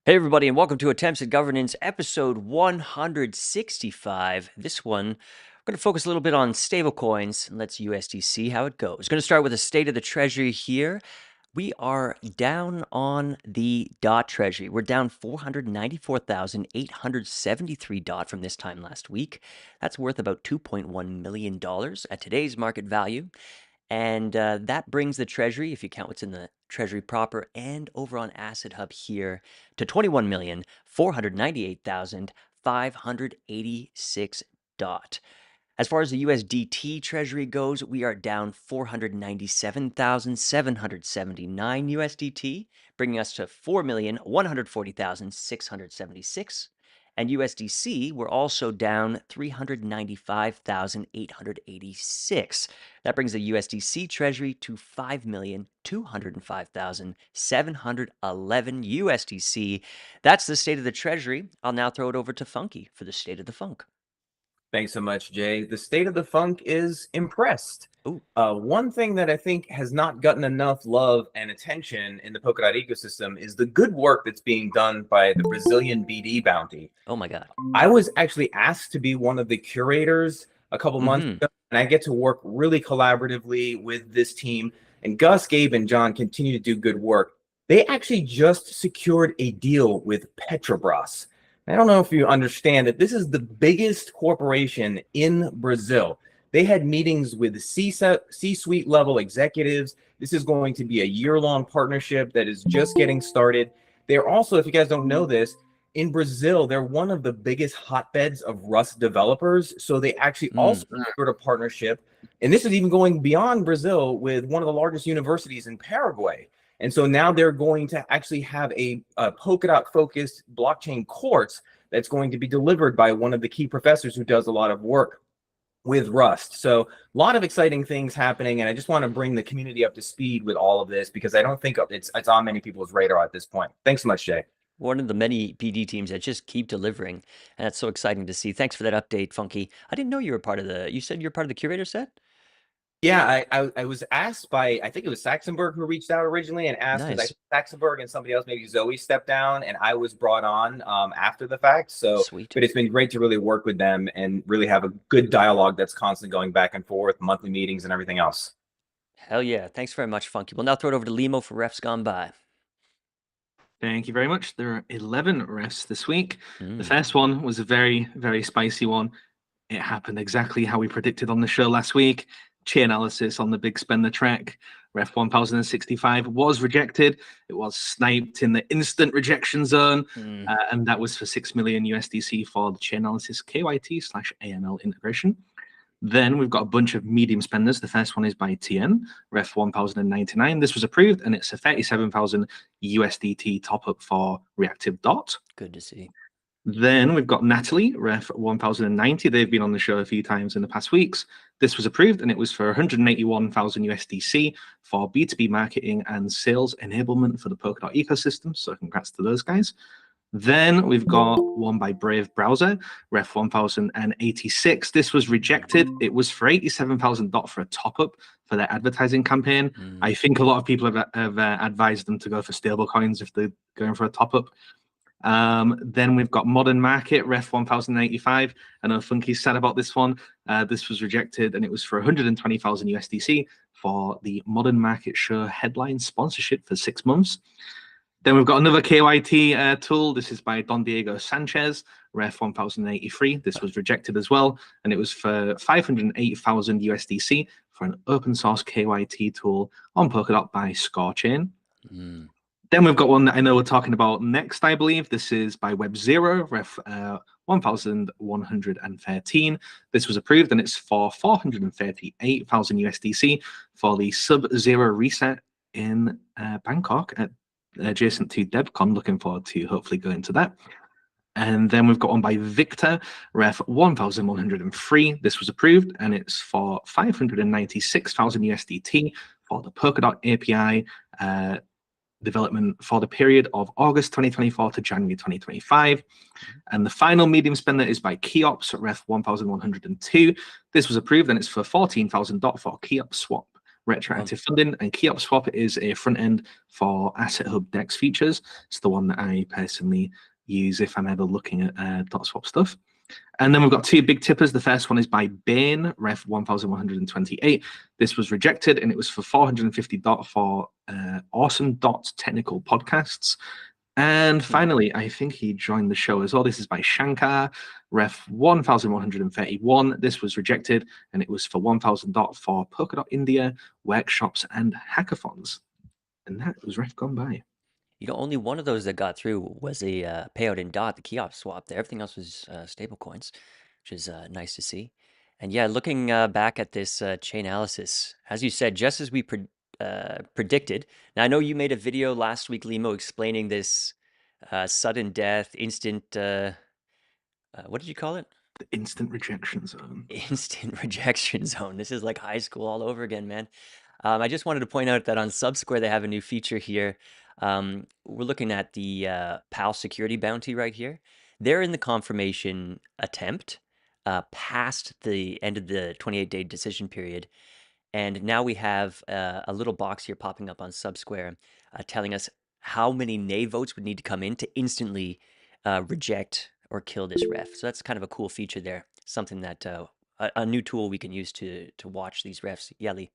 Hey, everybody, and welcome to Attempts at Governance, episode 165. This one, we're going to focus a little bit on stablecoins, and let's USDC how it goes. Going to start with a state of the Treasury here. We are down on the DOT Treasury. We're down 494,873 DOT from this time last week. That's worth about $2.1 million at today's market value. And that brings the Treasury, if you count what's in the Treasury proper and over on Asset Hub here, to 21,498,586 DOT. As far as the USDT Treasury goes, we are down 497,779 USDT, bringing us to 4,140,676. And USDC, we're also down 395,886. That brings the USDC Treasury to 5,205,711 USDC. That's the state of the Treasury. I'll now throw it over to Funky for the state of the funk. Thanks so much, Jay. The state of the funk is impressed. Ooh. One thing that I think has not gotten enough love and attention in the Polkadot ecosystem is the good work that's being done by the Brazilian BD bounty. Oh my God. I was actually asked to be one of the curators a couple months ago, and I get to work really collaboratively with this team. And Gus, Gabe, and John continue to do good work. They actually just secured a deal with Petrobras. I don't know if you understand that this is the biggest corporation in Brazil. They had meetings with C-suite level executives. This is going to be a year-long partnership that is just getting started. They're also, if you guys don't know this, in Brazil, they're one of the biggest hotbeds of Rust developers. So they actually also secured a partnership. And this is even going beyond Brazil with one of the largest universities in Paraguay. And so now they're going to actually have a Polkadot-focused blockchain course that's going to be delivered by one of the key professors who does a lot of work with Rust. So a lot of exciting things happening, and I just want to bring the community up to speed with all of this because I don't think it's on many people's radar at this point. Thanks so much, Jay. One of the many BD teams that just keep delivering, and that's so exciting to see. Thanks for that update, Funky. I didn't know you were part of the. You said you're part of the curator set. Yeah, I was asked by, I think it was Saxonberg who reached out originally and asked, because Nice. Saxonberg and somebody else, maybe Zoe, stepped down, and I was brought on after the fact. So, Sweet. but it's been great to really work with them and really have a good dialogue that's constantly going back and forth, monthly meetings and everything else. Hell yeah. Thanks very much, Funky. We'll now throw it over to Limo for refs gone by. Thank you very much. There are 11 refs this week. The first one was a very, very spicy one. It happened exactly how we predicted on the show last week. Chain analysis on the big spender track. Ref 1065 was rejected. It was sniped in the instant rejection zone. And that was for 6 million USDC for the chain analysis KYT/AML integration. Then we've got a bunch of medium spenders. The first one is by TN, Ref 1099. This was approved, and it's a 37,000 USDT top up for reactive DOT. Good to see. Then we've got Natalie, Ref 1090. They've been on the show a few times in the past weeks. This was approved, and it was for 181,000 USDC for B2B marketing and sales enablement for the Polkadot ecosystem. So congrats to those guys. Then we've got one by Brave Browser, Ref 1086. This was rejected. It was for 87,000 DOT for a top-up for their advertising campaign. I think a lot of people have advised them to go for stable coins if they're going for a top-up. Then we've got Modern Market, Ref 1085. I know Funky's sad about this one. This was rejected, and it was for 120,000 USDC for the Modern Market Show headline sponsorship for 6 months. Then we've got another KYT tool. This is by Don Diego Sanchez, Ref 1083. This was rejected as well, and it was for 508,000 USDC for an open source KYT tool on Polkadot by Scorechain. Then we've got one that I know we're talking about next, I believe. This is by SubZero, Ref 1113. This was approved, and it's for 438,000 USDC for the SubZero reset in Bangkok adjacent to DebCon. Looking forward to hopefully going to that. And then we've got one by Victor, Ref 1103. This was approved, and it's for 596,000 USDT for the Polkadot API development for the period of August 2024 to January 2025. And the final medium spender is by Keops, Ref 1102. This was approved, and it's for 14,000 DOT for Keops swap retroactive funding, and Key Op Swap is a front end for Asset Hub DEX features. It's the one that I personally use if I'm ever looking at dot swap stuff. And then we've got two big tippers. The first one is by Bain, ref 1128. This was rejected, and it was for 450 dot for awesome dot technical podcasts. And finally, I think he joined the show as well. This is by Shankar, ref 1131. This was rejected, and it was for 1000 dot for Polkadot India, workshops, and hackathons. And that was ref gone by. You know, only one of those that got through was a payout in DOT, the key op swap. There, everything else was stable coins, which is nice to see. And yeah, looking back at this chain analysis, as you said, just as we predicted. Now, I know you made a video last week, Limo, explaining this sudden death, instant. What did you call it? The instant rejection zone. Instant rejection zone. This is like high school all over again, man. I just wanted to point out that on SubSquare, they have a new feature here. We're looking at the PAL security bounty right here. They're in the confirmation attempt past the end of the 28-day decision period. And now we have a little box here popping up on SubSquare telling us how many nay votes would need to come in to instantly reject or kill this ref. So that's kind of a cool feature there. Something that a new tool we can use to watch these refs. Yeah, Lee.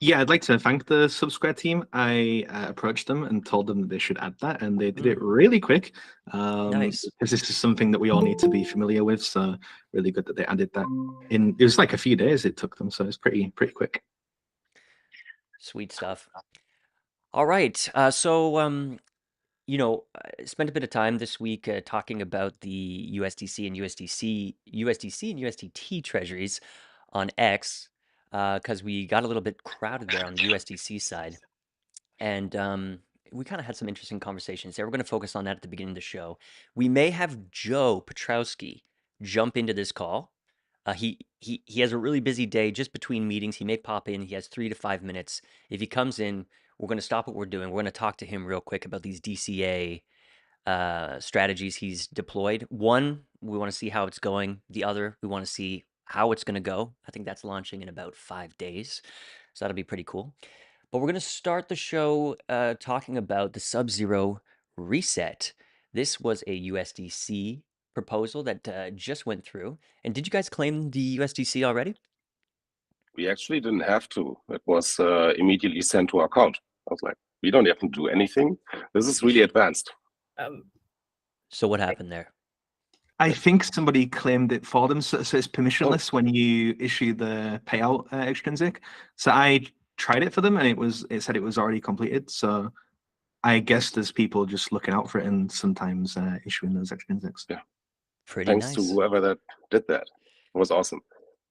Yeah, I'd like to thank the SubSquare team. I approached them and told them that they should add that, and they did it really quick. Nice. Because this is something that we all need to be familiar with. So really good that they added that in. It was like a few days it took them, so it's pretty quick. Sweet stuff. All right. You know, I spent a bit of time this week talking about the USDC and USDC and USDT treasuries on X because we got a little bit crowded there on the USDC side. And we kind of had some interesting conversations there. We're going to focus on that at the beginning of the show. We may have Joe Petrowski jump into this call. He has a really busy day just between meetings. He may pop in. He has 3 to 5 minutes. If he comes in, we're going to stop what we're doing. We're going to talk to him real quick about these DCA strategies he's deployed. One, we want to see how it's going. The other, we want to see how it's going to go. I think that's launching in about 5 days. So that'll be pretty cool. But we're going to start the show talking about the SubZero reset. This was a USDC proposal that just went through. And did you guys claim the USDC already? We actually didn't have to. It was immediately sent to our account. I was like, we don't have to do anything. This is really advanced. So what happened there? I think somebody claimed it for them, so it's permissionless when you issue the payout extrinsic. So I tried it for them, and it said it was already completed. So I guess there's people just looking out for it and sometimes issuing those extrinsics. Yeah. Pretty Thanks nice. to whoever that did that. It was awesome.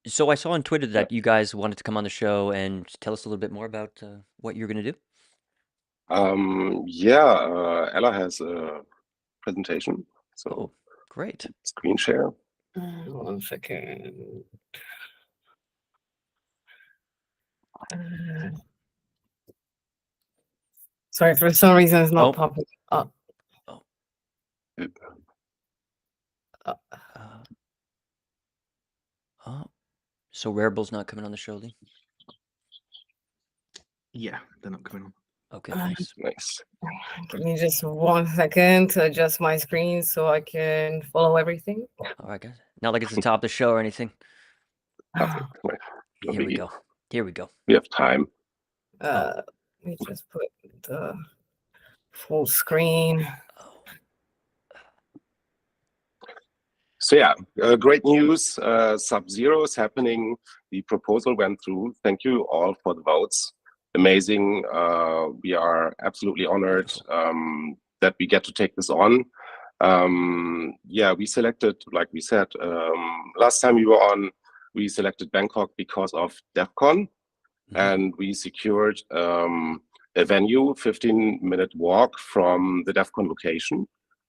So I saw on Twitter that you guys wanted to come on the show and tell us a little bit more about what you're going to do. Ella has a presentation. So great. Screen share. 1 second. Sorry, for some reason it's not popping up. So Rarebull's not coming on the show, Lee? Yeah, they're not coming on. Okay, nice. Nice. Give me just 1 second to adjust my screen so I can follow everything. All right, guys. Not like it's the top of the show or anything. Here we go. Here we go. We have time. Let me just put the full screen. So yeah, great news. SubZero is happening. The proposal went through. Thank you all for the votes. Amazing. We are absolutely honored that we get to take this on. We selected, like we said, last time we were on, we selected Bangkok because of DEF CON, and we secured a venue, 15-minute walk from the DEF CON location.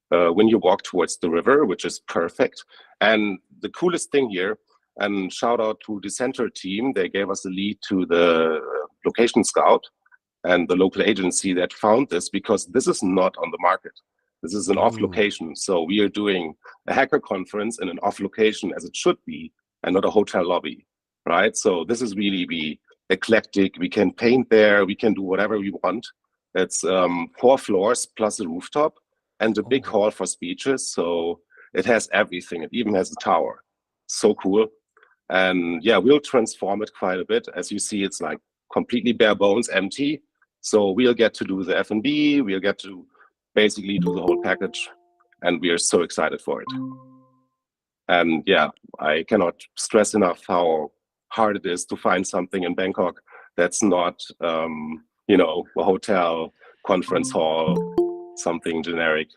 When you walk towards the river, which is perfect. And the coolest thing here, and shout out to the center team, they gave us a lead to the location scout and the local agency that found this, because this is not on the market. This is an off location. So we are doing a hacker conference in an off location as it should be, and not a hotel lobby, right? So this is really eclectic. We can paint there. We can do whatever we want. It's 4 floors plus a rooftop and a big hall for speeches. So it has everything. It even has a tower. So cool. And yeah, we'll transform it quite a bit. As you see, it's like completely bare bones, empty. So we'll get to do the F&B. We'll get to basically do the whole package. And we are so excited for it. And yeah, I cannot stress enough how hard it is to find something in Bangkok that's not, you know, a hotel, conference hall, something generic,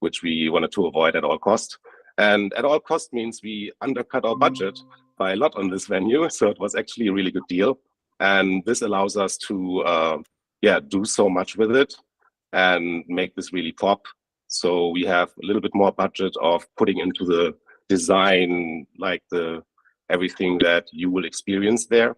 which we wanted to avoid at all cost. And at all cost means we undercut our budget by a lot on this venue. So it was actually a really good deal. And this allows us to, yeah, do so much with it and make this really pop. So we have a little bit more budget of putting into the design, like everything that you will experience there.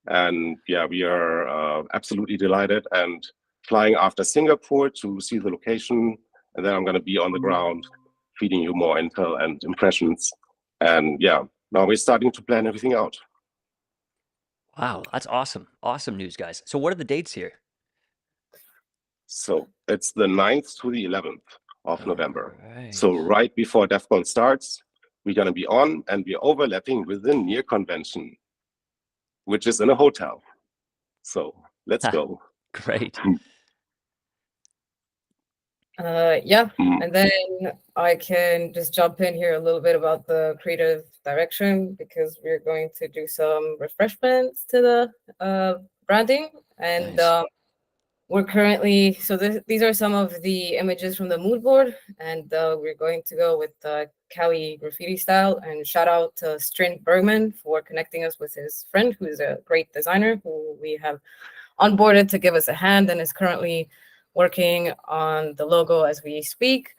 And yeah, we are absolutely delighted and flying after Singapore to see the location. And then I'm going to be on the ground feeding you more intel and impressions. And yeah, now we're starting to plan everything out. Wow, that's awesome. Awesome news, guys. So what are the dates here? So it's the 9th to the 11th of November. Right. So right before DEF CON starts, we're going to be on and we're overlapping with the near convention, which is in a hotel. So let's go. Great. Yeah, and then I can just jump in here a little bit about the creative direction, because we're going to do some refreshments to the branding. And Nice. we're currently, so these are some of the images from the mood board, and we're going to go with the Cali graffiti style. And shout out to Strint Bergman for connecting us with his friend, who's a great designer, who we have onboarded to give us a hand and is currently working on the logo as we speak.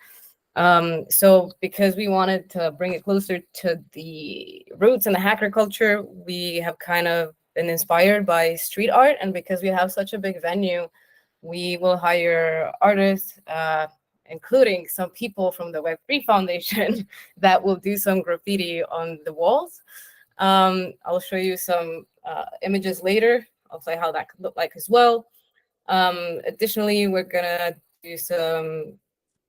So because we wanted to bring it closer to the roots and the hacker culture, we have kind of been inspired by street art. And because we have such a big venue, we will hire artists, including some people from the Web3 Foundation that will do some graffiti on the walls. I'll show you some images later. I'll say how that could look like as well. Additionally, we're gonna do some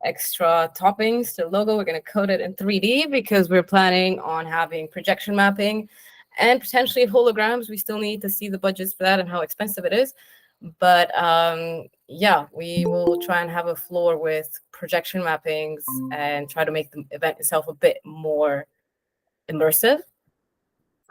extra toppings to the logo. We're gonna code it in 3D because we're planning on having projection mapping and potentially holograms. We still need to see the budgets for that and how expensive it is. But yeah, we will try and have a floor with projection mappings and try to make the event itself a bit more immersive.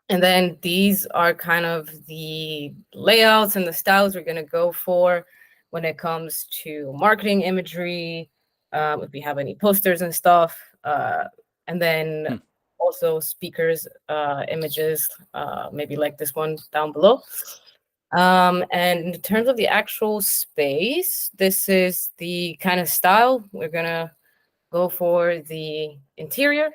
And then these are kind of the layouts and the styles we're going to go for when it comes to marketing imagery, if we have any posters and stuff, and then also speakers, images, maybe like this one down below. And in terms of the actual space, this is the kind of style we're going to go for the interior.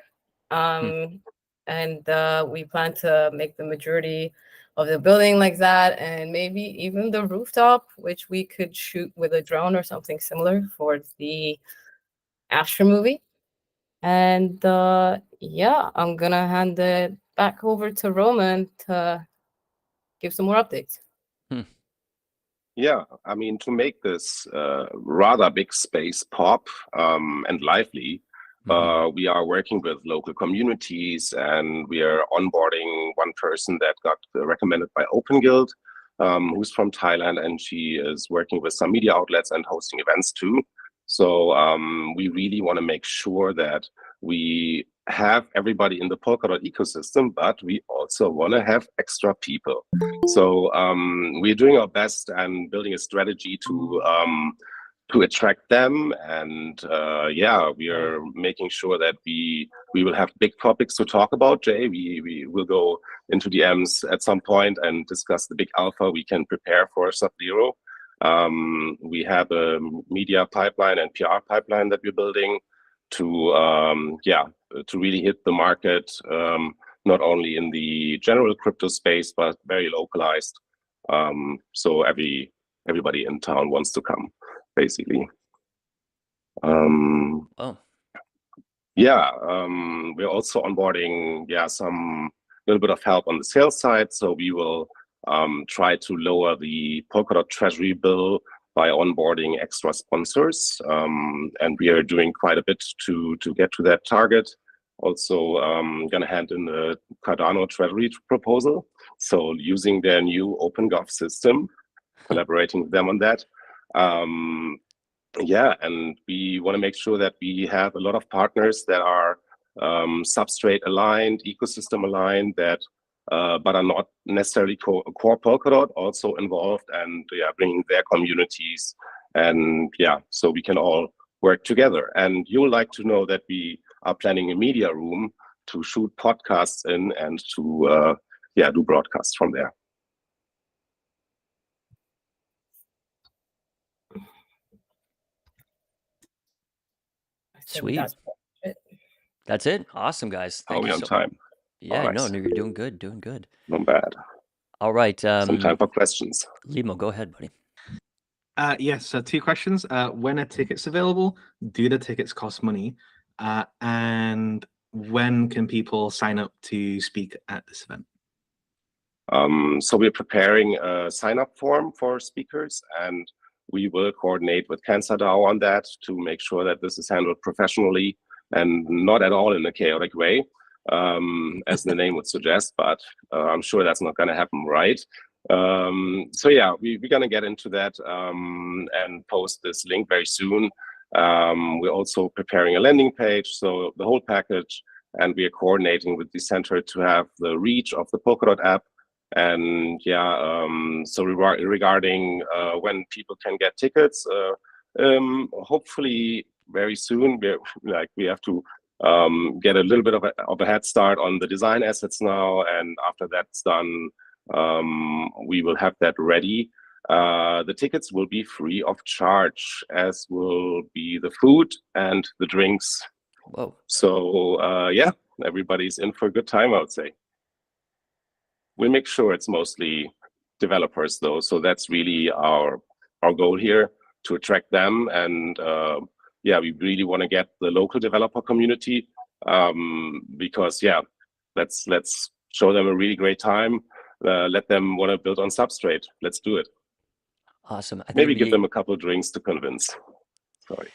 And we plan to make the majority of the building like that, and maybe even the rooftop, which we could shoot with a drone or something similar for the Astra movie. And yeah, I'm gonna hand it back over to Roman to give some more updates. Yeah, I mean, to make this rather big space pop and lively, we are working with local communities, and we are onboarding one person that got recommended by OpenGov, who's from Thailand, and she is working with some media outlets and hosting events too. So we really want to make sure that we have everybody in the Polkadot ecosystem, but we also want to have extra people. So we're doing our best and building a strategy to attract them, and yeah, we are making sure that we will have big topics to talk about. Jay, we will go into DMs at some point and discuss the big alpha we can prepare for SubZero. We have a media pipeline and PR pipeline that we're building to yeah, to really hit the market, not only in the general crypto space but very localized, so everybody in town wants to come, basically. Yeah, we're also onboarding some little bit of help on the sales side, so we will try to lower the Polkadot Treasury bill by onboarding extra sponsors. And we are doing quite a bit to get to that target. Also, going to hand in the Cardano Treasury proposal. So using their new OpenGov system, collaborating with them on that. Yeah, and we want to make sure that we have a lot of partners that are substrate aligned, ecosystem aligned, that but are not necessarily core Polkadot also involved, and yeah, bringing their communities, and yeah, so we can all work together. And you'll like to know that we are planning a media room to shoot podcasts in and to yeah, do broadcasts from there. Sweet. That's That's it. Awesome, guys. Are Thank we you on so time? Yeah, All no, right. no, you're doing good, doing good. Not bad. All right. Some time for questions. Limo, go ahead, buddy. Yes, so 2 questions. When are tickets available? Do the tickets cost money? And when can people sign up to speak at this event? So we're preparing a sign-up form for speakers, and we will coordinate with Cancer DAO on that to make sure that this is handled professionally and not at all in a chaotic way, as the name would suggest, but I'm sure that's not going to happen, right? So yeah, we're going to get into that and post this link very soon. We're also preparing a landing page, so the whole package, and we are coordinating with the center to have the reach of the Polkadot app. And yeah, so regarding when people can get tickets, hopefully very soon. We have to get a little bit of a head start on the design assets now, and after that's done, we will have that ready. The tickets will be free of charge, as will be the food and the drinks. Whoa. So yeah, everybody's in for a good time, I would say. We'll make sure it's mostly developers though, so that's really our goal here, to attract them. And yeah, we really want to get the local developer community, because yeah, let's show them a really great time, let them want to build on Substrate. Let's do it. Awesome. I think Maybe give them a couple of drinks to convince. Sorry.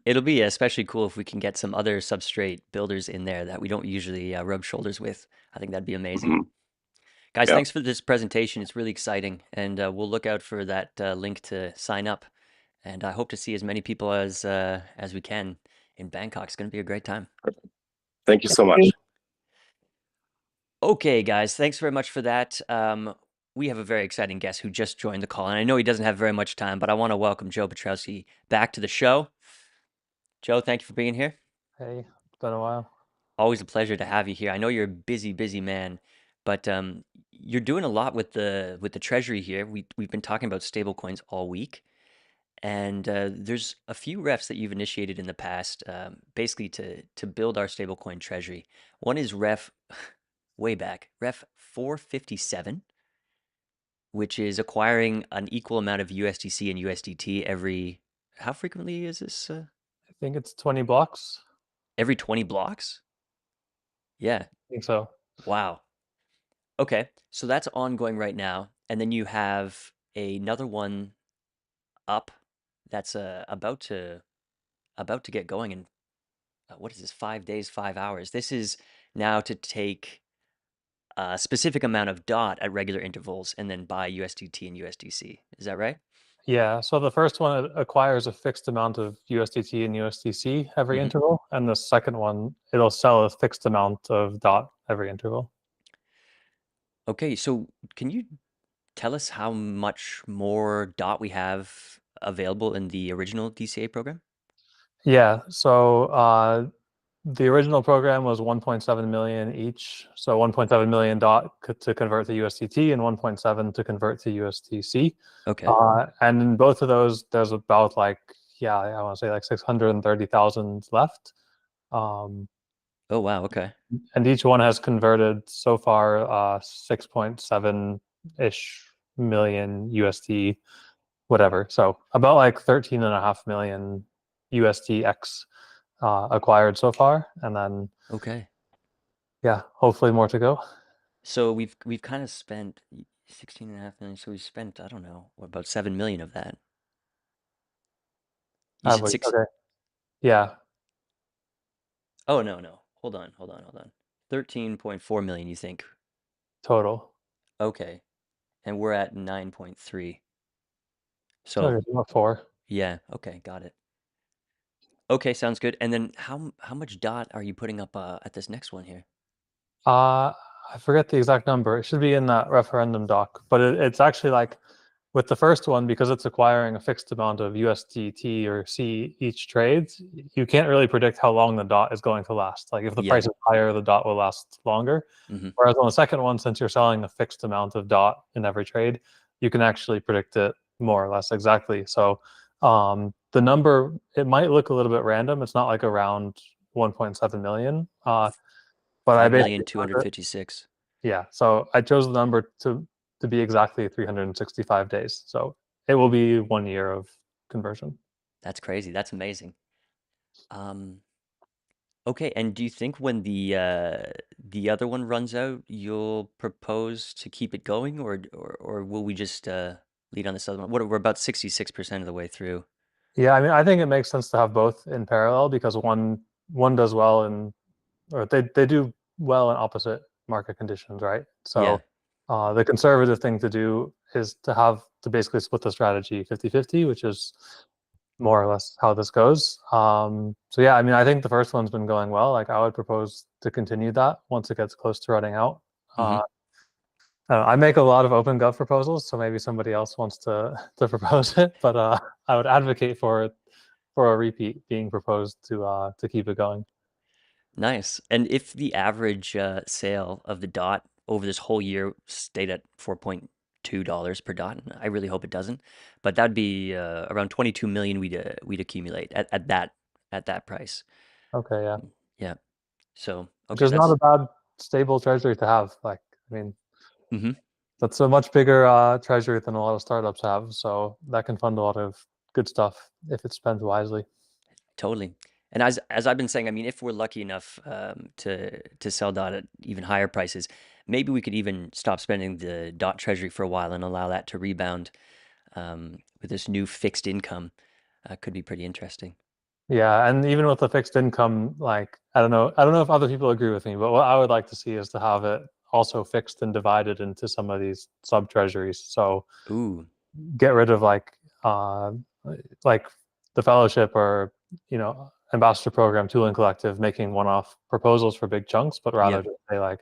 It'll be especially cool if we can get some other Substrate builders in there that we don't usually rub shoulders with. I think that'd be amazing. Mm-hmm. Guys, Yeah. thanks for this presentation. It's really exciting, and we'll look out for that link to sign up. And I hope to see as many people as we can in Bangkok. It's going to be a great time. Thank you so much. Okay, guys, thanks very much for that. We have a very exciting guest who just joined the call, and I know he doesn't have very much time, but I want to welcome Joe Petrowski back to the show. Joe, thank you for being here. Hey, it's been a while. Always a pleasure to have you here. I know you're a busy, busy man, but you're doing a lot with the Treasury here. We've been talking about stablecoins all week, and there's a few refs that you've initiated in the past, basically to build our stablecoin Treasury. One is ref way back, ref 457, which is acquiring an equal amount of USDC and USDT every. How frequently is this? I think it's 20 blocks. Every 20 blocks? Yeah. I think so. Wow. Okay, so that's ongoing right now, and then you have another one up that's about to get going in what is this? 5 days, 5 hours. This is now to take a specific amount of DOT at regular intervals and then buy USDT and USDC. Is that right? Yeah, so the first one acquires a fixed amount of USDT and USDC every interval, and the second one, it'll sell a fixed amount of DOT every interval. Okay, so can you tell us how much more DOT we have available in the original DCA program? Yeah, so the original program was 1.7 million each. So 1.7 million DOT to convert to USDT and 1.7 to convert to USDC. Okay. And in both of those, there's about I want to say 630,000 left. Oh, wow. Okay. And each one has converted so far 6.7-ish million USD, whatever. So about 13.5 million USDX acquired so far, and then okay, yeah, hopefully more to go. So we've kind of spent 16.5 million. So we spent, I don't know, what, about 7 million of that. You Have said we? six. Okay. Yeah, Oh, no. Hold on. 13.4 million, you think? total. Okay. And we're at 9.3. So, Okay, about 4. yeah, okay, got it. Okay, sounds good. And then how much dot are you putting up at this next one here? I forget the exact number. It should be in that referendum doc, but it's actually like with the first one, because it's acquiring a fixed amount of USDT or C each trade, you can't really predict how long the dot is going to last. Like if the Yeah. price is higher, the dot will last longer. Mm-hmm. Whereas on the second one, since you're selling a fixed amount of dot in every trade, you can actually predict it more or less exactly. So the number, it might look a little bit random. It's not like around 1.7 million. But I basically, 5,256,000. yeah. So I chose the number to be exactly 365 days. So it will be 1 year of conversion. That's crazy. That's amazing. Okay, and do you think when the other one runs out, you'll propose to keep it going, or will we just lead on this other one? We're about 66% of the way through. Yeah, I mean, I think it makes sense to have both in parallel because one does well in, or they do well in opposite market conditions, right? Yeah. So the conservative thing to do is to basically split the strategy 50-50, which is more or less how this goes. So yeah, I mean, I think the first one's been going well. Like I would propose to continue that once it gets close to running out. Mm-hmm. I make a lot of OpenGov proposals, so maybe somebody else wants to propose it, but I would advocate for a repeat being proposed to keep it going. Nice. And if the average sale of the dot over this whole year stayed at $4.2 per dot, and I really hope it doesn't, but that'd be around 22 million we'd accumulate at that price. Okay, yeah. Yeah. So Which okay, is not that's a bad stable treasury to have. Like, I mean, mm-hmm. that's a much bigger treasury than a lot of startups have. So that can fund a lot of good stuff if it's spent wisely. Totally. And as I've been saying, I mean, if we're lucky enough to sell dot at even higher prices, maybe we could even stop spending the dot treasury for a while and allow that to rebound with this new fixed income. Could be pretty interesting. Yeah, and even with the fixed income, like I don't know if other people agree with me, but what I would like to see is to have it also fixed and divided into some of these sub treasuries. So Ooh. get rid of like the fellowship or ambassador program tooling collective making one-off proposals for big chunks, but rather Yep. just say like,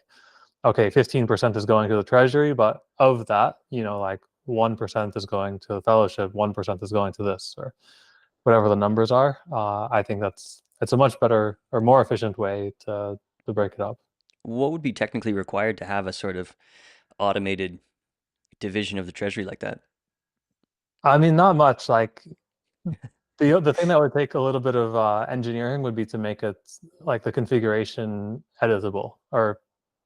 okay, 15% is going to the treasury, but of that, like 1% is going to the fellowship, 1% is going to this, or whatever the numbers are. I think it's a much better or more efficient way to break it up. What would be technically required to have a sort of automated division of the treasury like that? I mean, not much. Like the thing that would take a little bit of engineering would be to make it like the configuration editable, or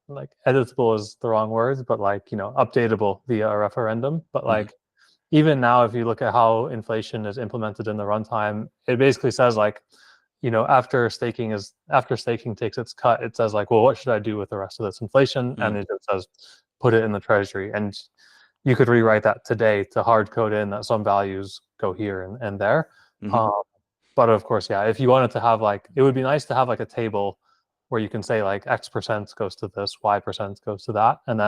like editable is the wrong word, but like updatable via a referendum. But like even now, if you look at how inflation is implemented in the runtime, it basically says like, after staking takes its cut, it says like, well, what should I do with the rest of this inflation? And it just says, put it in the treasury. And you could rewrite that today to hard code in that some values go here and there. But of course, yeah, if you wanted to have like, it would be nice to have like a table where you can say like X% goes to this, Y% goes to that, and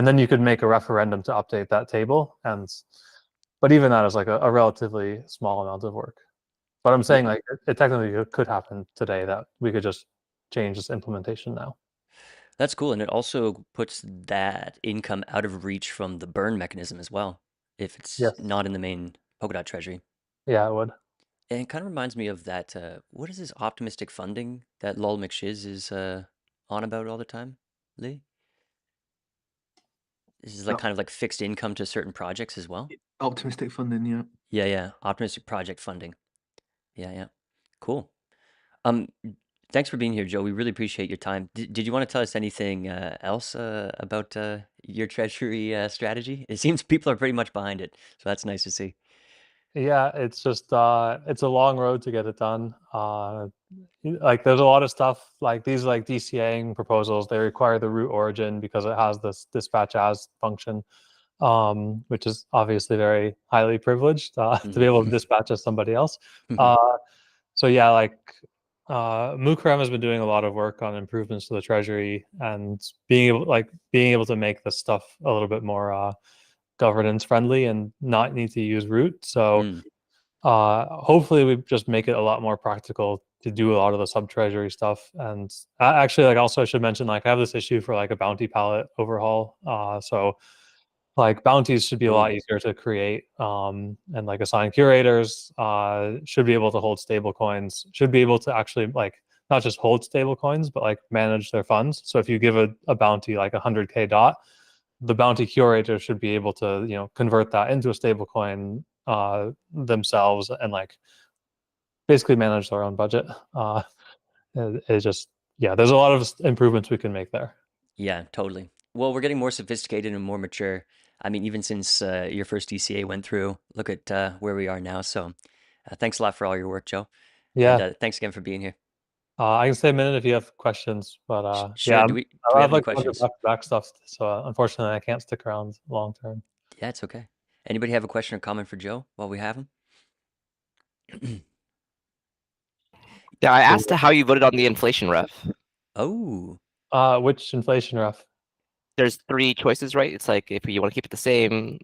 then you could make a referendum to update that table. But even that is like a relatively small amount of work. But I'm saying like it technically could happen today that we could just change this implementation now. That's cool, and it also puts that income out of reach from the burn mechanism as well, if it's Yes. not in the main Polkadot treasury. Yeah, it would. And it kind of reminds me of that, what is this optimistic funding that Lol McShiz is on about all the time, Lee? This is like kind of like fixed income to certain projects as well. Optimistic funding, yeah. Yeah. Optimistic project funding. Yeah. Cool. Um, Thanks for being here, Joe. We really appreciate your time. Did you want to tell us anything else about your treasury strategy? It seems people are pretty much behind it, so that's nice to see. Yeah, it's just it's a long road to get it done. Like there's a lot of stuff like these DCAing proposals. They require the root origin because it has this dispatch as function. which is obviously very highly privileged to be able to dispatch as somebody else. So yeah, like Mukarem has been doing a lot of work on improvements to the Treasury and being able to make the stuff a little bit more governance friendly and not need to use root. So hopefully we just make it a lot more practical to do a lot of the sub treasury stuff. And actually, like, also I should mention, like, I have this issue for like a bounty palette overhaul. So like bounties should be a lot easier to create, and like assign curators, should be able to hold stable coins, should be able to actually like not just hold stable coins, but like manage their funds. So if you give a bounty like 100K dot, the bounty curator should be able to, you know, convert that into a stable coin themselves and like basically manage their own budget. It's just, yeah, there's a lot of improvements we can make there. Yeah, totally. Well, we're getting more sophisticated and more mature. I mean, even since your first DCA went through, look at where we are now. So thanks a lot for all your work, Joe. Yeah. And thanks again for being here. I can stay a minute if you have questions, but sure. yeah, Do we have any questions? Back stuff. So unfortunately, I can't stick around long term. Yeah, it's okay. Anybody have a question or comment for Joe while we have him? Yeah, I asked how you voted on the inflation ref. Oh. Which inflation ref? There's 3 choices, right? It's like if you want to keep it the same,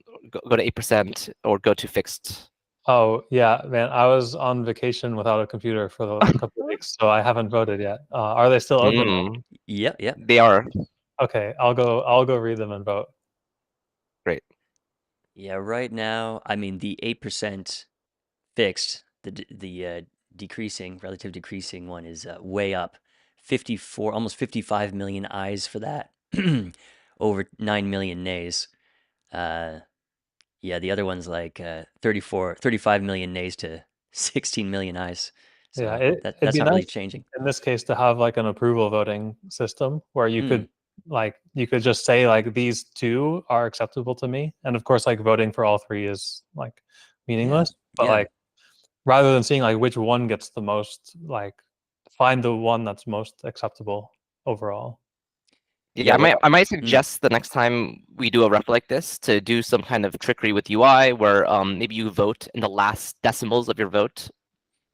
go to 8% or go to fixed. Oh yeah, man, I was on vacation without a computer for the couple of weeks, so I haven't voted yet. Are they still open? Yeah. They are. Okay, I'll go read them and vote. Great. Yeah, right now, I mean, the 8% fixed, the relative decreasing one is way up. 54, almost 55 million eyes for that. Over 9 million nays. Yeah, the other one's like 35 million nays to 16 million eyes. So yeah, that's not really changing. In this case, to have like an approval voting system where you could just say like these 2 are acceptable to me, and of course like voting for all 3 is like meaningless. But like rather than seeing like which one gets the most, like find the one that's most acceptable overall. Yeah, I might suggest the next time we do a ref like this to do some kind of trickery with UI where maybe you vote in the last decimals of your vote,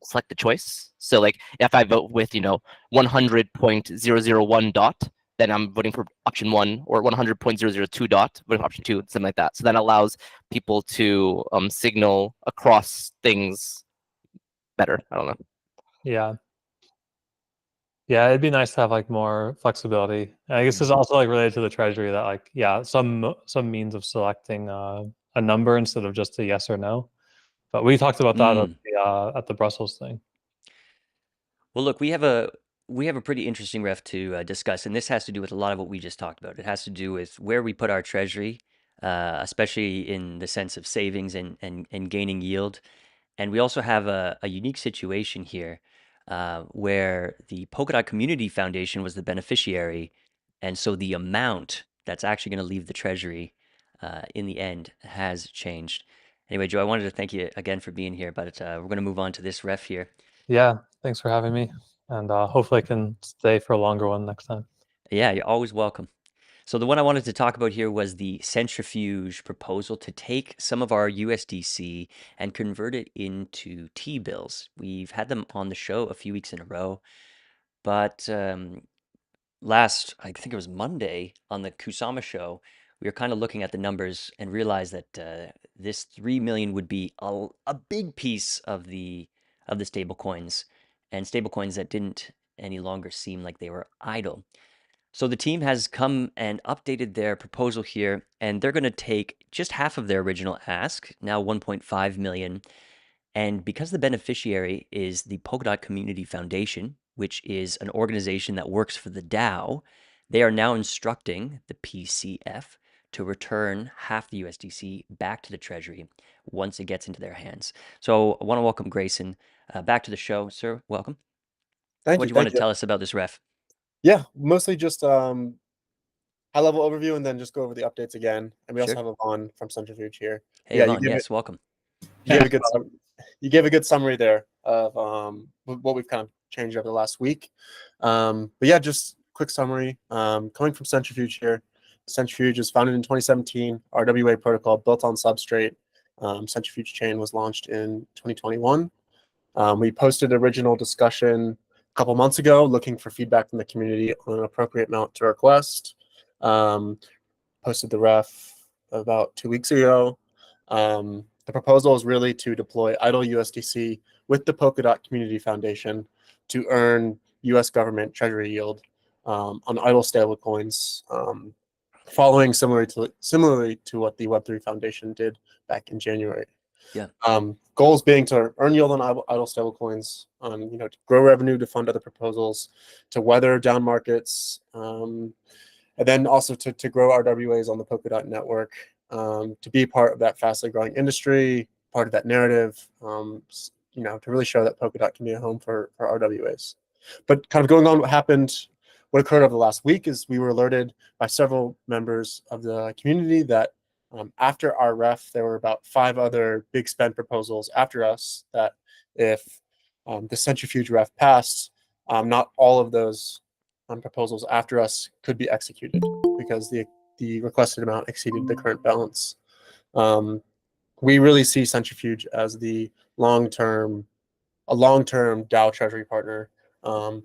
select the choice. So like if I vote with 100.001 dot, then I'm voting for option 1, or 100.002 dot, voting for option 2, something like that. So that allows people to signal across things better. I don't know. Yeah. Yeah, it'd be nice to have like more flexibility. I guess it's also like related to the Treasury that like, yeah, some means of selecting a number instead of just a yes or no. But we talked about that at the Brussels thing. Well, look, we have a pretty interesting ref to discuss, and this has to do with a lot of what we just talked about. It has to do with where we put our Treasury, especially in the sense of savings and gaining yield. And we also have a unique situation here where the Polkadot Community Foundation was the beneficiary. And so the amount that's actually going to leave the Treasury in the end has changed. Anyway, Joe, I wanted to thank you again for being here, but we're going to move on to this ref here. Yeah, thanks for having me. And hopefully I can stay for a longer one next time. Yeah, you're always welcome. So the one I wanted to talk about here was the Centrifuge proposal to take some of our USDC and convert it into T-bills. We've had them on the show a few weeks in a row, but last, I think it was Monday on the Kusama show, we were kind of looking at the numbers and realized that this 3 million would be a big piece of the stable coins, and stable coins that didn't any longer seem like they were idle. So the team has come and updated their proposal here, and they're going to take just half of their original ask, now 1.5 million. And because the beneficiary is the Polkadot Community Foundation, which is an organization that works for the DAO, they are now instructing the PCF to return half the USDC back to the Treasury once it gets into their hands. So I want to welcome Grayson back to the show. Sir, welcome. Thank you. What do you want to tell us about this ref? Yeah, mostly just high-level overview, and then just go over the updates again. And we also have Yvonne from Centrifuge here. Hey, Yvonne, yes, welcome. You gave a good summary there of what we've kind of changed over the last week. But yeah, just quick summary. Coming from Centrifuge here, Centrifuge was founded in 2017. RWA protocol built on Substrate. Centrifuge chain was launched in 2021. We posted original discussion a couple months ago, looking for feedback from the community on an appropriate amount to request. Posted the ref about 2 weeks ago. The proposal is really to deploy idle USDC with the Polkadot Community Foundation to earn U.S. government treasury yield on idle stablecoins, following similarly to what the Web3 Foundation did back in January. Yeah. Goals being to earn yield on idle stablecoins, to grow revenue to fund other proposals, to weather down markets, and then also to grow RWAs on the Polkadot network, to be part of that fastly growing industry, part of that narrative, to really show that Polkadot can be a home for RWAs. But kind of going on what occurred over the last week is we were alerted by several members of the community that after our ref, there were about 5 other big spend proposals after us that if the Centrifuge ref passed, not all of those proposals after us could be executed because the requested amount exceeded the current balance. We really see Centrifuge as a long-term DAO treasury partner.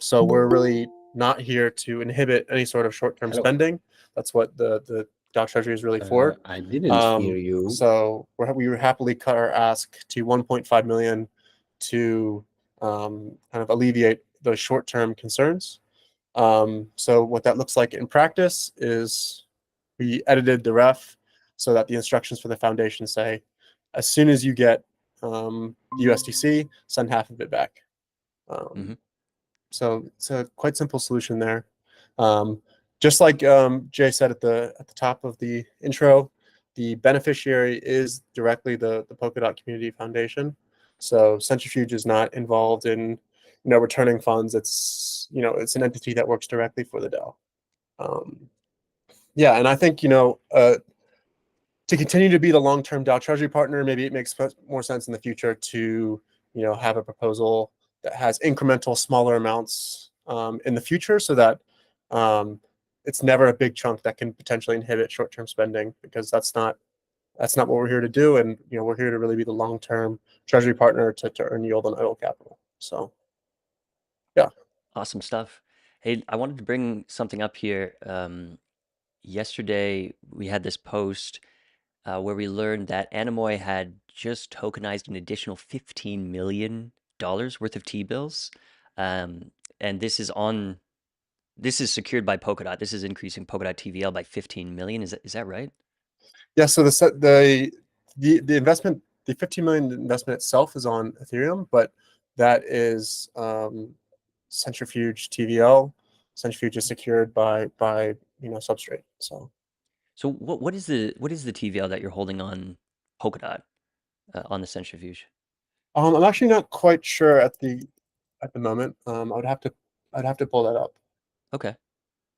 So we're really not here to inhibit any sort of short-term spending. That's what the DAO treasury is really for. I didn't hear you. So we would happily cut our ask to 1.5 million to kind of alleviate those short-term concerns. So what that looks like in practice is we edited the ref so that the instructions for the foundation say, as soon as you get USDC, send half of it back. So it's a quite simple solution there. Just like Jay said at the top of the intro, the beneficiary is directly the Polkadot Community Foundation. So Centrifuge is not involved in returning funds. It's an entity that works directly for the DAO. Yeah, and I think to continue to be the long-term DAO treasury partner, maybe it makes more sense in the future to have a proposal that has incremental smaller amounts in the future, so that it's never a big chunk that can potentially inhibit short-term spending, because that's not what we're here to do, and we're here to really be the long-term treasury partner to earn yield on idle capital. So yeah. Awesome stuff. Hey, I wanted to bring something up here. Yesterday, we had this post where we learned that Anemoy had just tokenized an additional $15 million worth of T-bills. And this is secured by Polkadot. This is increasing Polkadot TVL by 15 million. Is that right? Yeah, so the investment, the 15 million investment itself is on Ethereum, but that is Centrifuge TVL. Centrifuge is secured by Substrate. So what is the TVL that you're holding on Polkadot on the Centrifuge? I'm actually not quite sure at the moment. I'd have to pull that up. Okay.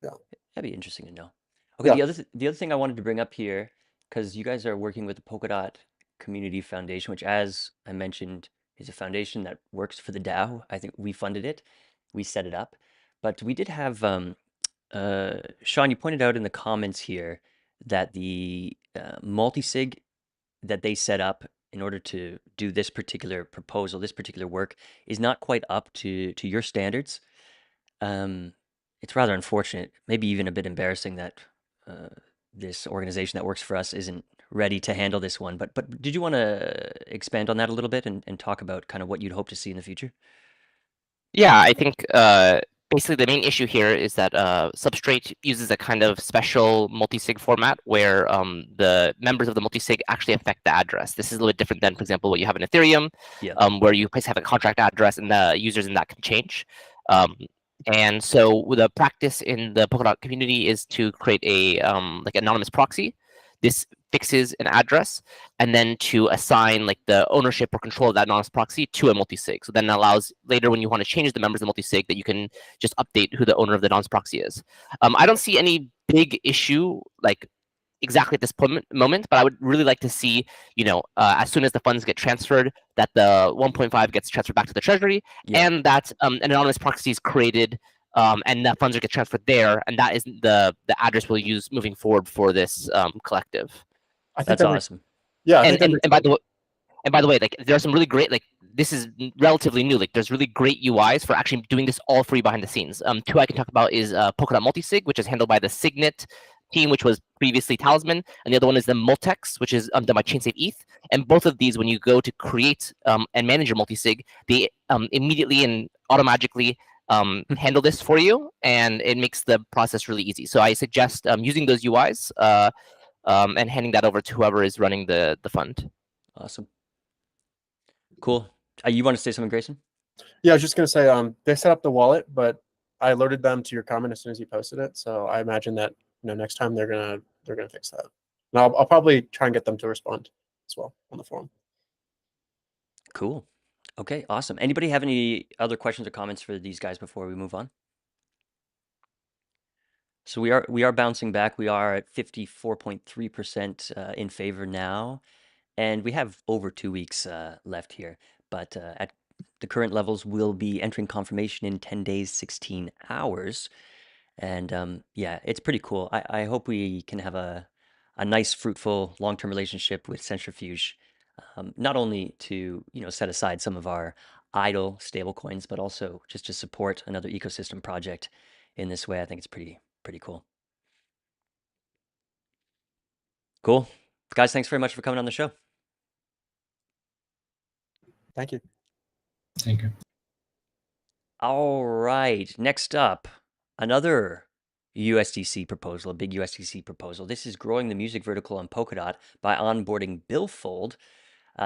Yeah, that'd be interesting to know. Okay, yeah. the other thing I wanted to bring up here, because you guys are working with the Polkadot Community Foundation, which, as I mentioned, is a foundation that works for the DAO. I think we funded it, we set it up, but we did have Sean. You pointed out in the comments here that the multi-sig that they set up in order to do this particular proposal, this particular work, is not quite up to your standards. It's rather unfortunate, maybe even a bit embarrassing that this organization that works for us isn't ready to handle this one. But did you want to expand on that a little bit and talk about kind of what you'd hope to see in the future? Yeah, I think basically the main issue here is that Substrate uses a kind of special multi-sig format where the members of the multi-sig actually affect the address. This is a little bit different than, for example, what you have in Ethereum, where you have a contract address and the users in that can change. And so the practice in the Polkadot community is to create a like anonymous proxy. This fixes an address, and then to assign like the ownership or control of that anonymous proxy to a multi-sig. So then it allows later when you want to change the members of the multi-sig that you can just update who the owner of the anonymous proxy is. I don't see any big issue like exactly at this moment, but I would really like to see, as soon as the funds get transferred, that the 1.5 gets transferred back to the treasury, and that an anonymous proxy is created and the funds will get transferred there, and that is the address we'll use moving forward for this collective. I think That's awesome. Yeah, I And think and by the way, like there are some really great, like this is relatively new. Like there's really great UIs for actually doing this all free behind the scenes. Two I can talk about is Polkadot Multisig, which is handled by the Signet team, which was previously Talisman, and the other one is the Multex, which is done by ChainSafe ETH. And both of these, when you go to create and manage your multisig, they immediately and automatically handle this for you, and it makes the process really easy. So I suggest using those UIs and handing that over to whoever is running the fund. Awesome. Cool. You want to say something, Grayson? Yeah, I was just gonna say they set up the wallet, but I alerted them to your comment as soon as you posted it. So I imagine that next time they're gonna fix that. And I'll probably try and get them to respond as well on the forum. Cool. Okay, awesome. Anybody have any other questions or comments for these guys before we move on? So we are bouncing back. We are at 54.3% in favor now, and we have over 2 weeks left here. But at the current levels, we'll be entering confirmation in 10 days, 16 hours. And yeah, it's pretty cool. I hope we can have a nice, fruitful, long-term relationship with Centrifuge, not only to set aside some of our idle stablecoins, but also just to support another ecosystem project in this way. I think it's pretty cool. Cool. Guys, thanks very much for coming on the show. Thank you. Thank you. All right. Next up, another USDC proposal, a big USDC proposal. This is growing the music vertical on Polkadot by onboarding Billfold.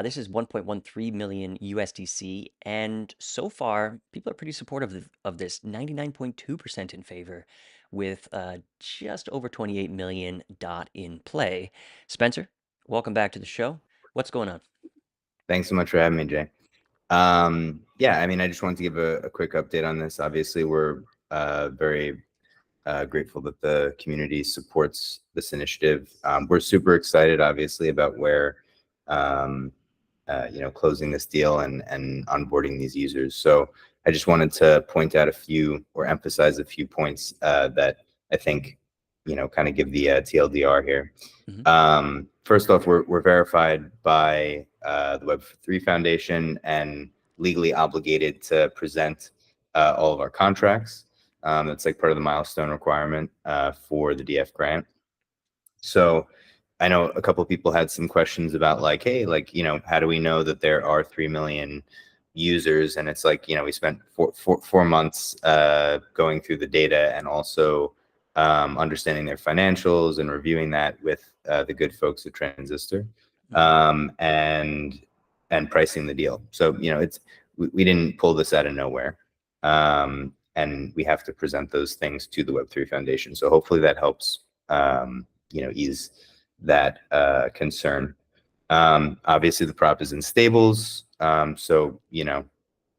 This is 1.13 million USDC, and so far, people are pretty supportive of this, 99.2% in favor, with just over 28 million DOT in play. Spencer, welcome back to the show. What's going on? Thanks so much for having me, Jay. Yeah, I mean, I just wanted to give a quick update on this. Obviously, we're very grateful that the community supports this initiative. We're super excited, obviously, about where closing this deal and onboarding these users. So I just wanted to point out a few or emphasize a few points that I think kind of give the TLDR here. Mm-hmm. First off, we're verified by the Web3 Foundation and legally obligated to present all of our contracts. That's like part of the milestone requirement for the DF grant. So I know a couple of people had some questions about like, hey, like, how do we know that there are 3 million users? And it's like, we spent four months going through the data and also understanding their financials and reviewing that with the good folks at Transistor, and pricing the deal. So, we didn't pull this out of nowhere. And we have to present those things to the Web3 Foundation. So hopefully that helps, ease that concern. Obviously the prop is in stables. So,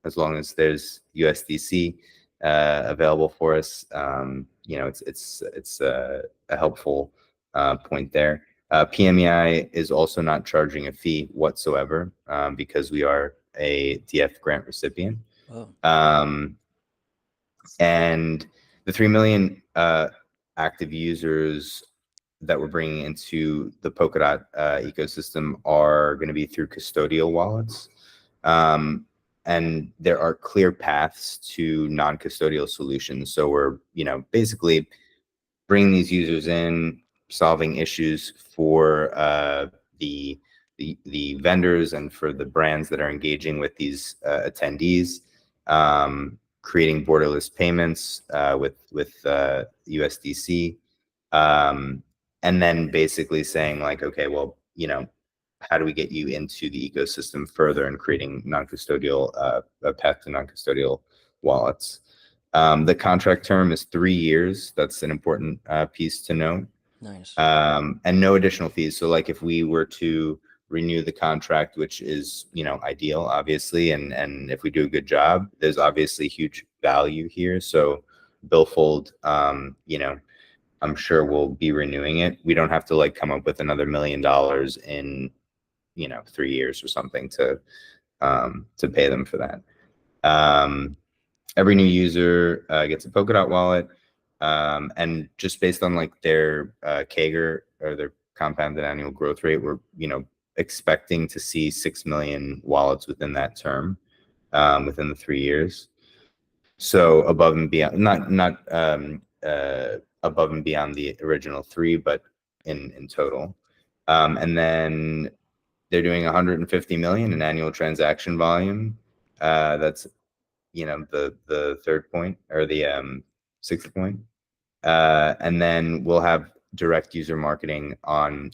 as long as there's USDC available for us, it's a helpful point there. PMEI is also not charging a fee whatsoever because we are a DF grant recipient. Oh. And the 3 million active users that we're bringing into the Polkadot ecosystem are going to be through custodial wallets. And there are clear paths to non-custodial solutions. So we're, basically bringing these users in, solving issues for the vendors and for the brands that are engaging with these attendees, creating borderless payments with USDC, and then basically saying like, okay, well, how do we get you into the ecosystem further and creating non-custodial a path to non-custodial wallets. The contract term is 3 years. That's an important piece to note. Nice. And no additional fees. So like if we were to renew the contract, which is, ideal, obviously, and if we do a good job, there's obviously huge value here. So Billfold, I'm sure we'll be renewing it. We don't have to like come up with another $1 million in 3 years or something to pay them for that. every new user gets a Polkadot wallet, and just based on like their CAGR or their compounded annual growth rate, we're expecting to see 6 million wallets within that term, within the 3 years. So above and beyond, not above and beyond the original 3, but in total. And then they're doing 150 million in annual transaction volume. That's the third point, or the sixth point. And then we'll have direct user marketing on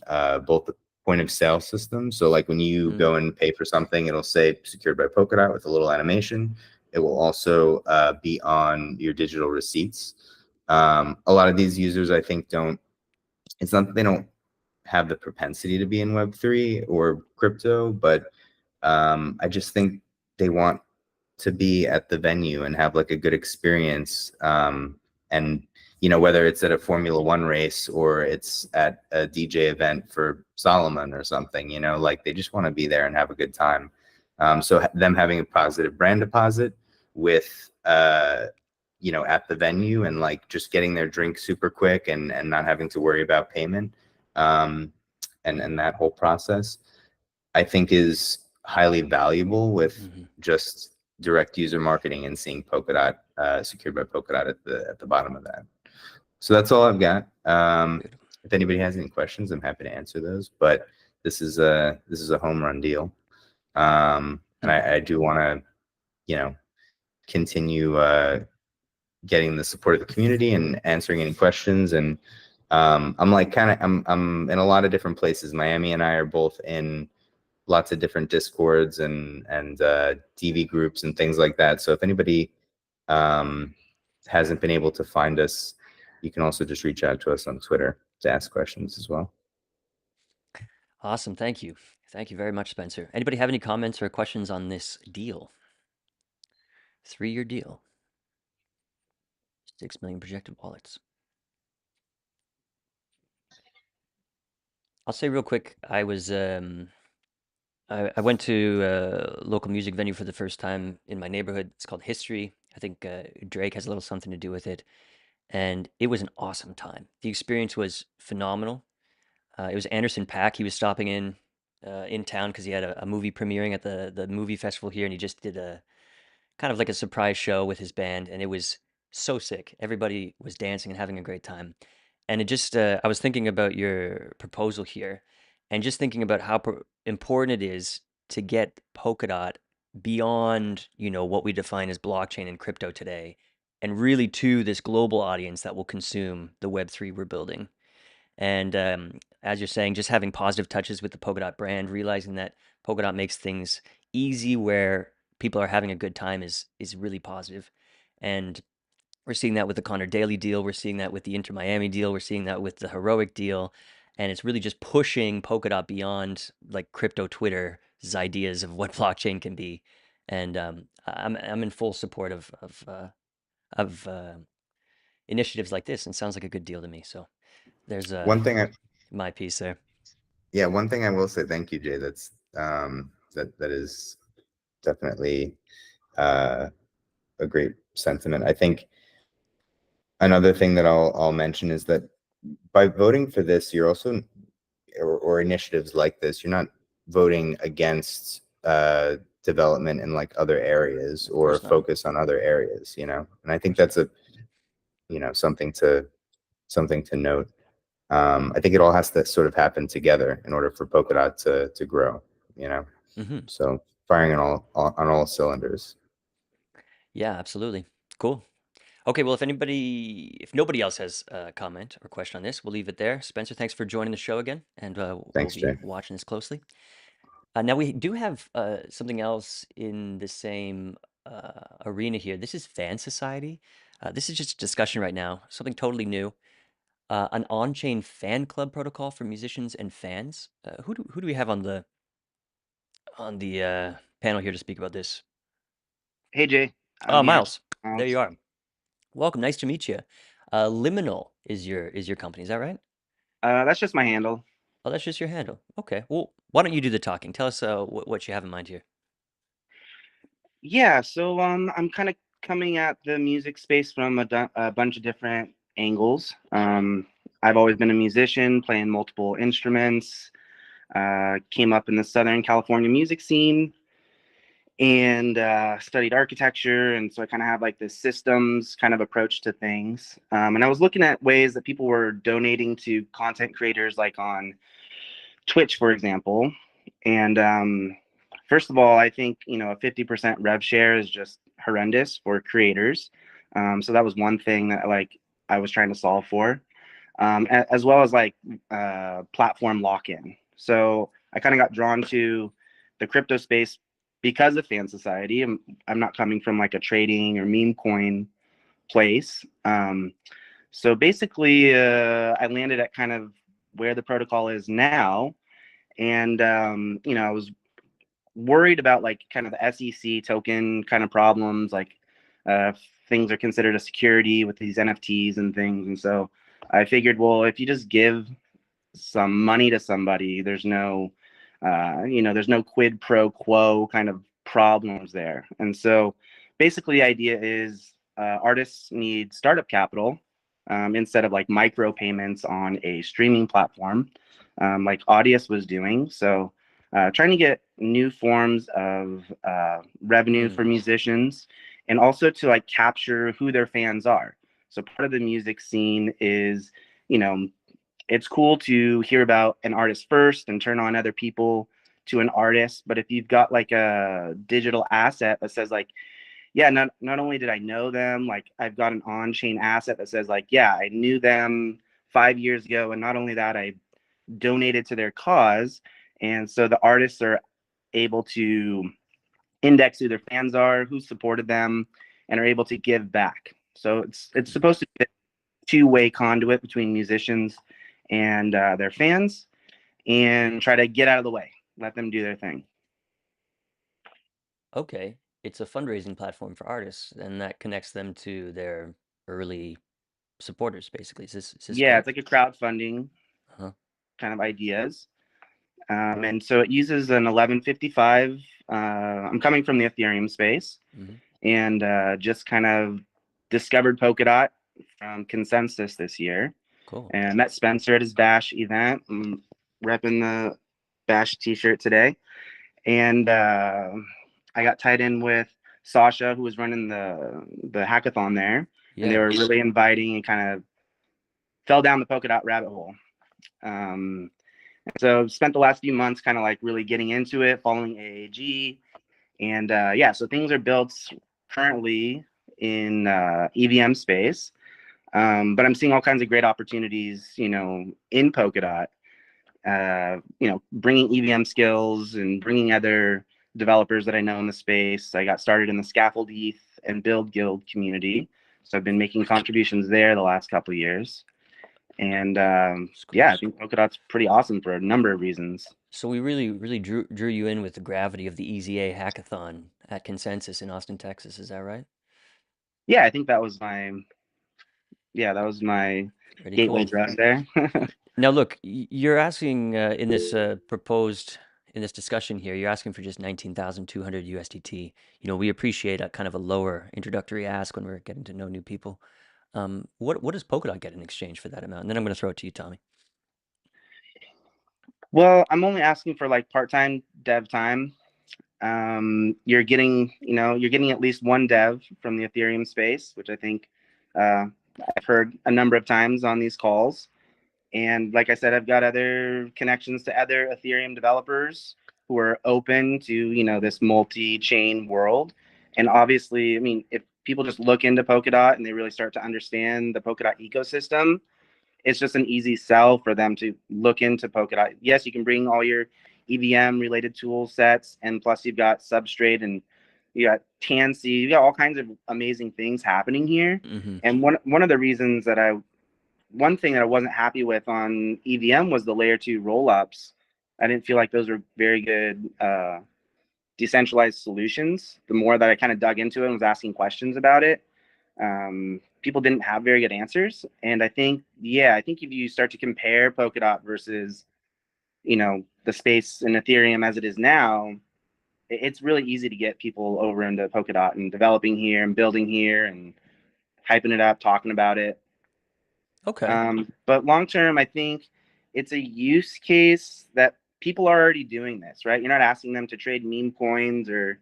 both the point of sale system. So like when you go and pay for something, it'll say secured by Polkadot with a little animation. It will also be on your digital receipts. A lot of these users, I think, it's not that they don't have the propensity to be in Web3 or crypto, but I just think they want to be at the venue and have like a good experience. And whether it's at a Formula One race or it's at a DJ event for Solomon or something, like they just want to be there and have a good time. So them having a positive brand deposit with at the venue and like just getting their drink super quick and not having to worry about payment, and that whole process, I think is highly valuable with just direct user marketing and seeing Polkadot secured by Polkadot at the bottom of that. So that's all I've got. If anybody has any questions, I'm happy to answer those. But this is a home run deal, and I do want to continue getting the support of the community and answering any questions. And I'm in a lot of different places. Miami and I are both in lots of different Discords and DV groups and things like that. So if anybody hasn't been able to find us, you can also just reach out to us on Twitter to ask questions as well. Awesome. Thank you. Thank you very much, Spencer. Anybody have any comments or questions on this deal? 3-year deal. 6 million projected wallets. I'll say real quick, I was I went to a local music venue for the first time in my neighborhood. It's called History. I think Drake has a little something to do with it. And it was an awesome time. The experience was phenomenal. It was Anderson .Paak. He was stopping in town because he had a movie premiering at the movie festival here, and he just did a kind of like a surprise show with his band, and it was so sick. Everybody was dancing and having a great time. And it just, I was thinking about your proposal here and just thinking about how important it is to get Polkadot beyond, what we define as blockchain and crypto today, and really to this global audience that will consume the Web3 we're building. And as you're saying, just having positive touches with the Polkadot brand, realizing that Polkadot makes things easy where people are having a good time is really positive. And we're seeing that with the Connor Daly deal. We're seeing that with the Inter Miami deal. We're seeing that with the Heroic deal. And it's really just pushing Polkadot beyond like crypto Twitter's ideas of what blockchain can be. And I'm in full support of initiatives like this, and sounds like a good deal to me. So there's one thing my piece there. Yeah, one thing I will say, thank you, Jay. That's that is definitely a great sentiment. I think another thing that I'll mention is that by voting for this, you're also, or initiatives like this, you're not voting against development in like other areas or focus on other areas, And I think that's a something to note. I think it all has to sort of happen together in order for Polkadot to grow, So firing on all cylinders. Yeah, absolutely. Cool. Okay, well, if nobody else has a comment or question on this, we'll leave it there. Spencer, thanks for joining the show again, and Thanks, we'll be Jay. watching this closely. Now we do have something else in the same arena here. This is FanSociety. This is just a discussion right now, something totally new. An on-chain fan club protocol for musicians and fans. Who do we have on the panel here to speak about this? Hey, Jay. Miles. There you are. Welcome. Nice to meet you. Liminal is your company. Is that right? That's just my handle. Oh, that's just your handle. Okay. Well, why don't you do the talking? Tell us what you have in mind here. Yeah. So I'm kind of coming at the music space from a bunch of different angles. I've always been a musician, playing multiple instruments. Came up in the Southern California music scene and studied architecture. And so I kind of have like this systems kind of approach to things. And I was looking at ways that people were donating to content creators, like on Twitch, for example. And first of all, I think, a 50% rev share is just horrendous for creators. So that was one thing that I was trying to solve for, as well as platform lock-in. So I kind of got drawn to the crypto space because of FanSociety. I'm not coming from like a trading or meme coin place. So basically, I landed at kind of where the protocol is now. And, I was worried about like kind of the SEC token kind of problems, like things are considered a security with these NFTs and things. And so I figured, well, if you just give some money to somebody, there's no quid pro quo kind of problems there. And so basically the idea is artists need startup capital instead of like micro payments on a streaming platform like Audius was doing. So trying to get new forms of revenue for musicians, and also to like capture who their fans are. So part of the music scene is, it's cool to hear about an artist first and turn on other people to an artist. But if you've got like a digital asset that says like, yeah, not only did I know them, like I've got an on-chain asset that says like, yeah, I knew them 5 years ago. And not only that, I donated to their cause. And so the artists are able to index who their fans are, who supported them, and are able to give back. So it's supposed to be a two-way conduit between musicians and their fans, and try to get out of the way, let them do their thing. Okay, it's a fundraising platform for artists, and that connects them to their early supporters, basically. Is this Yeah, correct? it's like a crowdfunding kind of ideas. And so it uses an 1155. I'm coming from the Ethereum space, and just kind of discovered Polkadot from Consensus this year. Cool. And met Spencer at his Bash event. I'm repping the Bash t-shirt today. And I got tied in with Sasha, who was running the hackathon there. Yeah. And they were really inviting, and kind of fell down the Polkadot rabbit hole. So spent the last few months kind of like really getting into it, following AAG. And so things are built currently in EVM space. But I'm seeing all kinds of great opportunities, in Polkadot, bringing EVM skills and bringing other developers that I know in the space. I got started in the Scaffold ETH and Build Guild community. So I've been making contributions there the last couple of years. And I think Polkadot's pretty awesome for a number of reasons. So we really drew you in with the gravity of the EZA hackathon at Consensus in Austin, Texas. Is that right? Yeah, I think that was my gateway drug there. Now, look, you're asking in this discussion here, you're asking for just 19,200 USDT. We appreciate a kind of a lower introductory ask when we're getting to know new people. What does Polkadot get in exchange for that amount? And then I'm going to throw it to you, Tommy. Well, I'm only asking for like part-time dev time. You're getting at least one dev from the Ethereum space, which I think I've heard a number of times on these calls. And like I said, I've got other connections to other Ethereum developers who are open to, this multi-chain world. And obviously, I mean, if people just look into Polkadot and they really start to understand the Polkadot ecosystem, it's just an easy sell for them to look into Polkadot. Yes, you can bring all your EVM related tool sets, and plus you've got Substrate and you got Tansy, you got all kinds of amazing things happening here. And one of the reasons that one thing that I wasn't happy with on EVM was the layer 2 rollups. I didn't feel like those were very good decentralized solutions. The more that I kind of dug into it and was asking questions about it, people didn't have very good answers. And I think if you start to compare Polkadot versus, the space in Ethereum as it is now, it's really easy to get people over into Polkadot and developing here and building here and hyping it up, talking about it. Okay. But long term, I think it's a use case that people are already doing this, right? You're not asking them to trade meme coins or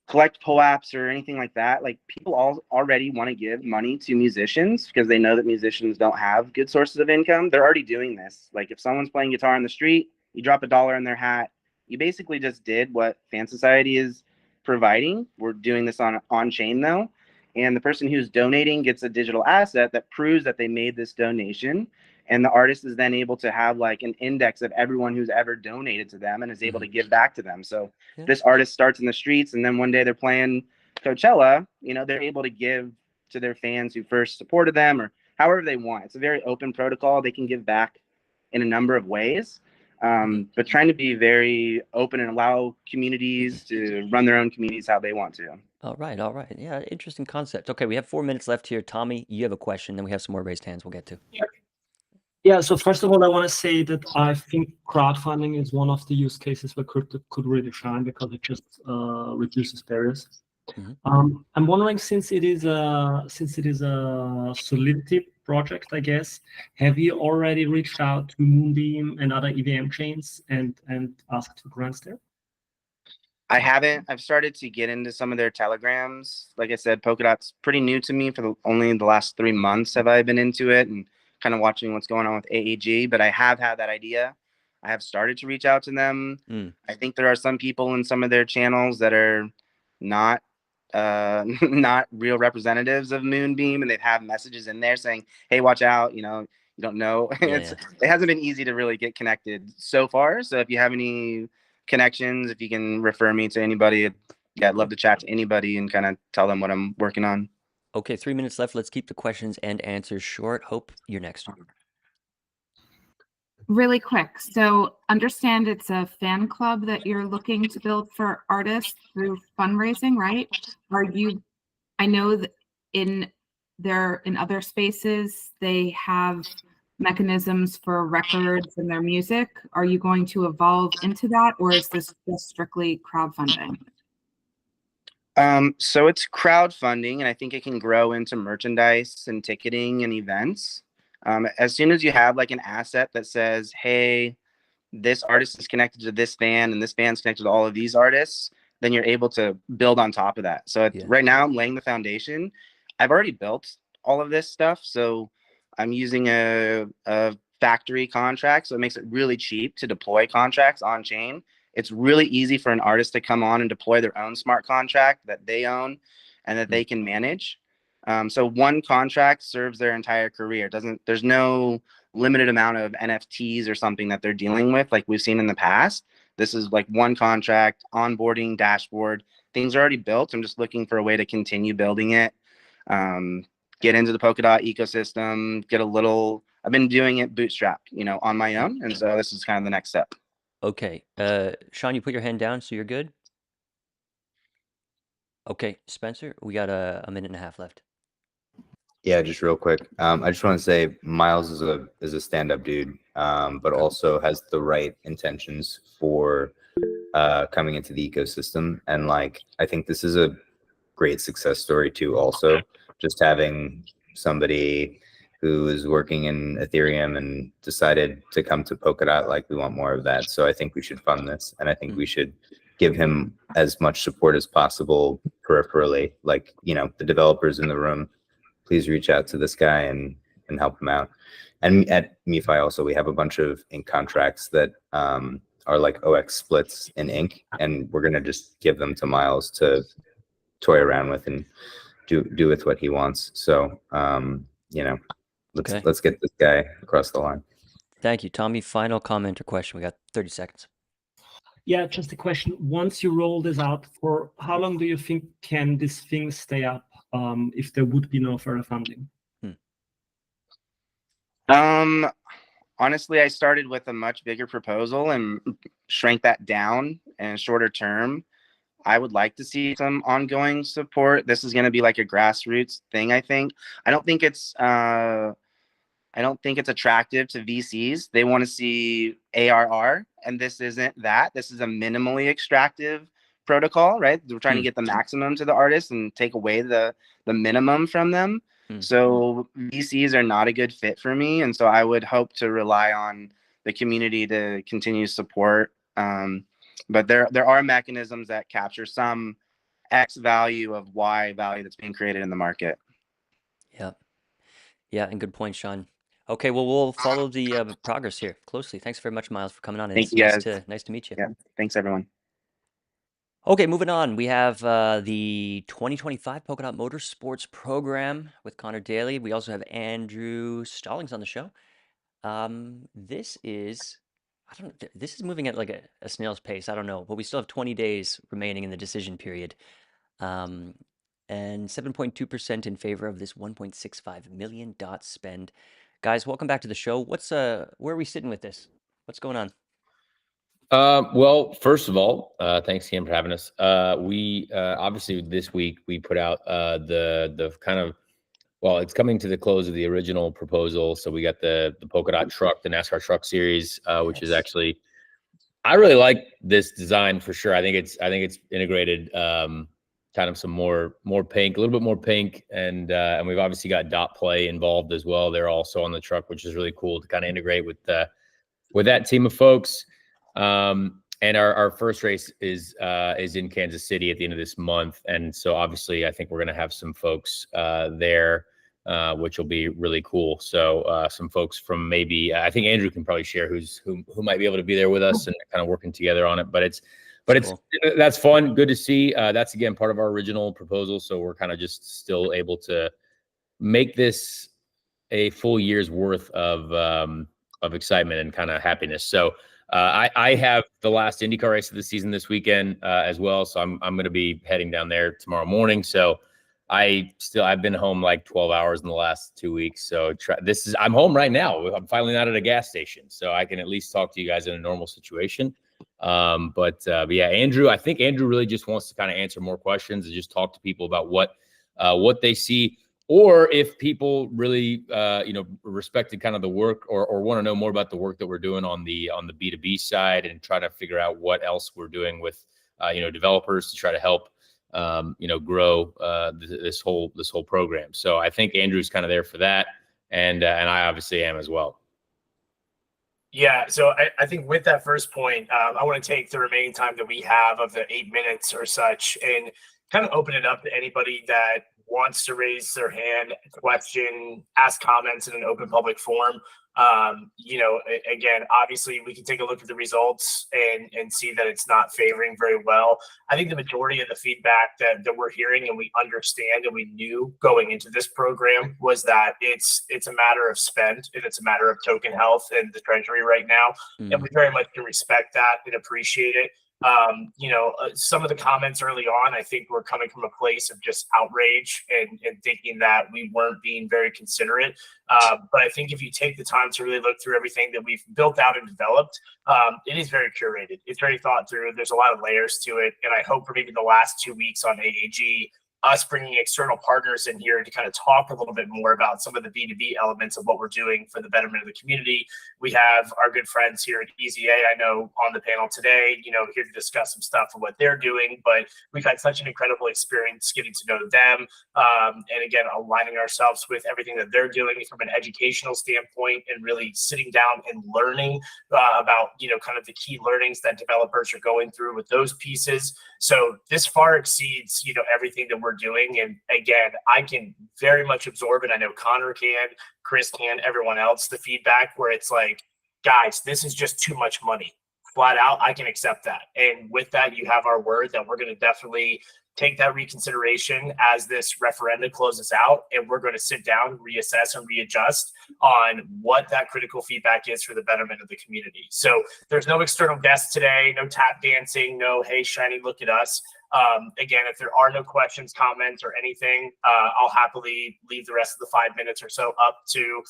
collect POAPs or anything like that. Like people all already want to give money to musicians because they know that musicians don't have good sources of income. They're already doing this. Like if someone's playing guitar in the street, you drop $1 in their hat, you basically just did what FanSociety is providing. We're doing this on chain though. And the person who's donating gets a digital asset that proves that they made this donation. And the artist is then able to have like an index of everyone who's ever donated to them and is able to give back to them. So Yeah. this artist starts in the streets and then one day they're playing Coachella, you know, they're able to give to their fans who first supported them or however they want. It's a very open protocol. They can give back in a number of ways. But trying to be very open and allow communities to run their own communities how they want to. All right. All right. Yeah. Interesting concept. Okay. We have 4 minutes left here. Tommy, you have a question. Then we have some more raised hands we'll get to. Yeah, so first of all, I want to say that I think crowdfunding is one of the use cases where crypto could really shine because it just reduces barriers. I'm wondering, since it is a Solidity project, I guess, have you already reached out to Moonbeam and other EVM chains and asked for grants there? I haven't. I've started to get into some of their telegrams. Like I said, Polkadot's pretty new to me. For only the last 3 months have I been into it and kind of watching what's going on with AEG. But I have had that idea. I have started to reach out to them. I think there are some people in some of their channels that are not not real representatives of Moonbeam, and they've have messages in there saying, "Hey, watch out! You know, you don't know." It hasn't been easy to really get connected so far. So if you have any connections, if you can refer me to anybody, yeah, I'd love to chat to anybody and kind of tell them what I'm working on. Okay, 3 minutes left. Let's keep the questions and answers short. Hope, you're next. Really quick. So understand it's a fan club that you're looking to build for artists through fundraising, right? I know that in other spaces, they have mechanisms for records and their music. Are you going to evolve into that, or is this just strictly crowdfunding? So it's crowdfunding, and I think it can grow into merchandise and ticketing and events. As soon as you have like an asset that says, hey, this artist is connected to this band and this band's connected to all of these artists, then you're able to build on top of that. So right now I'm laying the foundation. I've already built all of this stuff. So I'm using a factory contract. So it makes it really cheap to deploy contracts on chain. It's really easy for an artist to come on and deploy their own smart contract that they own and that they can manage. So one contract serves their entire career. There's no limited amount of NFTs or something that they're dealing with like we've seen in the past. This is like one contract, onboarding, dashboard. Things are already built. I'm just looking for a way to continue building it. Get into the Polkadot ecosystem, I've been doing it bootstrap, on my own. And so this is kind of the next step. Okay. Sean, you put your hand down, so you're good? Okay, Spencer, we got a minute and a half left. Yeah, just real quick. I just want to say Miles is a stand-up dude, but also has the right intentions for coming into the ecosystem. And like, I think this is a great success story too. Also, just having somebody who is working in Ethereum and decided to come to Polkadot, like we want more of that. So I think we should fund this, and I think we should give him as much support as possible peripherally. Like, the developers in the room, please reach out to this guy and help him out. And at MeFi also, we have a bunch of ink contracts that are like OX splits in ink, and we're gonna just give them to Miles to toy around with and do with what he wants. So let's get this guy across the line. Thank you, Tommy. Final comment or question? We got 30 seconds. Yeah, just a question. Once you roll this out, for how long do you think can this thing stay up if there would be no further funding? Honestly, I started with a much bigger proposal and shrank that down in shorter term. I would like to see some ongoing support. This is going to be like a grassroots thing, I think. I don't think it's I don't think it's attractive to VCs. They want to see ARR, and this isn't that. This is a minimally extractive protocol, right? We're trying to get the maximum to the artists and take away the minimum from them. So VCs are not a good fit for me, and so I would hope to rely on the community to continue support. But there are mechanisms that capture some X value of Y value that's being created in the market. Yeah, and good point, Sean. Okay, well, we'll follow the progress here closely. Thanks very much, Miles, for coming on. Thank It's you, nice guys. nice to meet you. Yeah, thanks everyone. Okay, moving on. We have the 2025 Polkadot Motorsports program with Connor Daly. We also have Andrew Stallings on the show. This is, I don't know, this is moving at like a snail's pace. I don't know, but we still have 20 days remaining in the decision period. And 7.2% in favor of this $1.65 million spend. Guys, welcome back to the show. Where are we sitting with this? What's going on? Well, first of all, thanks again for having us. We obviously this week we put out the kind of, well, it's coming to the close of the original proposal. So we got the Polkadot truck, the NASCAR truck series, which is actually, I really like this design for sure. I think it's integrated kind of some more pink, a little bit more pink, and we've obviously got Dot Play involved as well. They're also on the truck, which is really cool to kind of integrate with that team of folks. And our first race is in Kansas City at the end of this month. And so obviously I think we're going to have some folks there, which will be really cool. So some folks from maybe, I think Andrew can probably share who might be able to be there with us and kind of working together on it. But that's fun. Good to see. That's again, part of our original proposal. So we're kind of just still able to make this a full year's worth of excitement and kind of happiness. So I have the last IndyCar race of the season this weekend as well. So I'm going to be heading down there tomorrow morning. So I've been home like 12 hours in the last 2 weeks. So I'm home right now. I'm finally not at a gas station, so I can at least talk to you guys in a normal situation. But yeah, Andrew, I think Andrew really just wants to kind of answer more questions and just talk to people about what they see. Or if people really, respected kind of the work or want to know more about the work that we're doing on the B2B side and try to figure out what else we're doing with, developers to try to help, grow this whole program. So I think Andrew's kind of there for that. And I obviously am as well. Yeah, so I think with that first point, I want to take the remaining time that we have of the 8 minutes or such and kind of open it up to anybody that wants to raise their hand, question, ask comments in an open public forum. Again, obviously we can take a look at the results and see that it's not favoring very well. I think the majority of the feedback that we're hearing and we understand and we knew going into this program was that it's a matter of spend and it's a matter of token health in the treasury right now. And we very much can respect that and appreciate it. Some of the comments early on, I think were coming from a place of just outrage and thinking that we weren't being very considerate. But I think if you take the time to really look through everything that we've built out and developed, it is very curated. It's very thought through. There's a lot of layers to it. And I hope for maybe the last 2 weeks on AAG, us bringing external partners in here to kind of talk a little bit more about some of the B2B elements of what we're doing for the betterment of the community. We have our good friends here at EZA, I know, on the panel today, here to discuss some stuff of what they're doing, but we've had such an incredible experience getting to know them. And again, aligning ourselves with everything that they're doing from an educational standpoint and really sitting down and learning about, kind of the key learnings that developers are going through with those pieces. So this far exceeds, everything that we're doing. And again, I can very much absorb it. I know Connor can, Chris can, everyone else, the feedback where it's like, guys, this is just too much money. Flat out, I can accept that. And with that, you have our word that we're going to definitely take that reconsideration as this referenda closes out, and we're going to sit down, reassess, and readjust on what that critical feedback is for the betterment of the community. So there's no external guests today, no tap dancing, no, hey, shiny, look at us. Again, if there are no questions, comments, or anything, I'll happily leave the rest of the 5 minutes or so up to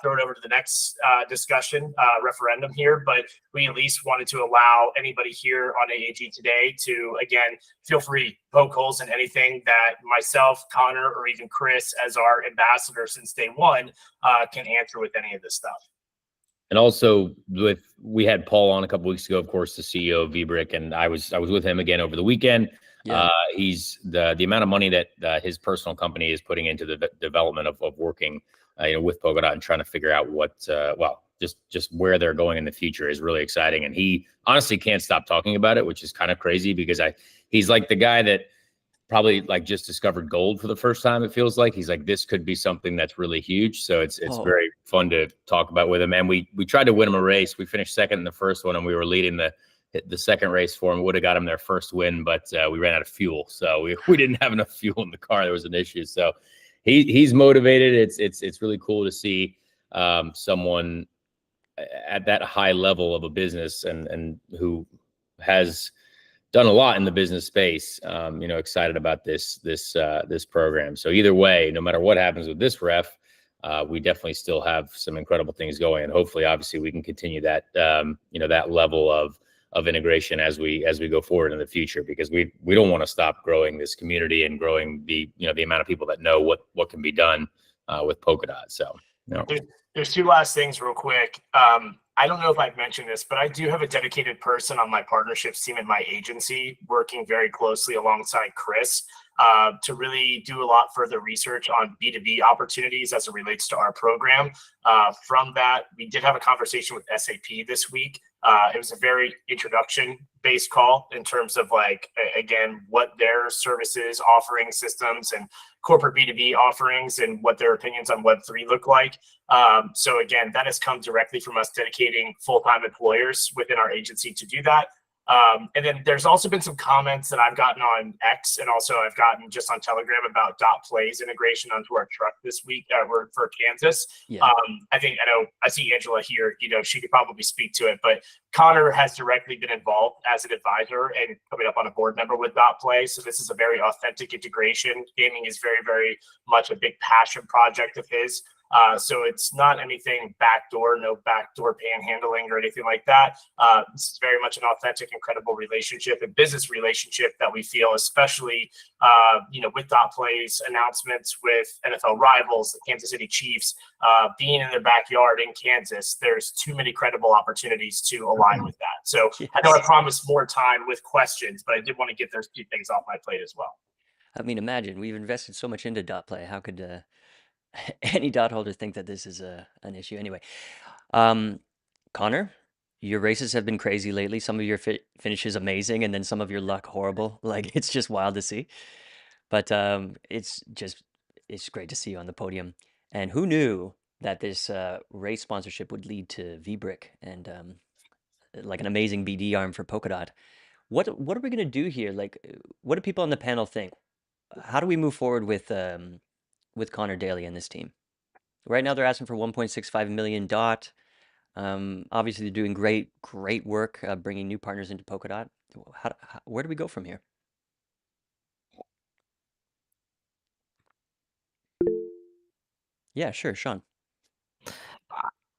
throw it over to the next discussion referendum here. But we at least wanted to allow anybody here on AAG today to, again, feel free, poke holes in anything that myself, Connor, or even Chris, as our ambassador since day one, can answer with any of this stuff. And also, we had Paul on a couple weeks ago, of course, the CEO of VBrick, and I was with him again over the weekend. Yeah. He's the amount of money that his personal company is putting into the development of working with Polkadot and trying to figure out what just where they're going in the future is really exciting. And he honestly can't stop talking about it, which is kind of crazy because he's like the guy that probably like just discovered gold for the first time. It feels like he's like, this could be something that's really huge. So it's very fun to talk about with him. And we tried to win him a race. We finished second in the first one, and we were leading the second race for him. Would have got him their first win, but we ran out of fuel. So we didn't have enough fuel in the car. There was an issue. So he's motivated. It's really cool to see someone at that high level of a business and who has done a lot in the business space, excited about this program. So either way, no matter what happens with this ref, we definitely still have some incredible things going, and hopefully, obviously, we can continue that that level of integration as we go forward in the future, because we don't want to stop growing this community and growing the amount of people that know what can be done with Polkadot. So there's two last things real quick. I don't know if I've mentioned this, but I do have a dedicated person on my partnerships team at my agency working very closely alongside Chris to really do a lot further research on B2B opportunities as it relates to our program. From that, we did have a conversation with SAP this week. It was a very introduction-based call in terms of again, what their services, offering systems, and corporate B2B offerings and what their opinions on Web3 look like. So again, that has come directly from us dedicating full-time employers within our agency to do that. And then there's also been some comments that I've gotten on X, and also I've gotten just on Telegram about .plays integration onto our truck this week for Kansas. Yeah. I see Angela here, she could probably speak to it, but Connor has directly been involved as an advisor and coming up on a board member with .play. So this is a very authentic integration. Gaming is very, very much a big passion project of his. So it's not anything backdoor, no backdoor panhandling or anything like that. This is very much an authentic and credible relationship and business relationship that we feel, especially, with .play's announcements with NFL rivals, the Kansas City Chiefs, being in their backyard in Kansas. There's too many credible opportunities to align with that. So yes. I know I promised more time with questions, but I did want to get those two things off my plate as well. I mean, imagine we've invested so much into .play. How could any dot holder think that this is an issue anyway? Connor, your races have been crazy lately. Some of your finishes amazing, and then some of your luck horrible. It's just wild to see. But it's great to see you on the podium. And who knew that this race sponsorship would lead to VBrick and an amazing BD arm for Polkadot? What are we gonna do here? What do people on the panel think? How do we move forward with Connor Daly and this team? Right now, they're asking for 1.65 million DOT. Obviously, they're doing great work bringing new partners into Polkadot. Where do we go from here? Yeah, sure, Sean.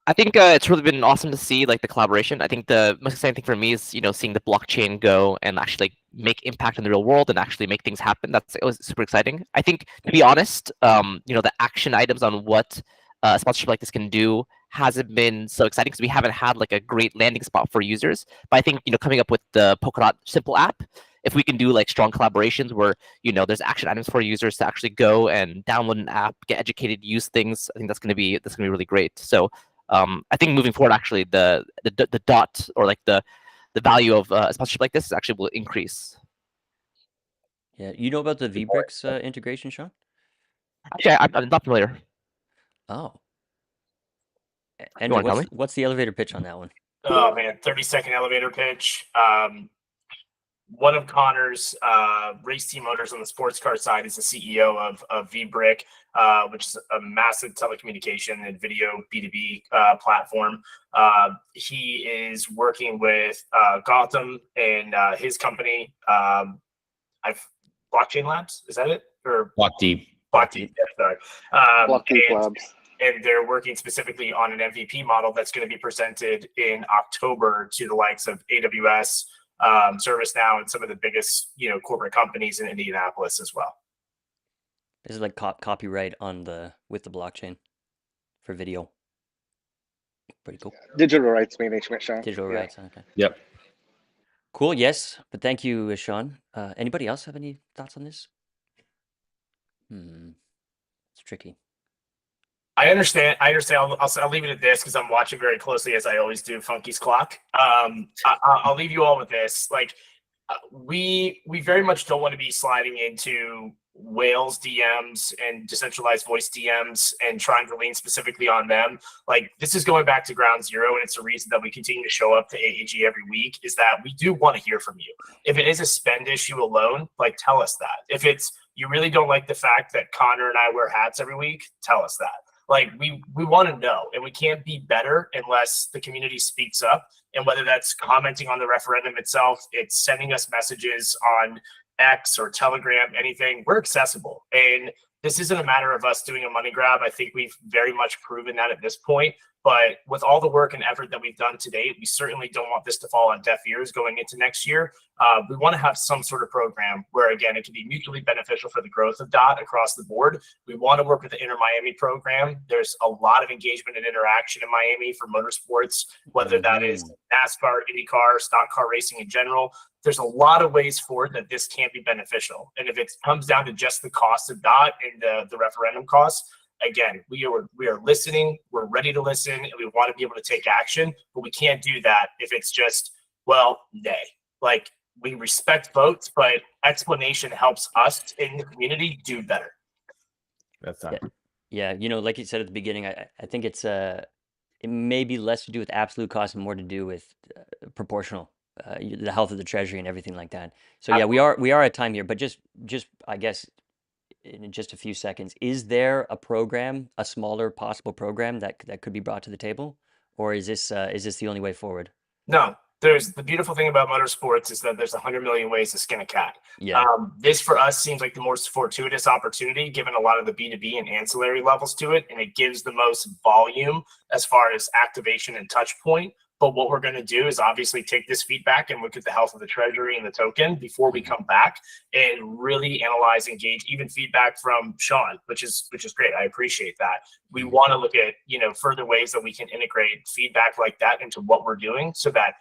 I think it's really been awesome to see the collaboration. I think the most exciting thing for me is seeing the blockchain go and actually make impact in the real world and actually make things happen. It was super exciting. I think, to be honest, the action items on what a sponsorship like this can do hasn't been so exciting because we haven't had a great landing spot for users. But I think coming up with the Polkadot simple app, if we can do strong collaborations where there's action items for users to actually go and download an app, get educated, use things, I think that's gonna be really great. So I think moving forward, actually, the dot or the value of a sponsorship like this actually will increase. Yeah, you know about the VBrick's integration, Sean? Actually, I'm not familiar. Oh. And what's the elevator pitch on that one? Oh man, 30-second elevator pitch. One of Connor's race team owners on the sports car side is the CEO of VBrick, which is a massive telecommunication and video B2B platform. He is working with Gotham and his company. I Blockchain Labs, is that it? Or Blockdeep. Blockdeep, yeah, sorry. Blockdeep Labs. And they're working specifically on an MVP model that's going to be presented in October to the likes of AWS, ServiceNow, and some of the biggest, corporate companies in Indianapolis as well. This is like copyright with the blockchain for video. Pretty cool. Digital rights management, Sean. Digital rights. Okay. Yep. Cool. Yes, but thank you, Sean. Anybody else have any thoughts on this? It's tricky. I understand. I'll leave it at this because I'm watching very closely, as I always do, Funky's clock. I'll leave you all with this. Like, we very much don't want to be sliding into whales DMs and decentralized voice DMs and trying to lean specifically on them. Like, this is going back to ground zero, and it's a reason that we continue to show up to AAG every week, is that we do want to hear from you. If it is a spend issue alone, like, tell us that. If it's you really don't like the fact that Connor and I wear hats every week, tell us that. Like, we want to know, and we can't be better unless the community speaks up. And whether that's commenting on the referendum itself, it's sending us messages on X or Telegram, anything, we're accessible. And this isn't a matter of us doing a money grab. I think we've very much proven that at this point. But with all the work and effort that we've done to date, we certainly don't want this to fall on deaf ears going into next year. We want to have some sort of program where, again, it can be mutually beneficial for the growth of DOT across the board. We want to work with the Inter Miami program. There's a lot of engagement and interaction in Miami for motorsports, whether that is NASCAR, IndyCar, stock car racing in general. There's a lot of ways forward that this can be beneficial. And if it comes down to just the cost of DOT and the referendum costs, again, we are listening, we're ready to listen, and we want to be able to take action, but we can't do that if it's just, well, nay. Like, we respect votes, but explanation helps us in the community do better. That's not. Yeah, like you said at the beginning, I think it may be less to do with absolute cost and more to do with proportional, the health of the treasury and everything like that. So yeah, we are at time here, but just I guess in just a few seconds, is there a program, a smaller possible program that could be brought to the table, or is this the only way forward? No, there's the beautiful thing about motorsports is that there's 100 million ways to skin a cat. Yeah. This for us seems like the most fortuitous opportunity, given a lot of the B2B and ancillary levels to it, and it gives the most volume as far as activation and touch point. But what we're going to do is obviously take this feedback and look at the health of the treasury and the token before we come back and really analyze, engage, even feedback from Sean, which is great. I appreciate that. We want to look at, further ways that we can integrate feedback like that into what we're doing so that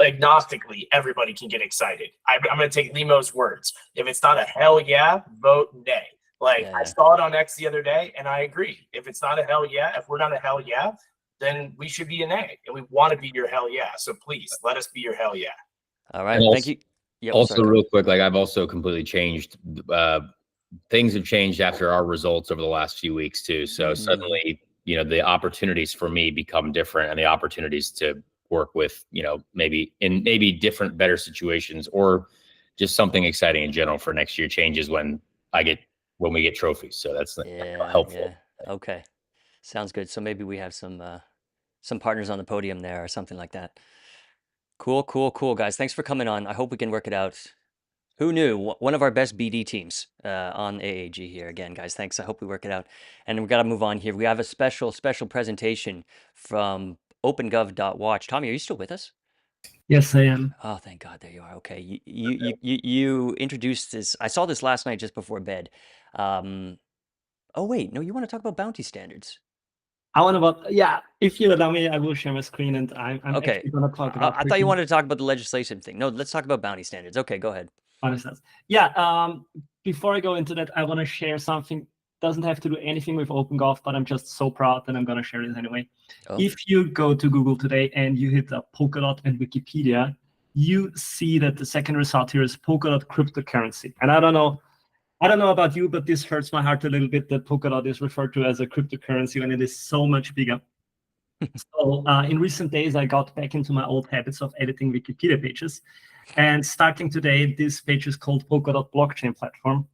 agnostically everybody can get excited. I'm going to take Limo's words. If it's not a hell yeah, vote nay. I saw it on X the other day and I agree. If it's not a hell yeah, if we're not a hell yeah, then we should be an A, and we want to be your hell yeah. So please let us be your hell yeah. All right, thank you. Yep, also, real quick, I've also completely changed. Things have changed after our results over the last few weeks too. So suddenly, the opportunities for me become different, and the opportunities to work with, maybe different, better situations, or just something exciting in general for next year changes when we get trophies. So that's helpful. Yeah. Okay. Sounds good. So maybe we have some partners on the podium there or something like that. Cool, guys. Thanks for coming on. I hope we can work it out. Who knew? One of our best BD teams on AAG here. Again, guys, thanks. I hope we work it out. And we've got to move on here. We have a special presentation from OpenGov.watch. Tommy, are you still with us? Yes, I am. Oh, thank God. There you are. Okay. You introduced this. I saw this last night just before bed. Oh, wait. No, you want to talk about bounty standards? If you allow me, I will share my screen, and I'm okay. actually going to talk about. I thought you wanted to talk about the legislation thing. No, let's talk about bounty standards. Okay, go ahead. Yeah. Before I go into that, I want to share something. Doesn't have to do anything with OpenGov, but I'm just so proud that I'm going to share it anyway. Oh. If you go to Google today and you hit Polkadot and Wikipedia, you see that the second result here is Polkadot cryptocurrency. And I don't know about you, but this hurts my heart a little bit that Polkadot is referred to as a cryptocurrency when it is so much bigger. So in recent days, I got back into my old habits of editing Wikipedia pages. And starting today, this page is called Polkadot Blockchain Platform.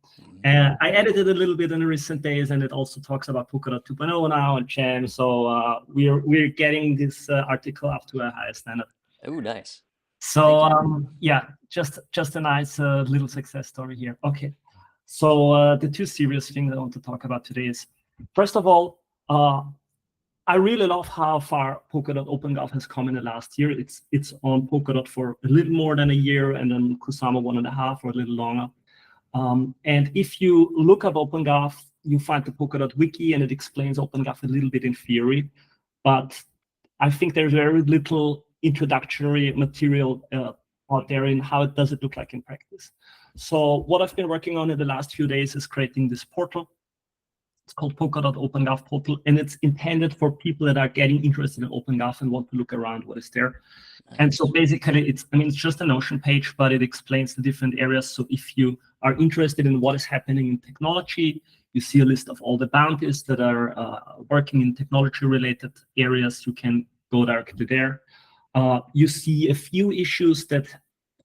I edited a little bit in the recent days, and it also talks about Polkadot 2.0 now and Jam. So we're getting this article up to a higher standard. Oh, nice. So yeah, just a nice little success story here. Okay, so the two serious things I want to talk about today is, first of all, I really love how far Polkadot OpenGov has come in the last year. It's on Polkadot for a little more than a year, and then Kusama 1.5 or a little longer. And if you look up OpenGov, you find the Polkadot wiki, and it explains OpenGov a little bit in theory, but I think there's very little introductory material out there in how does it look like in practice. So what I've been working on in the last few days is creating this portal. It's called Polkadot OpenGov portal, and it's intended for people that are getting interested in OpenGov and want to look around what is there. And so basically, it's just a Notion page, but it explains the different areas. So if you are interested in what is happening in technology, you see a list of all the bounties that are working in technology-related areas. You can go directly there. You see a few issues that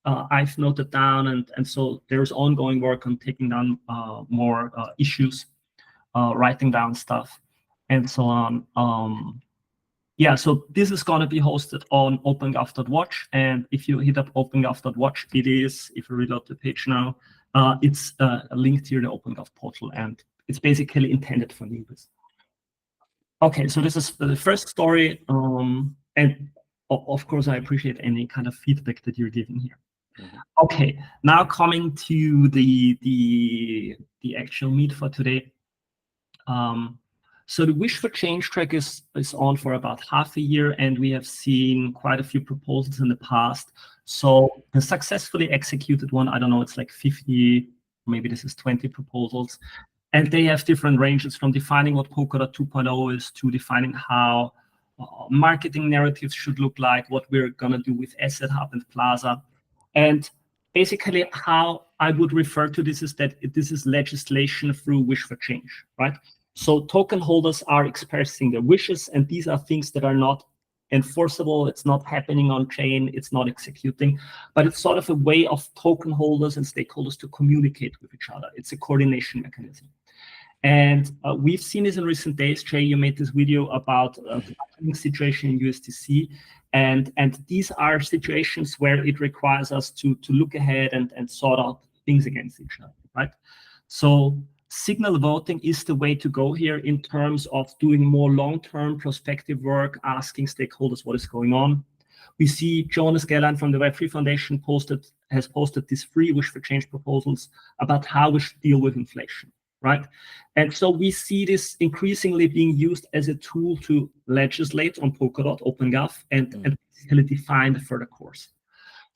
I've noted down, and so there's ongoing work on taking down more issues. Writing down stuff, and so on. Yeah, so this is going to be hosted on OpenGov.watch, and if you hit up OpenGov.watch, it is, if you reload the page now, it's linked to the OpenGov portal, and it's basically intended for newbies. Okay, so this is the first story, and of course, I appreciate any kind of feedback that you're giving here. Okay, now coming to the actual meat for today. So the Wish for Change track is on for about half a year, and we have seen quite a few proposals in the past. So the successfully executed one, I don't know, it's like 50, maybe this is 20 proposals. And they have different ranges from defining what Polkadot 2.0 is to defining how marketing narratives should look like, what we're going to do with Asset Hub and Plaza. And basically how I would refer to this is that this is legislation through Wish for Change, right? So token holders are expressing their wishes, and these are things that are not enforceable. It's not happening on chain. It's not executing, but it's sort of a way of token holders and stakeholders to communicate with each other. It's a coordination mechanism. And we've seen this in recent days. Jay, you made this video about the situation in USDC. And these are situations where it requires us to look ahead and sort out things against each other, right? So signal voting is the way to go here in terms of doing more long-term prospective work, asking stakeholders what is going on. We see Jonas Gellan from the Web3 Foundation has posted these 3 Wish for Change proposals about how we should deal with inflation, right? And so we see this increasingly being used as a tool to legislate on Polkadot OpenGov and basically define the further course.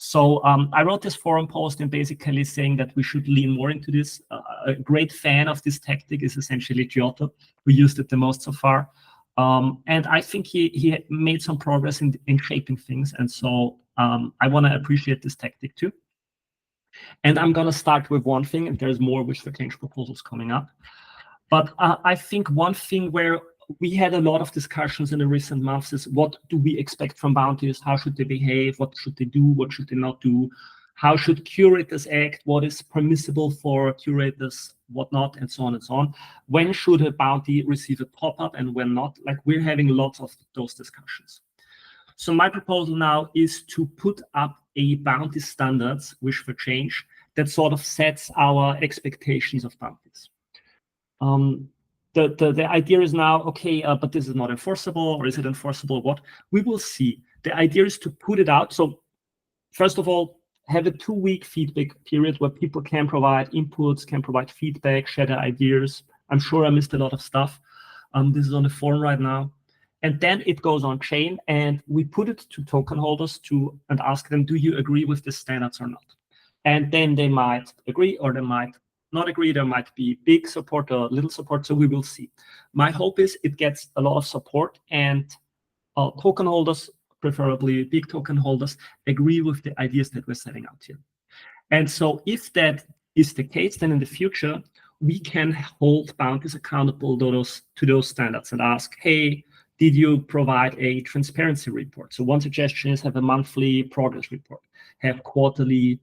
So I wrote this forum post and basically saying that we should lean more into this. A great fan of this tactic is essentially Giotto, who used it the most so far. And I think he made some progress in shaping things. And so I want to appreciate this tactic too. And I'm going to start with one thing, and there's more Wish for Change proposals coming up. But I think one thing where we had a lot of discussions in the recent months is what do we expect from bounties? How should they behave? What should they do? What should they not do? How should curators act? What is permissible for curators? What not? And so on and so on. When should a bounty receive a pop-up and when not? Like, we're having lots of those discussions. So my proposal now is to put up a bounty standards, Wish for Change, that sort of sets our expectations of bounties. The idea is now, okay, but this is not enforceable, or is it enforceable? What? We will see. The idea is to put it out. So first of all, have a 2-week feedback period where people can provide inputs, can provide feedback, share their ideas. I'm sure I missed a lot of stuff. This is on the forum right now. And then it goes on chain, and we put it to token holders and ask them, do you agree with the standards or not? And then they might agree, or they might not agree. There might be big support or little support, so we will see. My hope is it gets a lot of support, and token holders, preferably big token holders, agree with the ideas that we're setting out here. And so if that is the case, then in the future, we can hold bounties accountable to those standards and ask, hey, did you provide a transparency report? So one suggestion is have a monthly progress report, have quarterly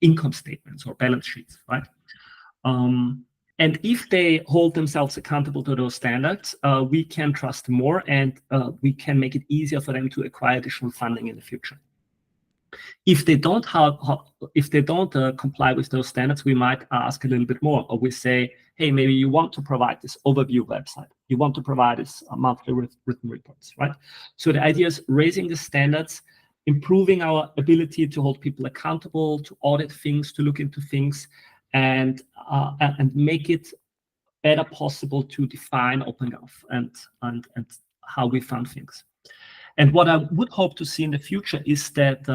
income statements or balance sheets, right? And if they hold themselves accountable to those standards, we can trust more, and we can make it easier for them to acquire additional funding in the future. If they don't comply with those standards, we might ask a little bit more, or we say, hey, maybe you want to provide this overview website. You want to provide this monthly written reports, right? So the idea is raising the standards, improving our ability to hold people accountable, to audit things, to look into things, and make it better possible to define OpenGov and how we fund things. And what I would hope to see in the future is that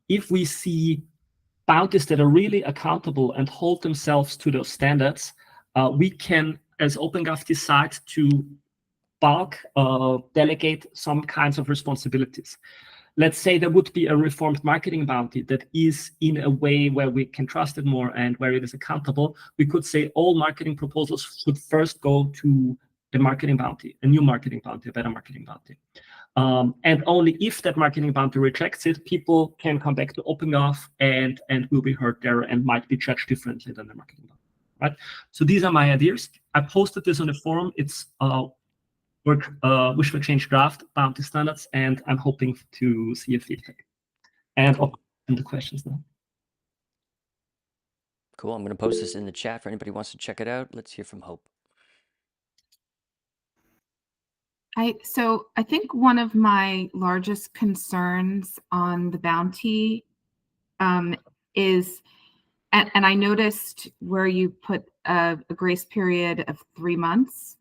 if we see bounties that are really accountable and hold themselves to those standards, we can, as OpenGov, decide to bulk delegate some kinds of responsibilities. Let's say there would be a reformed marketing bounty that is in a way where we can trust it more and where it is accountable. We could say all marketing proposals should first go to the marketing bounty, a new marketing bounty, a better marketing bounty. And only if that marketing bounty rejects it, people can come back to OpenGov and will be heard there and might be judged differently than the marketing bounty, right? So these are my ideas. I posted this on the forum. It's wish for change draft bounty standards, and I'm hoping to see your feedback and open the questions now. Cool. I'm going to post this in the chat for anybody who wants to check it out. Let's hear from Hope. So I think one of my largest concerns on the bounty is, and I noticed where you put a grace period of 3 months.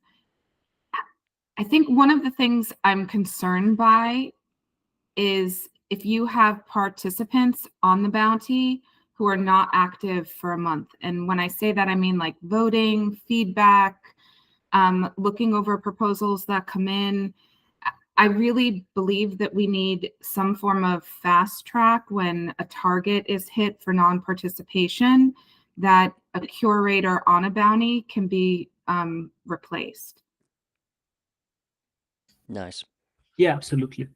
I think one of the things I'm concerned by is if you have participants on the bounty who are not active for a month. And when I say that, I mean like voting, feedback, looking over proposals that come in. I really believe that we need some form of fast track when a target is hit for non-participation, that a curator on a bounty can be replaced. Nice. Yeah, absolutely.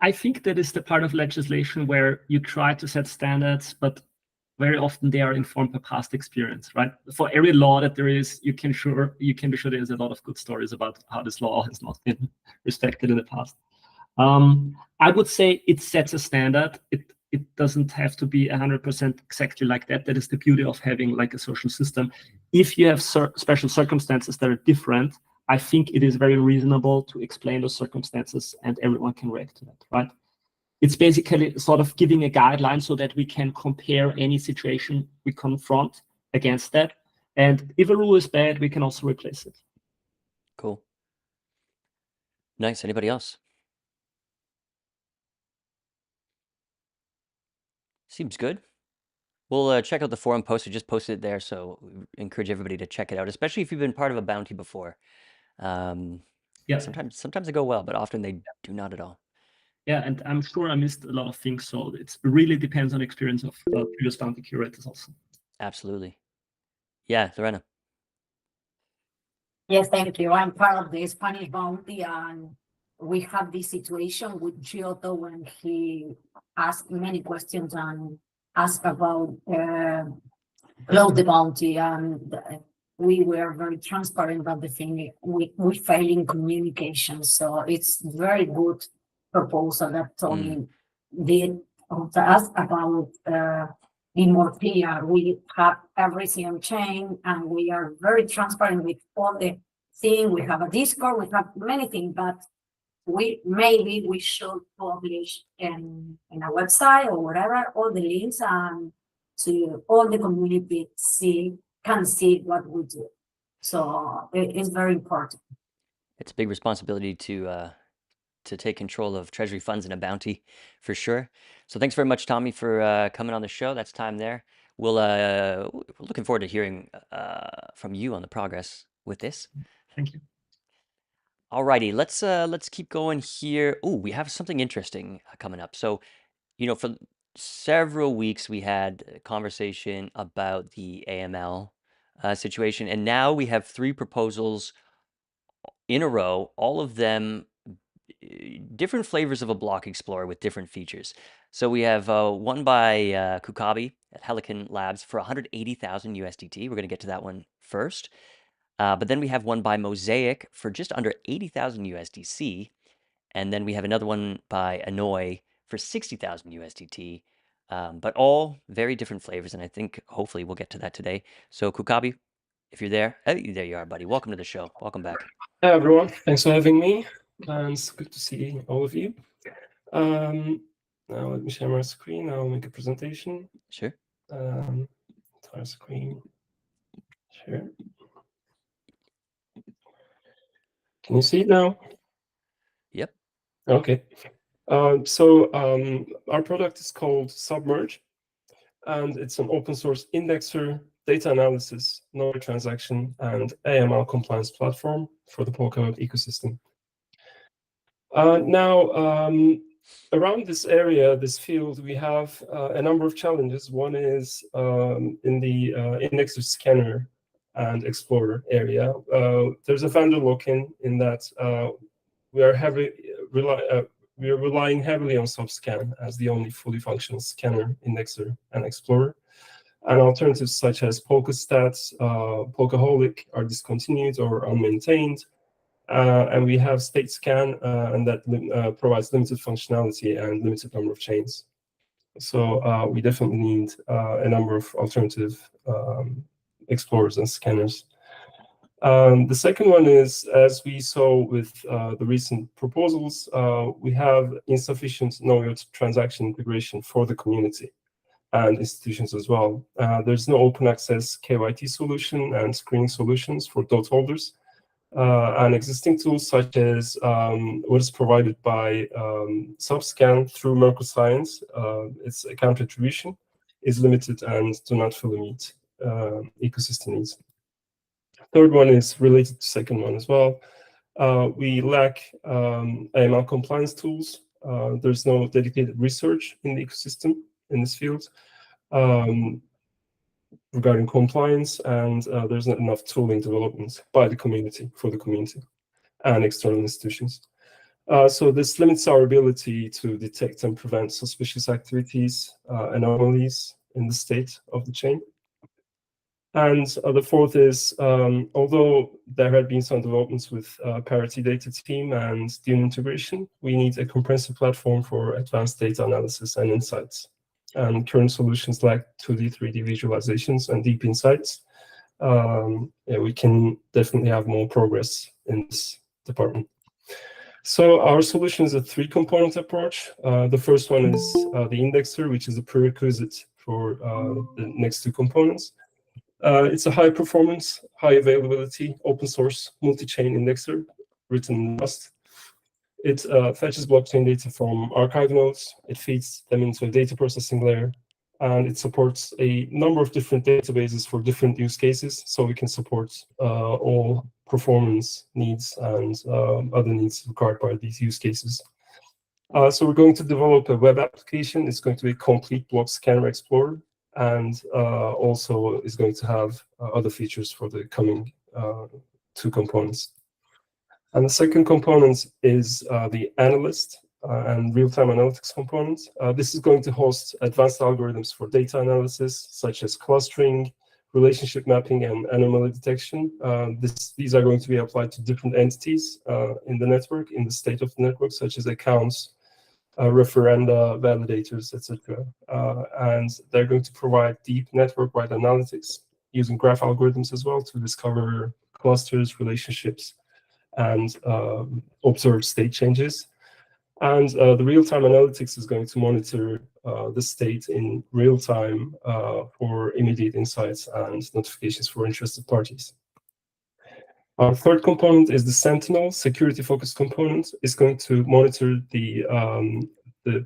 I think that is the part of legislation where you try to set standards, but very often they are informed by past experience, right? For every law that there is, you can be sure there's a lot of good stories about how this law has not been respected in the past. I would say it sets a standard. It doesn't have to be 100% exactly like that. That is the beauty of having like a social system. If you have special circumstances that are different, I think it is very reasonable to explain those circumstances and everyone can react to that, right? It's basically sort of giving a guideline so that we can compare any situation we confront against that. And if a rule is bad, we can also replace it. Cool. Nice. Anybody else? Seems good. We'll check out the forum post. I just posted it there, so we encourage everybody to check it out, especially if you've been part of a bounty before. Yeah. Sometimes they go well, but often they do not at all. Yeah, and I'm sure I missed a lot of things, so it really depends on experience of previous bounty curators also. Absolutely. Yeah, Lorena. Yes, thank you. I'm part of the Spanish bounty, and we have this situation with Giotto when he asked many questions and asked about close the bounty, and we were very transparent about the thing. We fail in communication, so it's very good proposal that Tony did to us about being more clear. We have everything on chain, and we are very transparent with all the things. We have a Discord, we have many things, but maybe we should publish in a website or whatever all the links, and so all the community can see what we do. So it's very important. It's a big responsibility to take control of treasury funds in a bounty, for sure. So thanks very much, Tommy, for coming on the show. That's time there. We're looking forward to hearing from you on the progress with this. Thank you. Alrighty, let's keep going here. Oh, we have something interesting coming up. So, for several weeks we had a conversation about the AML situation, and now we have 3 proposals in a row, all of them different flavors of a block explorer with different features. So we have one by Kukabi at Helicon Labs for 180,000 USDT. We're going to get to that one first. But then we have one by Mosaic for just under 80,000 USDC. And then we have another one by Annoy for 60,000 USDT, but all very different flavors. And I think hopefully we'll get to that today. So Kukabi, if you're there, there you are, buddy. Welcome to the show. Welcome back. Hi, everyone. Thanks for having me. And it's good to see all of you. Now let me share my screen. I'll make a presentation. Sure. Entire screen. Share. Can you see it now? Yep. Okay. Our product is called Submerge, and it's an open source indexer, data analysis, knowledge transaction, and AML compliance platform for the Polkadot ecosystem. Around this area, this field, we have a number of challenges. One is in the indexer scanner and explorer area. There's a vendor lock-in in that we are relying heavily on SubScan as the only fully functional scanner, indexer, and explorer. And alternatives such as Polkastat, Polkaholic are discontinued or unmaintained. And we have State Scan, and that provides limited functionality and limited number of chains. So we definitely need a number of alternative explorers and scanners. The second one is, as we saw with the recent proposals, we have insufficient knowledge transaction integration for the community and institutions as well. There's no open access KYT solution and screening solutions for DOT holders. And existing tools such as what is provided by SubScan through Merkle Science, its account attribution is limited and do not fully meet ecosystem needs. Third one is related to second one as well. We lack AML compliance tools. There's no dedicated research in the ecosystem in this field regarding compliance, and there's not enough tooling development by the community, for the community and external institutions. So this limits our ability to detect and prevent suspicious activities, anomalies in the state of the chain. And the fourth is, although there had been some developments with parity data team and Dune integration, we need a comprehensive platform for advanced data analysis and insights. And current solutions lack 2D, 3D visualizations and deep insights. We can definitely have more progress in this department. So our solution is a three-component approach. The first one is the indexer, which is a prerequisite for the next two components. It's a high performance, high availability, open source, multi-chain indexer written in Rust. It fetches blockchain data from archive nodes, it feeds them into a data processing layer, and it supports a number of different databases for different use cases, so we can support all performance needs and other needs required by these use cases. So we're going to develop a web application. It's going to be a complete block scanner explorer, and also is going to have other features for the coming two components. And the second component is the analyst and real-time analytics component. This is going to host advanced algorithms for data analysis, such as clustering, relationship mapping, and anomaly detection. These are going to be applied to different entities in the network, in the state of the network, such as accounts, referenda, validators, etc. And they're going to provide deep network-wide analytics using graph algorithms as well to discover clusters, relationships, and observe state changes. And the real-time analytics is going to monitor the state in real time for immediate insights and notifications for interested parties. Our third component is the Sentinel security-focused component. It's going to monitor the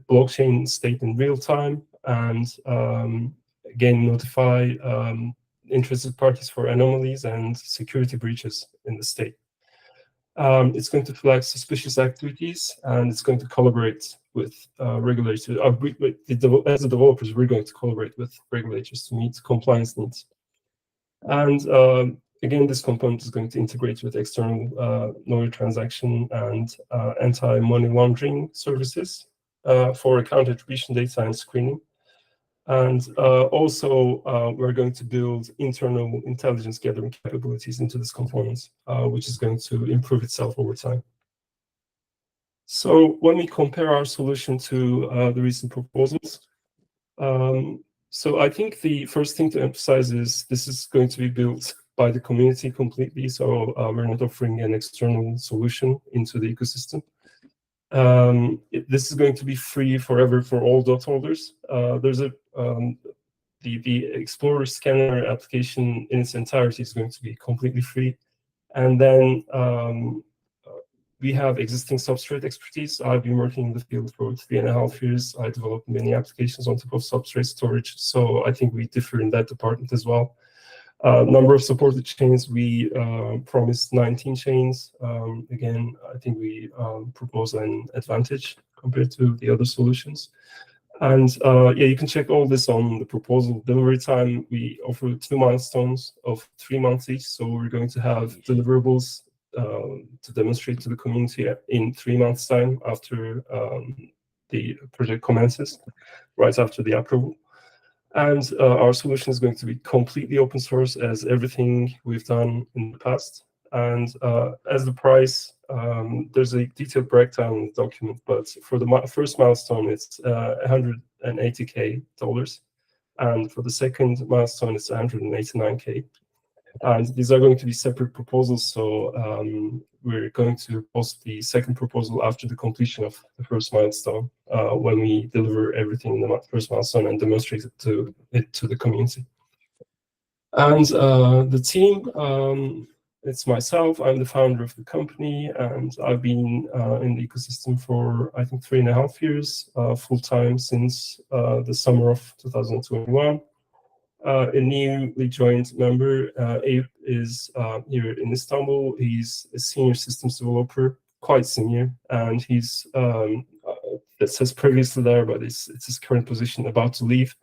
blockchain state in real time and again notify interested parties for anomalies and security breaches in the state. It's going to flag suspicious activities, and it's going to collaborate with regulators. As the developers, we're going to collaborate with regulators to meet compliance needs. And again, this component is going to integrate with external knowledge transaction and anti-money laundering services for account attribution data and screening. And also, we're going to build internal intelligence gathering capabilities into this component, which is going to improve itself over time. So when we compare our solution to the recent proposals, so I think the first thing to emphasize is this is going to be built by the community completely. So we're not offering an external solution into the ecosystem. This is going to be free forever for all dot holders. There's a the Explorer scanner application in its entirety is going to be completely free, and then we have existing substrate expertise. I've been working in the field for 3.5 years. I developed many applications on top of substrate storage, so I think we differ in that department as well. Number of supported chains, we promised 19 chains. Again, I think we propose an advantage compared to the other solutions. And yeah, you can check all this on the proposal. Delivery time, we offer 2 milestones of 3 months each. So we're going to have deliverables to demonstrate to the community in 3 months' time after the project commences, right after the approval. And our solution is going to be completely open source as everything we've done in the past. And as the price, there's a detailed breakdown in the document, but for the first milestone, it's $180K. And for the second milestone, it's $189K. And these are going to be separate proposals. So we're going to post the second proposal after the completion of the first milestone when we deliver everything in the first milestone and demonstrate it to the community. And the team, it's myself. I'm the founder of the company, and I've been in the ecosystem for, I think, 3.5 years, full-time since the summer of 2021. A newly joined member, Abe, is here in Istanbul. He's a senior systems developer, quite senior, and he's, it says previously there, but it's his current position, about to leave.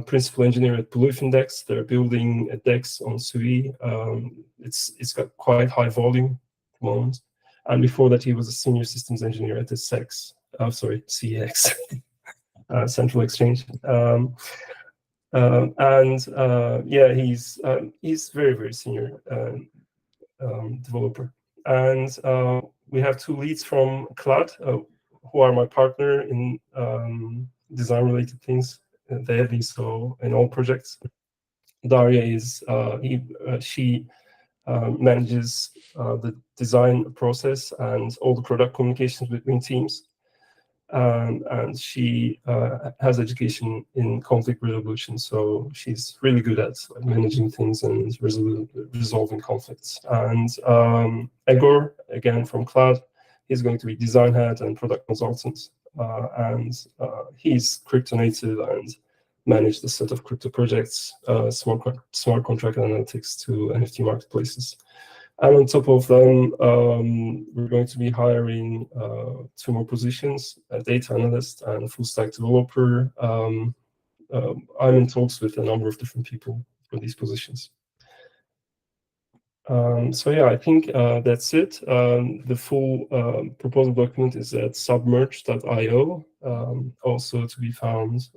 Principal engineer at Bluefin DEX. They're building a DEX on Sui. It's got quite high volume at the moment. And before that, he was a senior systems engineer at the CEX, CEX, Central Exchange. Yeah, he's very, very senior developer. And we have 2 leads from Clad, who are my partner in design-related things. They have been so in all projects. Daria is she manages the design process and all the product communications between teams. And she has education in conflict resolution, so she's really good at managing things and resolving conflicts. And Egor, again from Cloud, he's going to be design head and product consultant, and he's crypto native and managed a set of crypto projects, smart contract analytics to NFT marketplaces. And on top of them, we're going to be hiring 2 more positions, a data analyst and a full stack developer. I'm in talks with a number of different people for these positions. So yeah, I think that's it. The full proposal document is at submerge.io, also to be found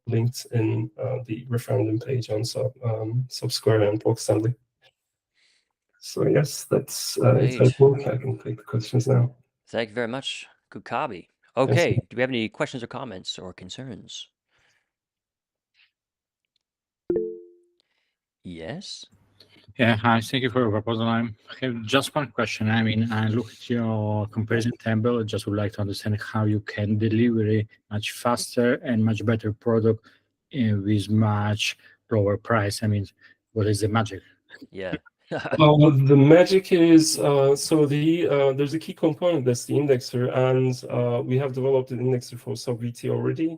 linked in the referendum page on Subsquare and Polkadot. So yes, that's it. I think I can take the questions now. Thank you very much, Kukabi. Okay, do we have any questions or comments or concerns? Yes. Yeah, hi, thank you for your proposal. I have just one question. I mean, I look at your comparison table. I just would like to understand how you can deliver a much faster and much better product with much lower price. I mean, what is the magic? Yeah. The magic is, so there's a key component, that's the indexer, and we have developed an indexer for SubVT already.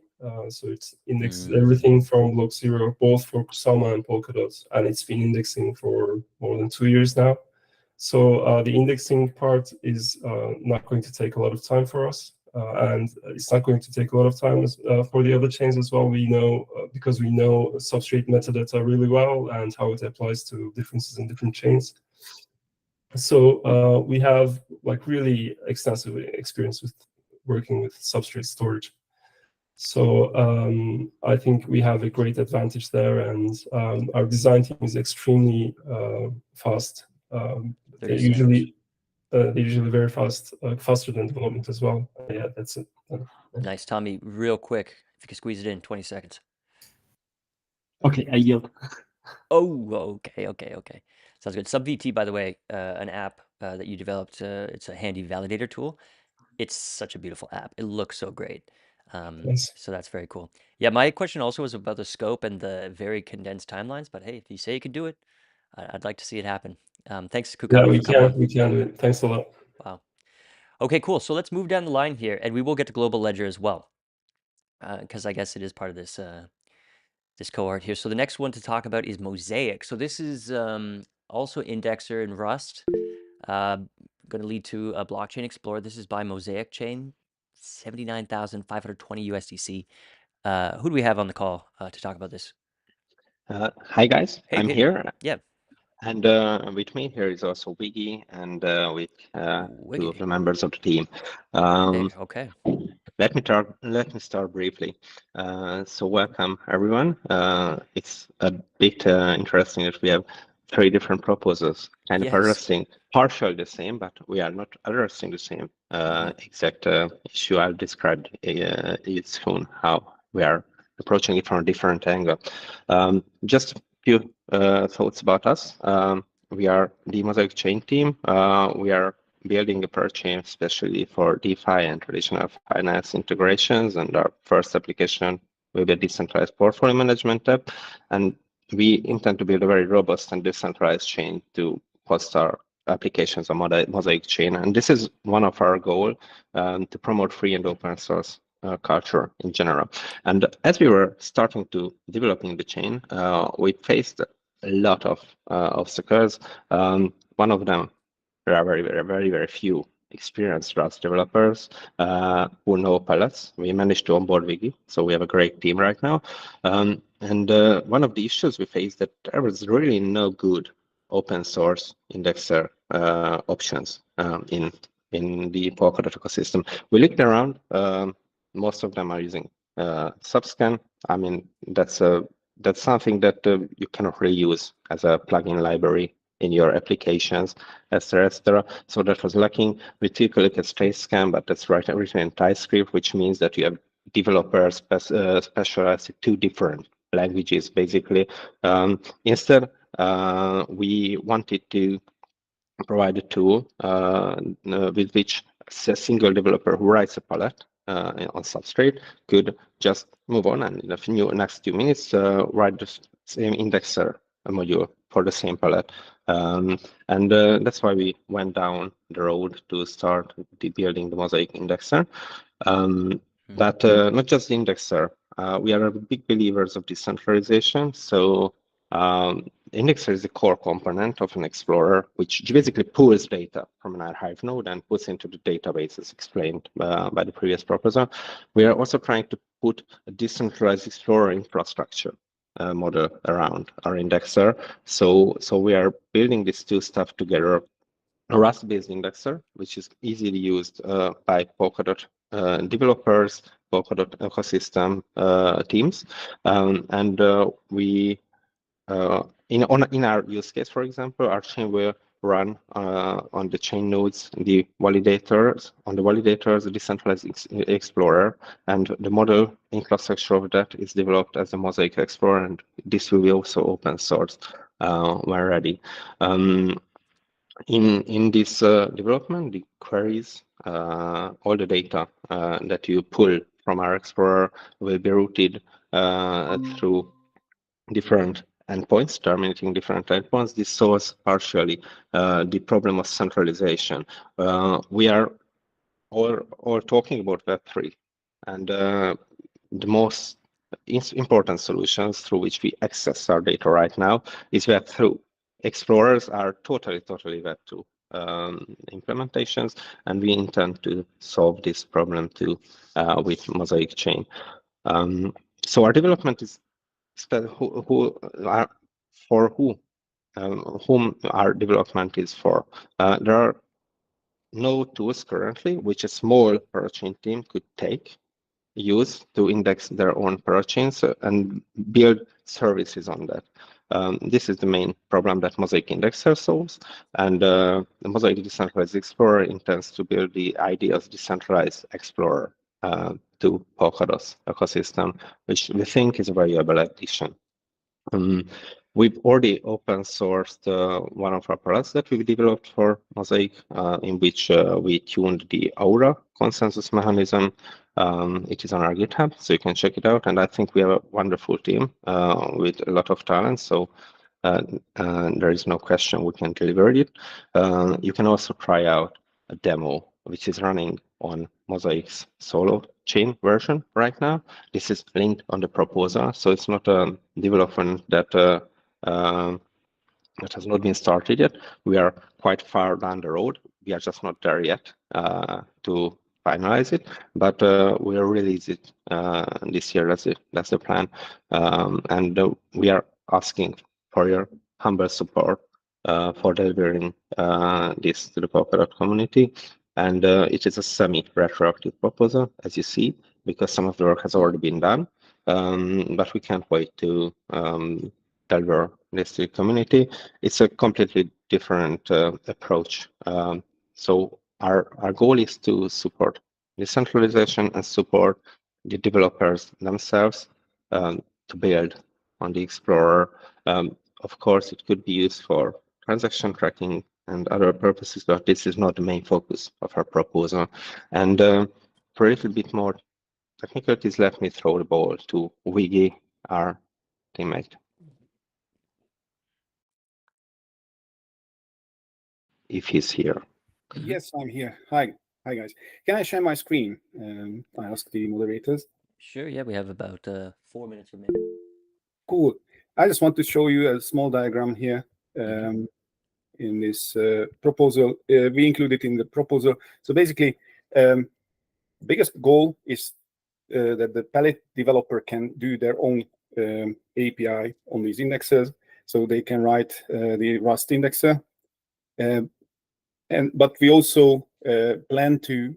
So it's indexes everything from block 0, both for Kusama and Polkadot, and it's been indexing for more than 2 years now. So the indexing part is not going to take a lot of time for us, and it's not going to take a lot of time for the other chains as well. We know, because we know substrate metadata really well and how it applies to differences in different chains. So we have like really extensive experience with working with substrate storage. So I think we have a great advantage there, and our design team is extremely fast. They usually they're usually very fast, faster than development as well. Yeah, that's it. Nice, Tommy. Real quick, if you could squeeze it in 20 seconds. Okay, I yield. Oh, okay. Sounds good. SubVT, by the way, an app that you developed. It's a handy validator tool. It's such a beautiful app. It looks so great. Yes. So that's very cool. Yeah, my question also was about the scope and the very condensed timelines. But hey, if you say you can do it, I'd like to see it happen. Thanks, Yeah, Kukami, we for coming on. can do it. Thanks a lot. Wow. Okay, cool. So let's move down the line here, and we will get to Global Ledger as well, because I guess it is part of this this cohort here. So the next one to talk about is Mosaic. So this is also indexer in Rust. Going to lead to a blockchain explorer. This is by Mosaic Chain, 79,520 USDC. Who do we have on the call to talk about this? Hi guys, Hey, I'm Pity. here. Yeah. And with me here is also Wiggy and with two of the members of the team. Hey, okay. Let me start briefly. So welcome everyone. It's a bit interesting that we have 3 different proposals, kind of addressing partially the same, but we are not addressing the same exact issue. I'll describe it soon, how we are approaching it from a different angle. Just a few thoughts about us. We are the Mosaic Chain team. We are building a parachain especially for DeFi and traditional finance integrations, and our first application will be a decentralized portfolio management app. And we intend to build a very robust and decentralized chain to host our applications on Mosaic Chain. And this is one of our goals, to promote free and open source culture in general. And as we were starting to developing the chain, we faced a lot of obstacles. One of them, there are very few experienced Rust developers who know pellets. We managed to onboard Wiggy, so we have a great team right now. And one of the issues we faced that there was really no good open source indexer options in the Polkadot ecosystem. We looked around. Most of them are using Subscan. I mean, that's something that you cannot really use as a plugin library in your applications, etc. So that was lacking. We took a look at StraightScan, but that's written in TypeScript, which means that you have developers specialized in 2 different languages, basically. Instead, we wanted to provide a tool with which a single developer who writes a palette on Substrate could just move on and in the next few minutes write the same indexer module for the same palette. And that's why we went down the road to start building the Mosaic indexer. But not just the indexer. We are big believers of decentralization. So indexer is the core component of an explorer, which basically pulls data from an archive node and puts into the database, as explained by the previous proposal. We are also trying to put a decentralized explorer infrastructure model around our indexer. So we are building these 2 stuff together. A Rust-based indexer, which is easily used by Polkadot developers, Polkadot ecosystem teams, and we in our use case, for example, our chain will run on the chain nodes, the validators, the decentralized explorer, and the model infrastructure of that is developed as a Mosaic Explorer, and this will be also open source when ready. In this development, the queries, all the data that you pull from our Explorer will be routed through different endpoints, terminating different endpoints. This solves partially the problem of centralization. We are all talking about Web3, and the most important solutions through which we access our data right now is Web2. Explorers are totally Web2 implementations, and we intend to solve this problem too with Mosaic Chain. So our development is whom our development is for. There are no tools currently which a small parachain team could use to index their own parachains and build services on that. This is the main problem that Mosaic Indexer solves, and the Mosaic Decentralized Explorer intends to build the ideal decentralized explorer to Polkadot's ecosystem, which we think is a valuable addition. We've already open sourced one of our products that we've developed for Mosaic, in which we tuned the Aura consensus mechanism. It is on our GitHub, so you can check it out. And I think we have a wonderful team with a lot of talent. So there is no question we can deliver it. You can also try out a demo, which is running on Mosaic's solo chain version right now. This is linked on the proposal, so it's not a development that that has not been started yet. We are quite far down the road. We are just not there yet to finalize it, but we'll release it this year. That's the plan, and we are asking for your humble support for delivering this to the Polkadot community. And it is a semi-retroactive proposal, as you see, because some of the work has already been done. But we can't wait to deliver this to the community. It's a completely different approach. So our goal is to support decentralization and support the developers themselves to build on the Explorer. Of course, it could be used for transaction tracking and other purposes, but this is not the main focus of our proposal. And for a little bit more technicalities, let me throw the ball to Wiggy, our teammate. If he's here. Yes, I'm here. Hi guys. Can I share my screen? I ask the moderators. Sure, yeah, we have about 4 minutes remaining. Cool. I just want to show you a small diagram here in this proposal. We include it in the proposal. So basically, biggest goal is that the palette developer can do their own API on these indexes, so they can write the Rust indexer. But we also plan to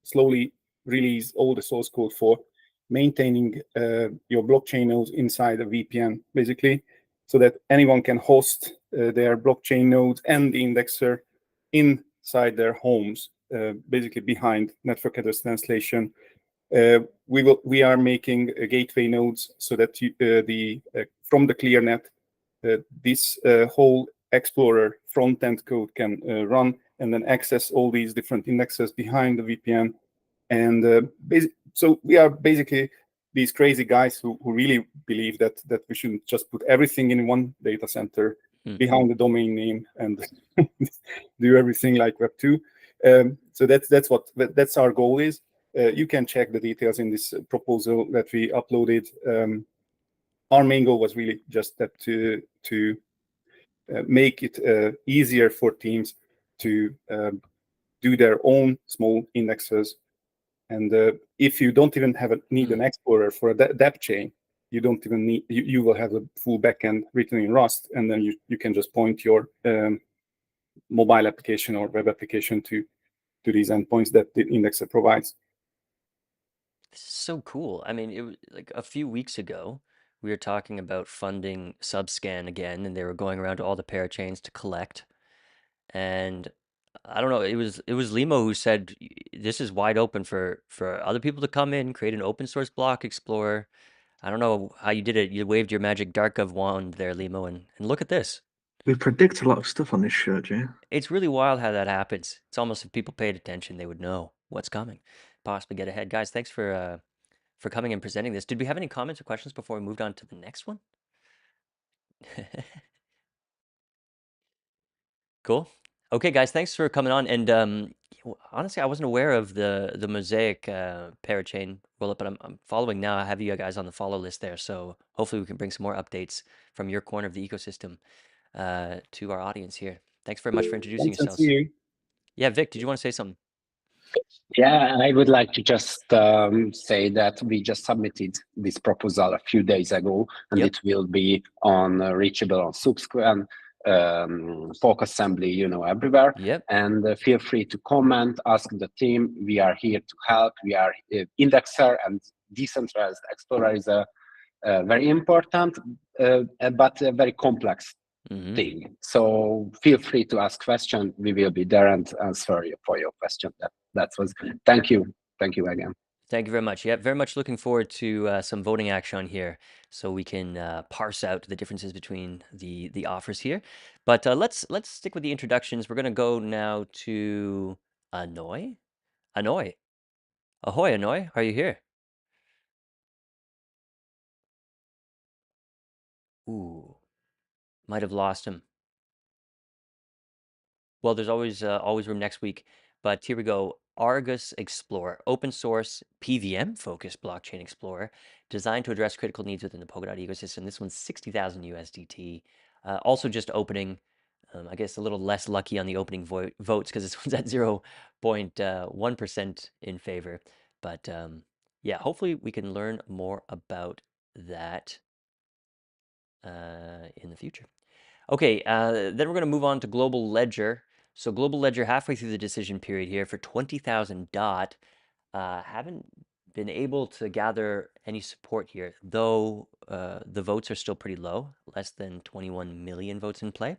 slowly release all the source code for maintaining your blockchain nodes inside a VPN, basically, so that anyone can host their blockchain nodes and the indexer inside their homes, basically behind network address translation. We are making gateway nodes so that from the ClearNet, this whole Explorer front-end code can run and then access all these different indexes behind the VPN. And so we are basically these crazy guys who really believe that we shouldn't just put everything in one data center behind the domain name and do everything like Web 2. So that's our goal is. You can check the details in this proposal that we uploaded. Our main goal was really just that to make it easier for teams to do their own small indexes. And if you don't even need an explorer for a dApp chain, you don't even need. You will have a full backend written in Rust, and then you can just point your mobile application or web application to these endpoints that the indexer provides. This is so cool. I mean, it was like a few weeks ago, we were talking about funding Subscan again, and they were going around to all the parachains to collect. And I don't know, it was Limo who said this is wide open for other people to come in, create an open source block explorer. I don't know how you did it. You waved your magic Darkov wand there, Limo, and look at this. We predict a lot of stuff on this show, Jay. It's really wild how that happens. It's almost if people paid attention, they would know what's coming, possibly get ahead. Guys, thanks for coming and presenting this. Did we have any comments or questions before we moved on to the next one? Cool. Okay, guys, thanks for coming on. And honestly, I wasn't aware of the Mosaic parachain rollup, but I'm following now. I have you guys on the follow list there, so hopefully we can bring some more updates from your corner of the ecosystem to our audience here. Thanks very much for introducing yourselves. Yeah, Vic, did you want to say something? Yeah, I would like to just say that we just submitted this proposal a few days ago, and it will be reachable on Subscan, Fork Assembly, everywhere. And feel free to comment, ask the team. We are here to help. We are Indexer and Decentralized Explorer is a very important, but a very complex thing. So feel free to ask questions. We will be there and answer for your question. That was. Thank you again. Thank you very much. Yeah, very much looking forward to some voting action on here, so we can parse out the differences between the offers here. But let's stick with the introductions. We're gonna go now to Anoy. Ahoy, Anoy, are you here? Ooh, might have lost him. Well, there's always room next week. But here we go. Argus Explorer, open source PVM focused blockchain explorer, designed to address critical needs within the Polkadot ecosystem. This one's 60,000 USDT. Also just opening. I guess a little less lucky on the opening votes because this one's at 0.1% in favor. But yeah, hopefully we can learn more about that in the future. Okay, then we're going to move on to Global Ledger. So Global Ledger, halfway through the decision period here for 20,000 DOT. Haven't been able to gather any support here, though the votes are still pretty low, less than 21 million votes in play.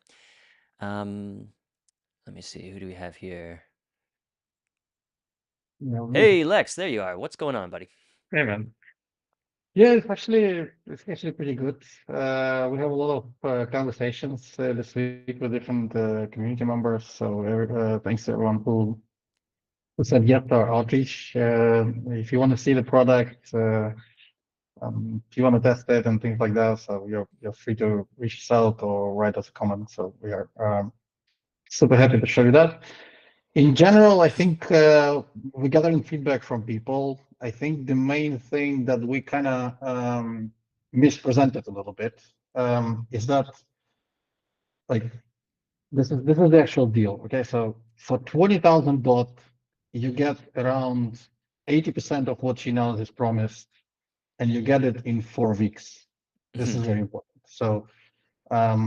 Let me see, who do we have here? Hey, Lex, there you are. What's going on, buddy? Hey, man. Yeah, it's actually pretty good. We have a lot of conversations this week with different community members. So thanks to everyone who said yes to our outreach. If you want to see the product, if you want to test it and things like that, so you're free to reach us out or write us a comment. So we are super happy to show you that. In general, I think we're gathering feedback from people. I think the main thing that we kind of mispresented a little bit is that, like, this is the actual deal. Okay, so for 20,000 DOT, you get around 80% of what Chinas is promised, and you get it in 4 weeks. This is very important. So I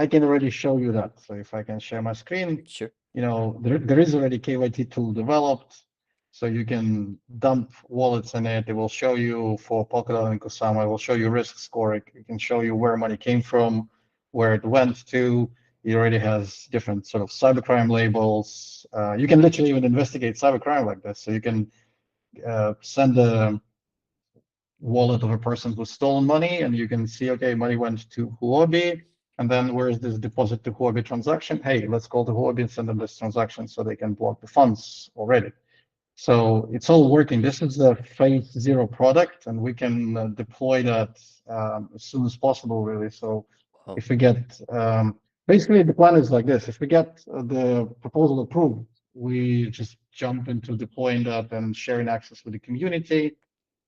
can already show you that. So if I can share my screen, sure. You know, there is already KYT tool developed, so you can dump wallets in it. It will show you for Polkadot and Kusama. It will show you risk score. It can show you where money came from, where it went to. It already has different sort of cybercrime labels. You can literally even investigate cybercrime like this. So you can send a wallet of a person who's stolen money, and you can see, okay, money went to Huobi, and then where is this deposit to Huobi transaction? Hey, let's call to Huobi and send them this transaction so they can block the funds already. So it's all working. This is the phase 0 product, and we can deploy that as soon as possible, really. So if we get, basically the plan is like this. If we get the proposal approved, we just jump into deploying that and sharing access with the community.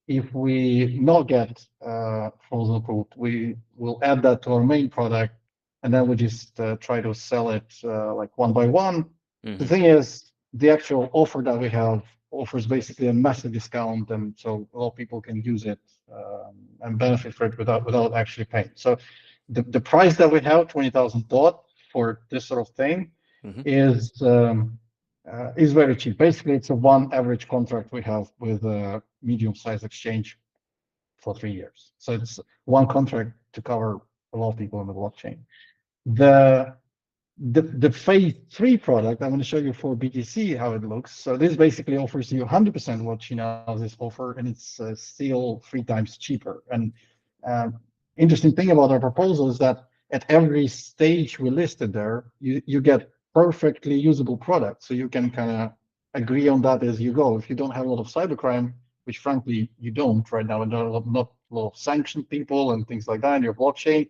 If we not get proposal approved, we will add that to our main product, and then we just try to sell it like one by one. The thing is, the actual offer that we have offers basically a massive discount, and so a lot of people can use it and benefit from it without actually paying. So the price that we have, 20,000 DOT for this sort of thing, is very cheap. Basically, it's a one average contract we have with a medium-sized exchange for 3 years. So it's one contract to cover a lot of people on the blockchain. The phase 3 product, I'm going to show you for BTC how it looks. So this basically offers you 100% what Chinas offer, and it's still 3 times cheaper. And interesting thing about our proposal is that at every stage we listed there, you get perfectly usable product. So you can kind of agree on that as you go. If you don't have a lot of cybercrime, which frankly you don't right now, and there are not a lot of sanctioned people and things like that in your blockchain,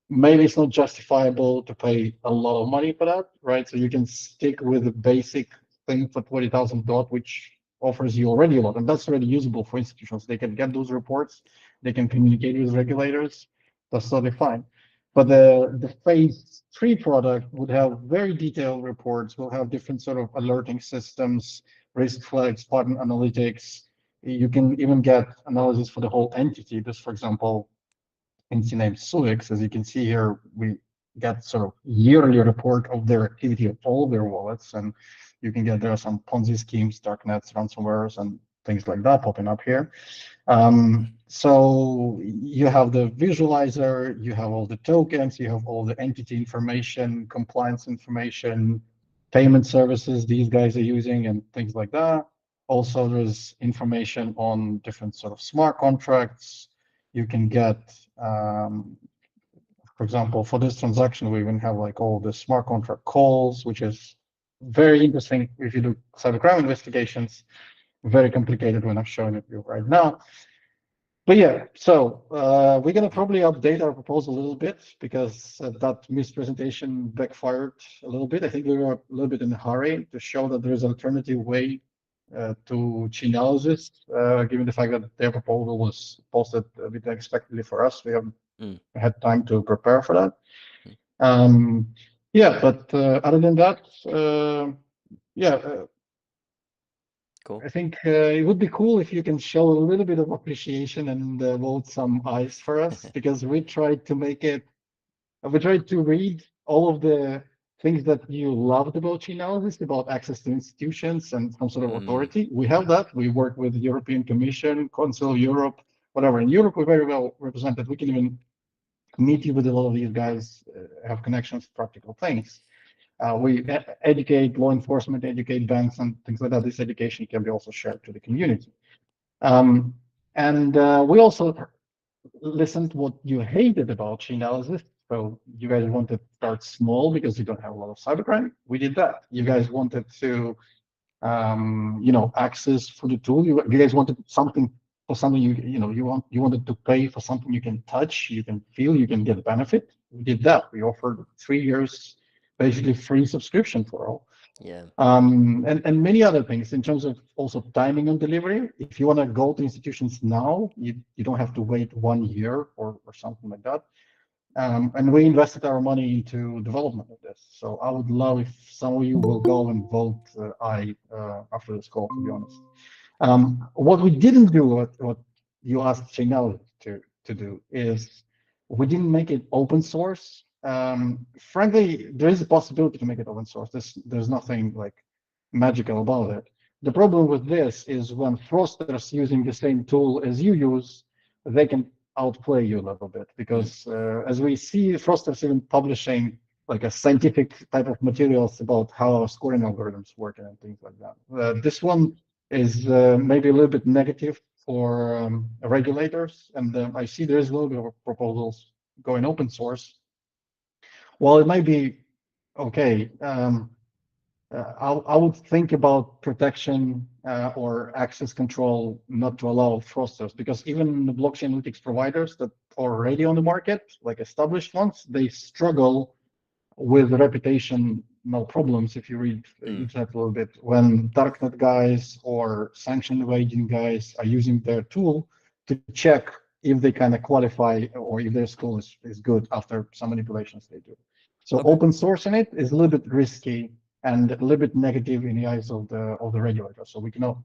maybe it's not justifiable to pay a lot of money for that, right? So you can stick with the basic thing for 20,000 DOT, which offers you already a lot, and that's already usable for institutions. They can get those reports, they can communicate with regulators. That's totally fine. But the phase 3 product would have very detailed reports. We'll have different sort of alerting systems, risk flags, pattern analytics. You can even get analysis for the whole entity. This, for example, entity named Suix, as you can see here, we get sort of yearly report of their activity of all their wallets, and you can get there are some Ponzi schemes, darknets, ransomwares, and things like that popping up here. So you have the visualizer, you have all the tokens, you have all the entity information, compliance information, payment services these guys are using, and things like that. Also, there's information on different sort of smart contracts. You can get, for example, for this transaction, we even have like all the smart contract calls, which is very interesting if you do cybercrime investigations. Very complicated when I'm showing it to you right now. But yeah, so we're going to probably update our proposal a little bit because that mispresentation backfired a little bit. I think we were a little bit in a hurry to show that there is an alternative way to Chainalysis, given the fact that their proposal was posted a bit unexpectedly for us. We haven't had time to prepare for that. Yeah, but other than that, cool. I think it would be cool if you can show a little bit of appreciation and vote some eyes for us, because we tried to make it, we tried to read all of the things that you loved about Chainalysis, about access to institutions and some sort of authority. We have that. We work with the European Commission, Council of Europe, whatever. In Europe, we're very well represented. We can even meet you with a lot of these guys, have connections, practical things. We educate law enforcement, educate banks, and things like that. This education can be also shared to the community. We also listened what you hated about Chainalysis. So you guys wanted to start small because you don't have a lot of cybercrime. We did that. You guys wanted to, access for the tool. You guys wanted something for something you wanted to pay for something you can touch, you can feel, you can get benefit. We did that. We offered 3 years basically free subscription for all. Yeah. And many other things in terms of also timing on delivery. If you want to go to institutions now, you don't have to wait 1 year or something like that. And we invested our money into development of this. So I would love if some of you will go and vote aye after this call, to be honest. What we didn't do, what you asked Chainalysis to do, is we didn't make it open source. Frankly, there is a possibility to make it open source. There's nothing like magical about it. The problem with this is when fraudsters using the same tool as you use, they can outplay you a little bit, because as we see fraudsters even publishing like a scientific type of materials about how scoring algorithms work and things like that. This one is maybe a little bit negative for regulators, and I see there is a little bit of proposals going open source. While it might be okay, I would think about protection or access control not to allow fraudsters, because even the blockchain analytics providers that are already on the market, like established ones, they struggle with reputational problems. If you read internet a little bit, when darknet guys or sanctioned evading guys are using their tool to check if they kind of qualify or if their score is good after some manipulations they do. So open sourcing it is a little bit risky and a little bit negative in the eyes of the regulator. So we cannot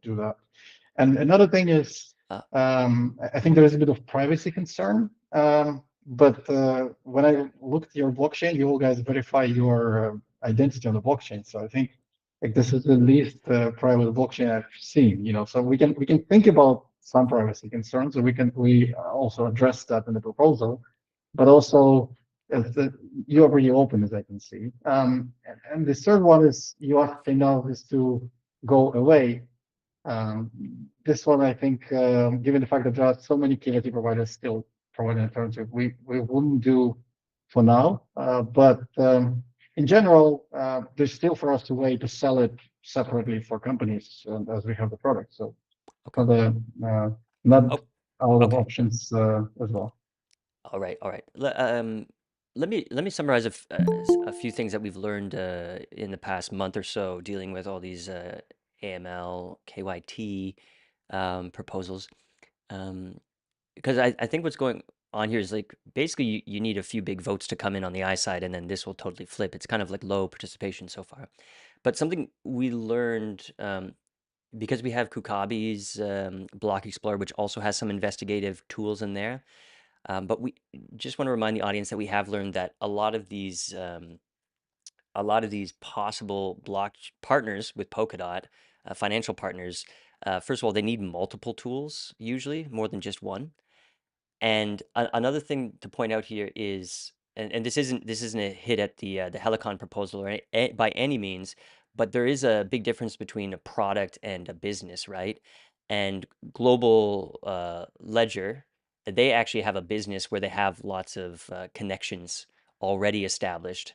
do that. And another thing is, I think there is a bit of privacy concern. But when I looked at your blockchain, you all guys verify your identity on the blockchain. So I think like this is the least private blockchain I've seen. So we can think about some privacy concerns, and we also address that in the proposal. But also, you are pretty open, as I can see. And the third one is you asked Chainalysis to go away. This one, I think, given the fact that there are so many KYC providers still providing alternative, we wouldn't do for now. But in general, there's still for us a way to sell it separately for companies as we have the product. So not out of options as well. All right. Let me summarize a few things that we've learned in the past month or so dealing with all these AML, KYT proposals. Because I think what's going on here is like basically you need a few big votes to come in on the I side, and then this will totally flip. It's kind of like low participation so far. But something we learned, because we have Kukabi's Block Explorer, which also has some investigative tools in there. But we just want to remind the audience that we have learned that a lot of these possible block partners with Polkadot, financial partners, First of all, they need multiple tools, usually more than just one. And another thing to point out here is, and this isn't a hit at the Helicon proposal or by any means, but there is a big difference between a product and a business, right? And Global Ledger, they actually have a business where they have lots of connections already established,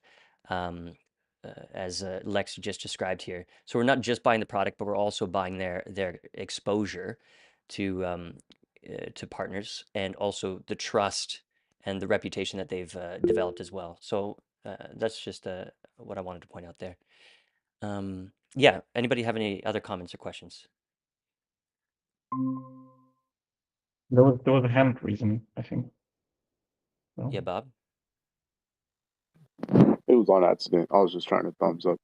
as Lex just described here. So we're not just buying the product, but we're also buying their exposure to partners, and also the trust and the reputation that they've developed as well. So that's just what I wanted to point out there. Yeah, anybody have any other comments or questions? There was a hand reason, I think. So. Yeah, Bob? It was on accident. I was just trying to thumbs up.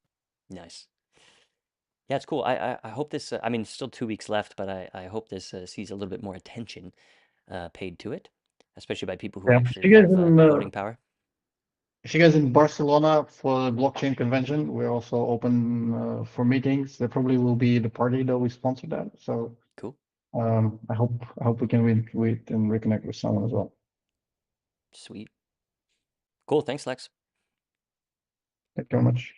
Nice. Yeah, it's cool. I hope this, I mean, still 2 weeks left, but I hope this sees a little bit more attention paid to it, especially by people who actually have voting power. If you guys in Barcelona for the blockchain convention, we're also open for meetings. There probably will be the party that we sponsor that. So cool. I hope we can meet and reconnect with someone as well. Sweet. Cool. Thanks, Lex. Thank you very much.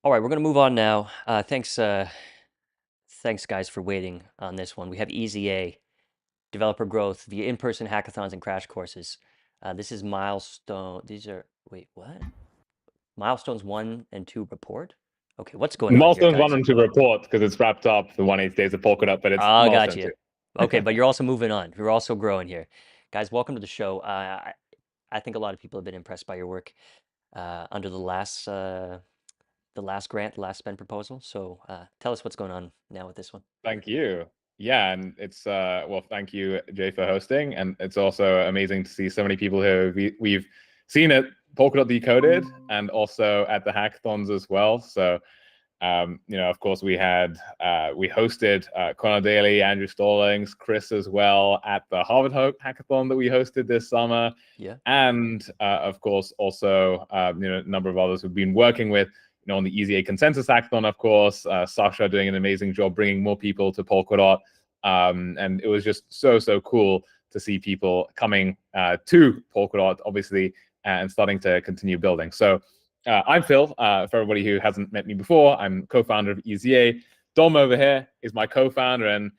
All right, we're gonna move on now. Thanks guys for waiting on this one. We have EZA, developer growth via in-person hackathons and crash courses. This is milestone. These are, wait, what? Milestones 1 and 2 report? Okay, what's going on here, Milestones guys? 1 and 2 report, because it's wrapped up the 180 days of Polkadot, but it's Oh, got milestone you. 2. Okay, but you're also moving on. You're also growing here. Guys, welcome to the show. I think a lot of people have been impressed by your work under the last grant, the last spend proposal. So tell us what's going on now with this one. Thank you. Yeah, and it's well, thank you, Jay, for hosting, and it's also amazing to see so many people who we've seen at Polkadot Decoded and also at the hackathons as well. So you know, of course, we hosted Connor Daly, Andrew Stallings, Chris as well at the Harvard hackathon that we hosted this summer. Yeah. And of course, also you know, a number of others we've been working with, you know, on the EZA consensus hackathon, of course, Sasha doing an amazing job bringing more people to Polkadot. And it was just so cool to see people coming to Polkadot, obviously, and starting to continue building. So I'm Phil. For everybody who hasn't met me before, I'm co-founder of EZA. Dom over here is my co-founder, and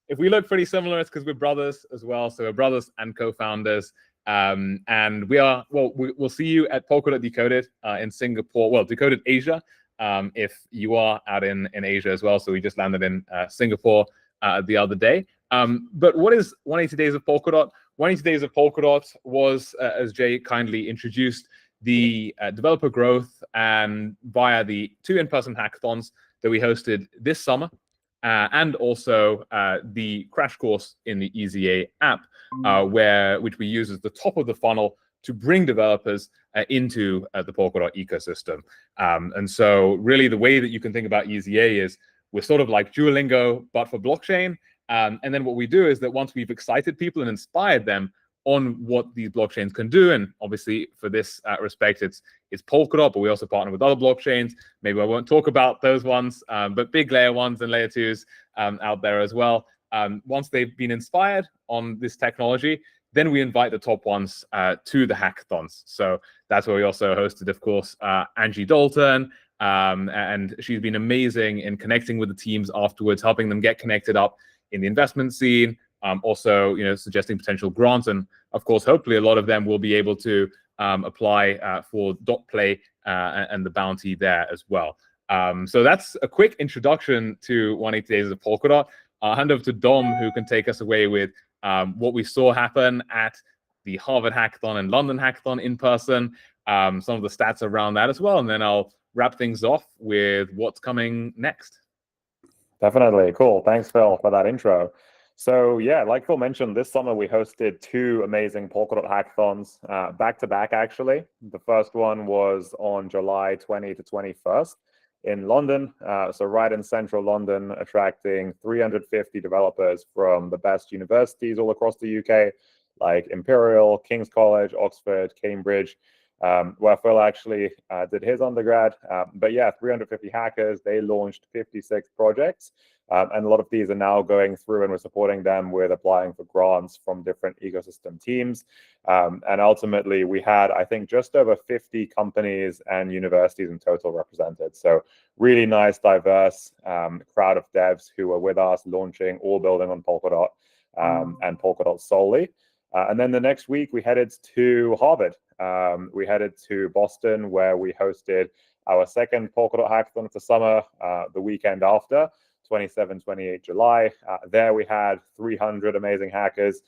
if we look pretty similar, it's because we're brothers as well. So we're brothers and co-founders. And we are, well, we'll see you at Polkadot Decoded in Singapore. Well, Decoded Asia, if you are out in Asia as well. So we just landed in Singapore the other day. But what is 180 Days of Polkadot? 180 Days of Polkadot was, as Jay kindly introduced, the developer growth and via the 2 in-person hackathons that we hosted this summer, and also the crash course in the EZA app, which we use as the top of the funnel to bring developers into the Polkadot ecosystem. And so really the way that you can think about EZA is we're sort of like Duolingo, but for blockchain. And then what we do is that once we've excited people and inspired them on what these blockchains can do, and obviously for this respect, it's Polkadot, but we also partner with other blockchains. Maybe I won't talk about those ones, but big layer 1s and layer 2s out there as well. Once they've been inspired on this technology, then we invite the top ones to the hackathons. So that's where we also hosted, of course, Angie Dalton, and she's been amazing in connecting with the teams afterwards, helping them get connected up in the investment scene. Also, you know, suggesting potential grants, and of course, hopefully, a lot of them will be able to apply for dot play and the bounty there as well. So that's a quick introduction to 180 Days of Polkadot. I'll hand over to Dom, who can take us away with what we saw happen at the Harvard Hackathon and London Hackathon in person, some of the stats around that as well, and then I'll wrap things off with what's coming next. Definitely. Cool. Thanks, Phil, for that intro. So yeah, like Phil mentioned, this summer we hosted 2 amazing Polkadot hackathons, back to back actually. The first one was on July 20 to 21st in London, so right in central London, attracting 350 developers from the best universities all across the UK, like Imperial, King's College, Oxford, Cambridge, where Phil actually did his undergrad. But yeah, 350 hackers, they launched 56 projects. And a lot of these are now going through, and we're supporting them with applying for grants from different ecosystem teams. And ultimately, we had, I think, just over 50 companies and universities in total represented. So really nice, diverse crowd of devs who were with us launching, all building on Polkadot and Polkadot solely. And then the next week, we headed to Harvard. We headed to Boston, where we hosted our second Polkadot hackathon of the summer, the weekend after, 27, 28 July. There we had 300 amazing hackers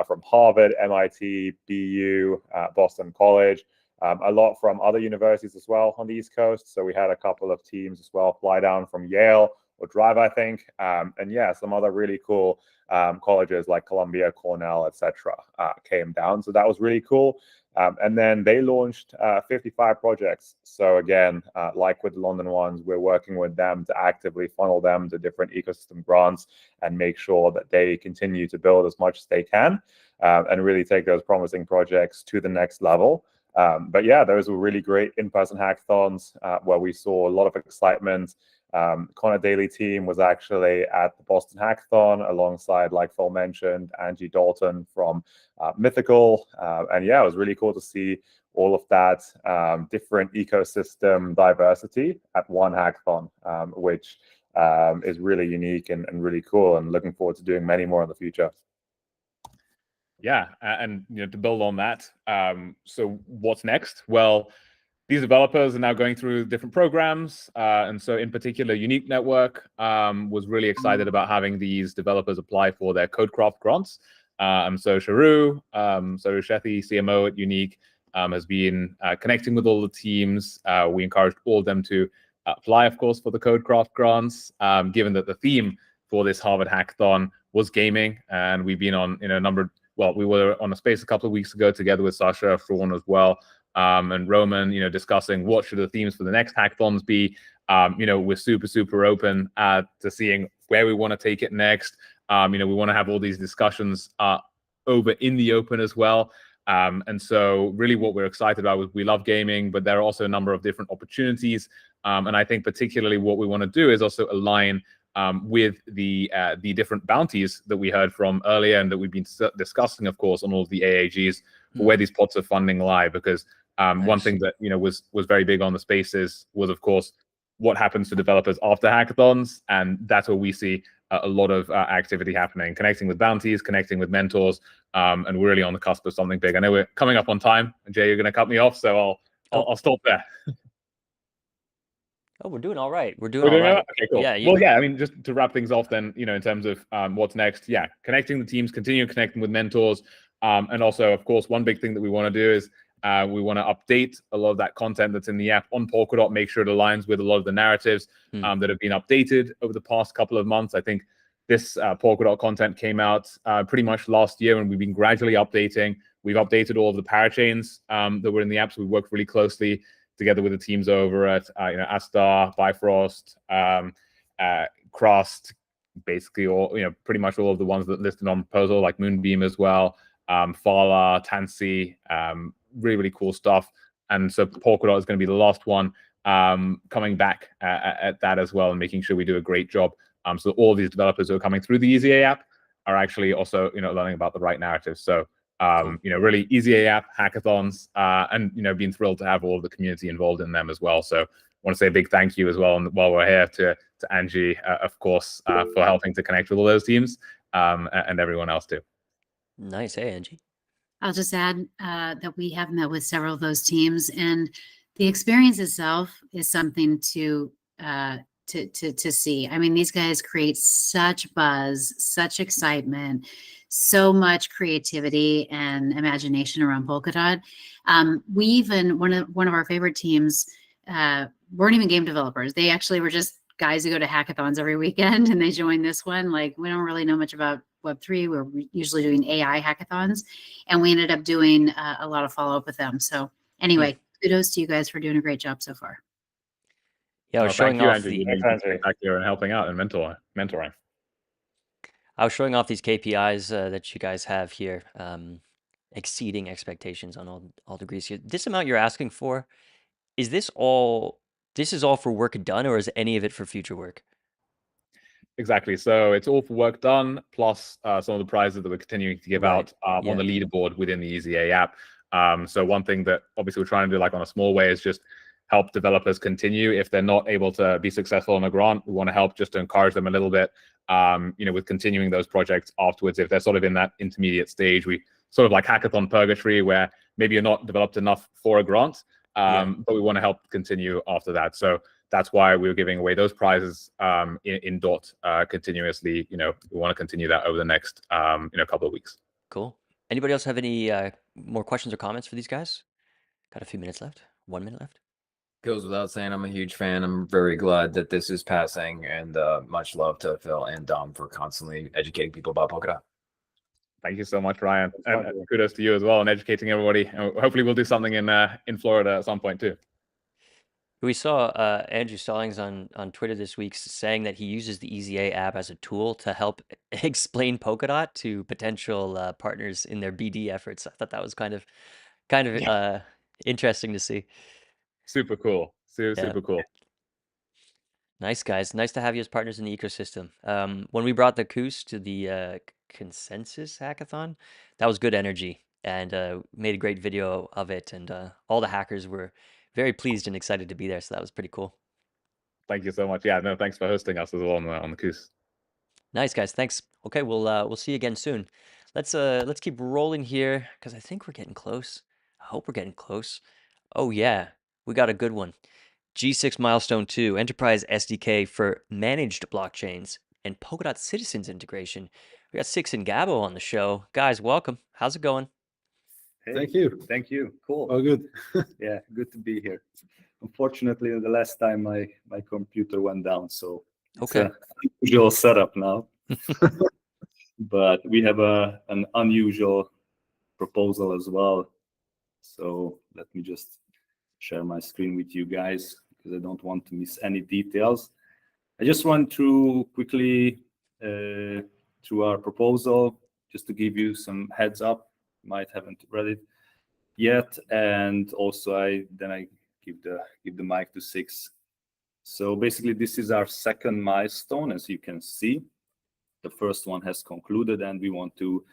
from Harvard, MIT, BU, Boston College, a lot from other universities as well on the East Coast. So we had a couple of teams as well fly down from Yale or Drive, I think. And yeah, some other really cool colleges like Columbia, Cornell, etc. Came down. So that was really cool. And then they launched 55 projects. So again, like with the London ones, we're working with them to actively funnel them to different ecosystem grants and make sure that they continue to build as much as they can and really take those promising projects to the next level. But yeah, those were really great in-person hackathons where we saw a lot of excitement. Connor Daly team was actually at the Boston Hackathon alongside, like Phil mentioned, Angie Dalton from Mythical. And yeah, it was really cool to see all of that different ecosystem diversity at one hackathon, which is really unique and really cool, and looking forward to doing many more in the future. Yeah, and to build on that, so what's next? Well, these developers are now going through different programs, and so in particular, Unique Network was really excited about having these developers apply for their CodeCraft grants. And so Sharu Shetty, CMO at Unique, has been connecting with all the teams. We encouraged all of them to apply, of course, for the CodeCraft grants, given that the theme for this Harvard hackathon was gaming, and we've been on a number. Well, we were on a space a couple of weeks ago together with Sasha Fraun as well, and Roman, discussing what should the themes for the next hackathons be. We're super open to seeing where we want to take it next. We want to have all these discussions over in the open as well. And so really what we're excited about is we love gaming, but there are also a number of different opportunities. And I think particularly what we want to do is also align with the different bounties that we heard from earlier and that we've been discussing, of course, on all of the AAGs for where these pots of funding lie. Because one thing that was very big on the spaces was, of course, what happens to developers after hackathons, and that's where we see a lot of activity happening, connecting with bounties, connecting with mentors, and we're really on the cusp of something big. I know we're coming up on time. Jay, you're going to cut me off, so I'll stop there. Oh, we're doing all right. We're doing all right. Okay, cool. Yeah. Well, yeah, I mean, just to wrap things off then, in terms of what's next, yeah, connecting the teams, continue connecting with mentors. And also, of course, one big thing that we want to do is we want to update a lot of that content that's in the app on Polkadot, make sure it aligns with a lot of the narratives that have been updated over the past couple of months. I think this Polkadot content came out pretty much last year, and we've been gradually updating. We've updated all of the parachains that were in the app, so we worked really closely together with the teams over at Astar, Bifrost, Crust, basically all, pretty much all of the ones that listed on proposal, like Moonbeam as well, Fala, Tansy, really cool stuff. And so Polkadot is going to be the last one coming back at that as well, and making sure we do a great job. So all these developers who are coming through the EasyA app are actually also learning about the right narrative. So really EasyA app hackathons, and being thrilled to have all of the community involved in them as well. So I want to say a big thank you as well, and while we're here, to Angie, of course, for helping to connect with all those teams, and everyone else too. Nice. Hey, Angie. I'll just add that we have met with several of those teams, and the experience itself is something to see. I mean, these guys create such buzz, such excitement, so much creativity and imagination around Polkadot. We even, one of our favorite teams weren't even game developers. They actually were just guys who go to hackathons every weekend, and they joined this one. Like, we don't really know much about Web3. We're usually doing AI hackathons, and we ended up doing a lot of follow-up with them. So anyway, kudos to you guys for doing a great job so far. Yeah, I was showing off back here and helping out and mentoring. I was showing off these KPIs that you guys have here. exceeding expectations on all degrees here. This amount you're asking for, is this all? This is all for work done, or is any of it for future work? Exactly. So it's all for work done, plus some of the prizes that we're continuing to give out on the leaderboard within the EZA app. So one thing that obviously we're trying to do, like on a small way, is just help developers continue. If they're not able to be successful on a grant, we want to help just to encourage them a little bit, with continuing those projects afterwards. If they're sort of in that intermediate stage, we sort of like hackathon purgatory, where maybe you're not developed enough for a grant, but we want to help continue after that. So that's why we're giving away those prizes in DOT continuously. We want to continue that over the next couple of weeks. Cool. Anybody else have any more questions or comments for these guys? Got a few minutes left. 1 minute left. Goes without saying, I'm a huge fan. I'm very glad that this is passing, and much love to Phil and Dom for constantly educating people about Polkadot. Thank you so much, Ryan, and kudos to you as well and educating everybody. And hopefully, we'll do something in Florida at some point too. We saw Andrew Stallings on Twitter this week saying that he uses the EZA app as a tool to help explain Polkadot to potential partners in their BD efforts. I thought that was kind of interesting to see. Super cool. Super cool. Nice, guys. Nice to have you as partners in the ecosystem. When we brought the Koos to the Consensus Hackathon, that was good energy, and made a great video of it, and all the hackers were very pleased and excited to be there, so that was pretty cool. Thank you so much. Yeah, no, thanks for hosting us as well on the Koos. Nice, guys. Thanks. Okay, we'll see you again soon. Let's keep rolling here, because I think we're getting close. I hope we're getting close. Oh yeah, we got a good one. G6 Milestone 2, Enterprise SDK for managed blockchains, and Polkadot Citizens integration. We got Six and Gabo on the show. Guys, welcome. How's it going? Hey, thank you. Cool. Oh, good. Yeah, good to be here. Unfortunately, the last time my computer went down, so it's an unusual setup now. But we have an unusual proposal as well. So let me just share my screen with you guys, because I don't want to miss any details. I just went through quickly through our proposal, just to give you some heads up. You might haven't read it yet, and also I give the mic to Six. So basically, this is our second milestone, as you can see. The first one has concluded, and we want to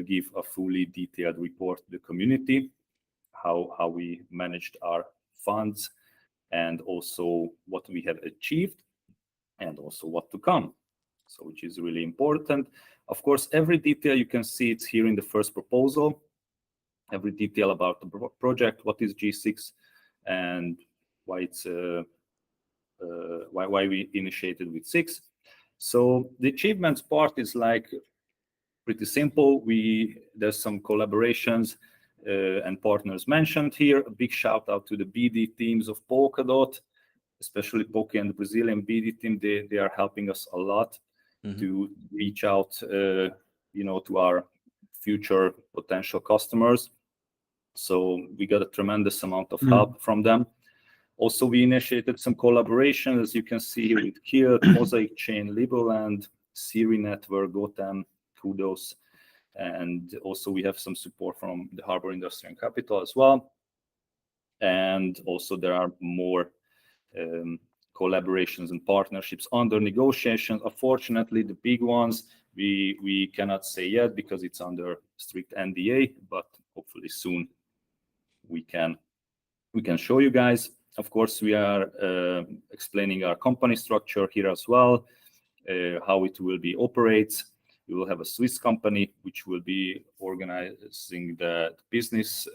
give a fully detailed report to the community, how we managed our funds, and also what we have achieved, and also what to come. So, which is really important. Of course, every detail you can see, it's here in the first proposal. Every detail about the project, what is G6, and why it's why we initiated with Six. So the achievements part is like pretty simple. There's some collaborations and partners mentioned here. A big shout out to the BD teams of Polkadot, especially Poke and the Brazilian BD team. They are helping us a lot to reach out, to our future potential customers. So we got a tremendous amount of help from them. Also, we initiated some collaborations, as you can see here with Kirt, Mosaic Chain, Liberland, Siri Network, Gotham, Kudos. And also we have some support from the Harbor Industry and Capital as well. And also there are more collaborations and partnerships under negotiations. Unfortunately, the big ones we cannot say yet because it's under strict NDA, but hopefully soon we can show you guys. Of course, we are explaining our company structure here as well, how it will be operates. We will have a Swiss company which will be organizing the business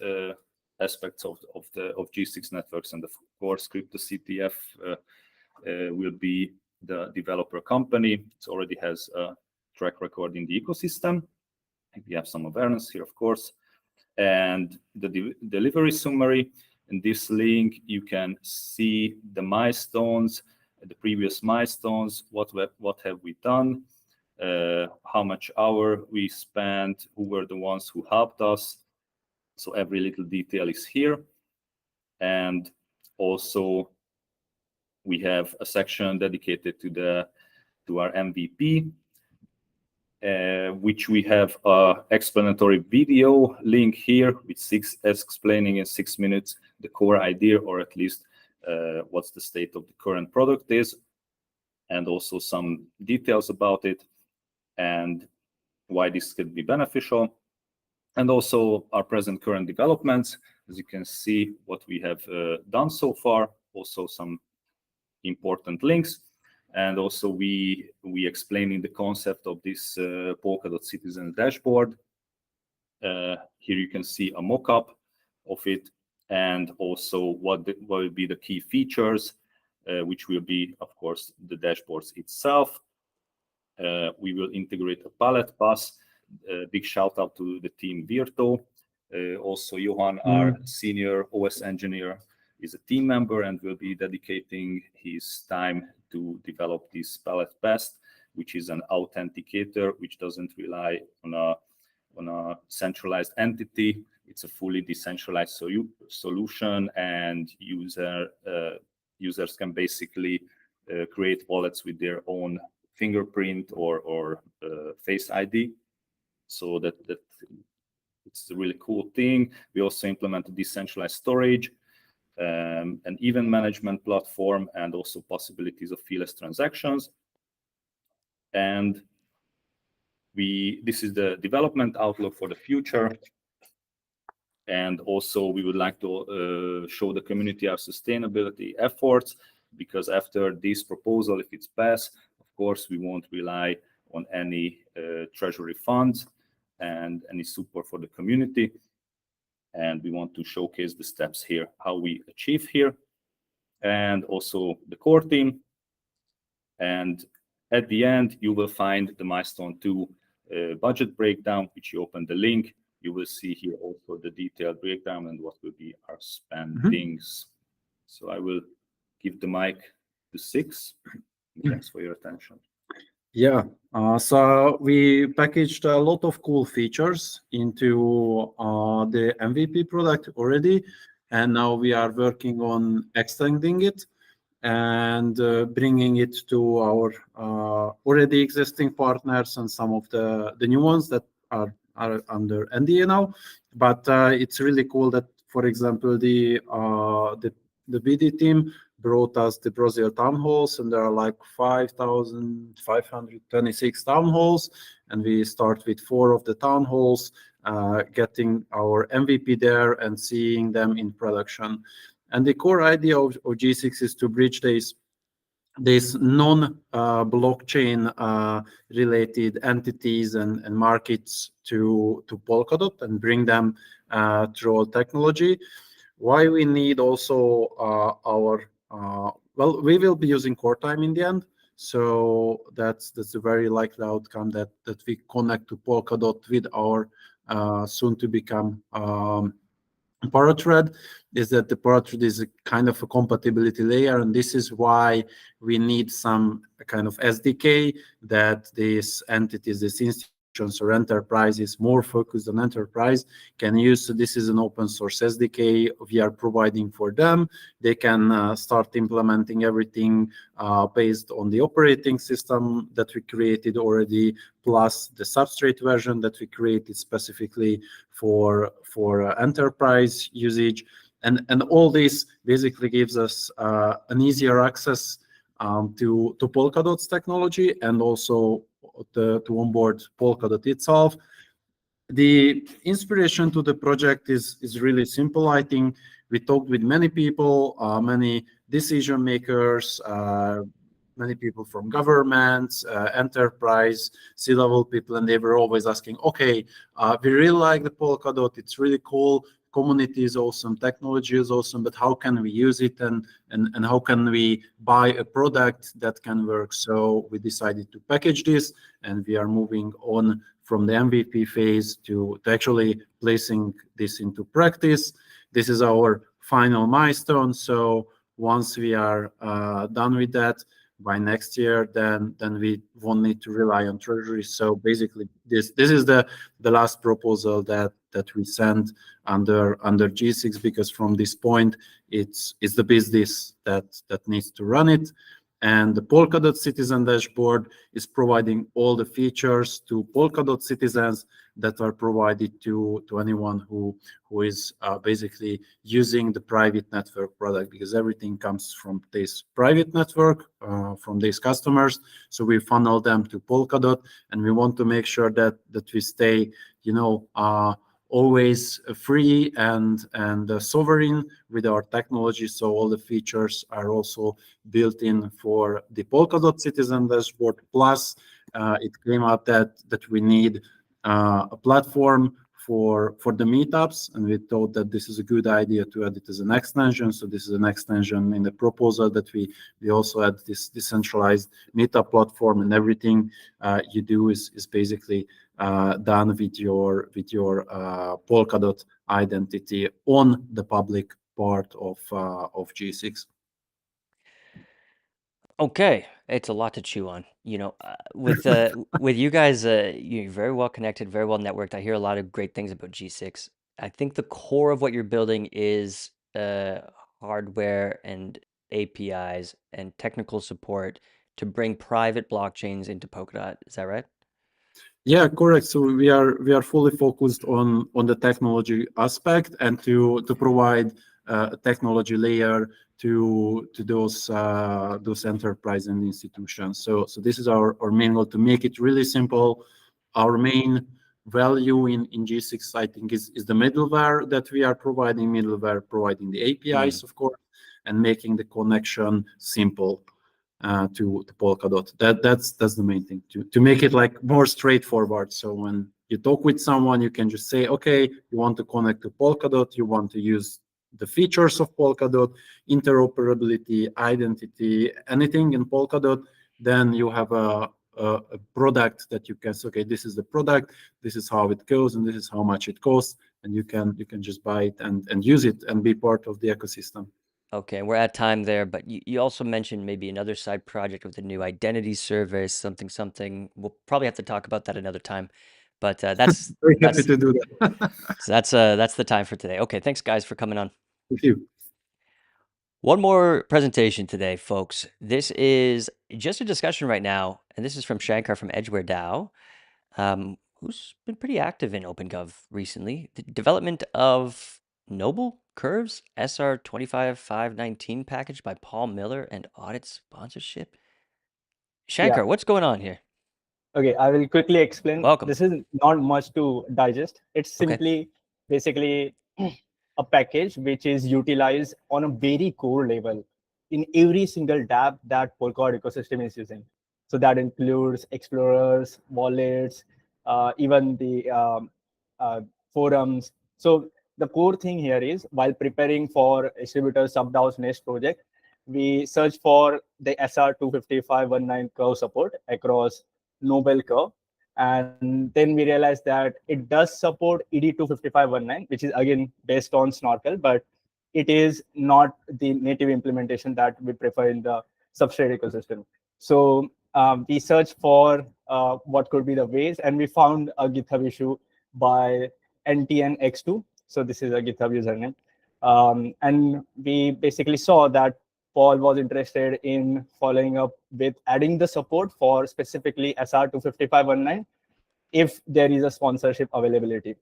aspects of G6 networks, and of course, Crypto CTF will be the developer company. It already has a track record in the ecosystem. We have some awareness here, of course, and the delivery summary. In this link, you can see the milestones, the previous milestones, what have we done, how much hour we spent, who were the ones who helped us. So every little detail is here. And also we have a section dedicated to our MVP. which we have an explanatory video link here with explaining in 6 minutes the core idea, or at least what's the state of the current product is, and also some details about it and why this could be beneficial, and also our present current developments. As you can see, what we have done so far, also some important links. And also we explaining the concept of this Polkadot Citizen dashboard. Here you can see a mock-up of it, and also what will be the key features, which will be, of course, the dashboards itself. We will integrate a palette bus. Big shout out to the team Virto. Also, Johan, our senior OS engineer, is a team member and will be dedicating his time to develop this palette best, which is an authenticator which doesn't rely on a centralized entity. It's a fully decentralized solution, and users can basically create wallets with their own fingerprint or face ID. So that it's a really cool thing. We also implemented decentralized storage, an event management platform, and also possibilities of feeless transactions. And this is the development outlook for the future. And also we would like to show the community our sustainability efforts, because after this proposal, if it's passed, of course, we won't rely on any treasury funds and any support for the community. And we want to showcase the steps here, how we achieve here, and also the core team. And at the end, you will find the milestone 2 budget breakdown, which you open the link. You will see here also the detailed breakdown and what will be our spendings. So I will give the mic to Six. Thanks for your attention. Yeah, so we packaged a lot of cool features into the MVP product already, and now we are working on extending it and bringing it to our already existing partners and some of the new ones that are under NDA now. But it's really cool that, for example, the BD team brought us the Brazil town halls, and there are like 5,526 town halls, and we start with 4 of the town halls, getting our MVP there and seeing them in production. And the core idea of G6 is to bridge these non-blockchain related entities and markets to Polkadot and bring them through our technology. Why we need also well, we will be using core time in the end, so that's a very likely outcome that we connect to Polkadot with our soon to become Parathread. Is that the Parathread is a kind of a compatibility layer, and this is why we need some kind of SDK that these entities, these institutions or enterprises more focused on enterprise can use. So this is an open source SDK we are providing for them. They can start implementing everything based on the operating system that we created already, plus the substrate version that we created specifically for enterprise usage. And all this basically gives us an easier access to Polkadot's technology, and also to onboard Polkadot itself. The inspiration to the project is really simple. I think we talked with many people, many decision makers, many people from governments, enterprise, C-level people, and they were always asking, okay, we really like the Polkadot, it's really cool, community is awesome, technology is awesome, but how can we use it, and how can we buy a product that can work? So we decided to package this, and we are moving on from the MVP phase to actually placing this into practice. This is our final milestone. So once we are done with that by next year, then we won't need to rely on Treasury. So basically, this is the last proposal that we sent under G6, because from this point it's the business that needs to run it. And the Polkadot Citizen Dashboard is providing all the features to Polkadot citizens that are provided to anyone who is basically using the private network product, because everything comes from this private network, from these customers. So we funnel them to Polkadot, and we want to make sure that we stay, always free and sovereign with our technology. So all the features are also built in for the Polkadot Citizen Dashboard. Plus, it came out that we need a platform for the meetups, and we thought that this is a good idea to add it as an extension. So this is an extension in the proposal that we also add this decentralized meetup platform, and everything you do is basically done with your Polkadot identity on the public part of G6. Okay, it's a lot to chew on. With you guys, you're very well connected, very well networked. I hear a lot of great things about G6. I think the core of what you're building is hardware and APIs and technical support to bring private blockchains into Polkadot. Is that right? Yeah, correct. So we are fully focused on the technology aspect and to provide a technology layer to those enterprise and institutions. So this is our main goal, to make it really simple. Our main value in G6, I think, is the middleware that we are providing, providing the APIs, of course, and making the connection simple to Polkadot. That's the main thing, to make it like more straightforward. So when you talk with someone, you can just say, okay, you want to connect to Polkadot, you want to use the features of Polkadot, interoperability, identity, anything in Polkadot, then you have a product that you can say, okay, this is the product, this is how it goes, and this is how much it costs, and you can just buy it and use it and be part of the ecosystem. Okay, we're at time there, but you also mentioned maybe another side project with a new identity service, something. We'll probably have to talk about that another time, but that's very happy to do that. So that's the time for today. Okay, thanks guys for coming on. Thank you. One more presentation today, folks. This is just a discussion right now, and this is from Shankar from Edgeware DAO, who's been pretty active in OpenGov recently. The development of Noble Curves SR 25519 package by Paul Miller and audit sponsorship. Shankar, what's going on here? Okay, I will quickly explain. Welcome. This is not much to digest. It's simply basically a package which is utilized on a very core level in every single dApp that Polkadot ecosystem is using. So that includes explorers, wallets, even the forums. So the core thing here is, while preparing for distributor SubDAO's next project, we search for the SR 25519 curve support across Noble curve. And then we realized that it does support ED 25519, which is again based on Snorkel, but it is not the native implementation that we prefer in the SubZero ecosystem. So we searched for what could be the ways, and we found a GitHub issue by NTNX2. So this is a GitHub username. And we basically saw that Paul was interested in following up with adding the support for specifically SR 25519 if there is a sponsorship availability.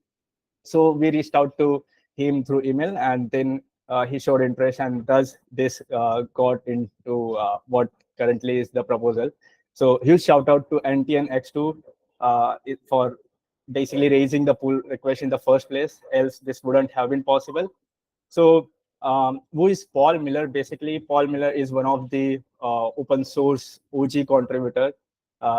So we reached out to him through email, and then he showed interest, and thus this got into what currently is the proposal. So huge shout out to NTNX2 for basically raising the pull request in the first place, else this wouldn't have been possible. So who is Paul Miller? Basically, Paul Miller is one of the open source OG contributor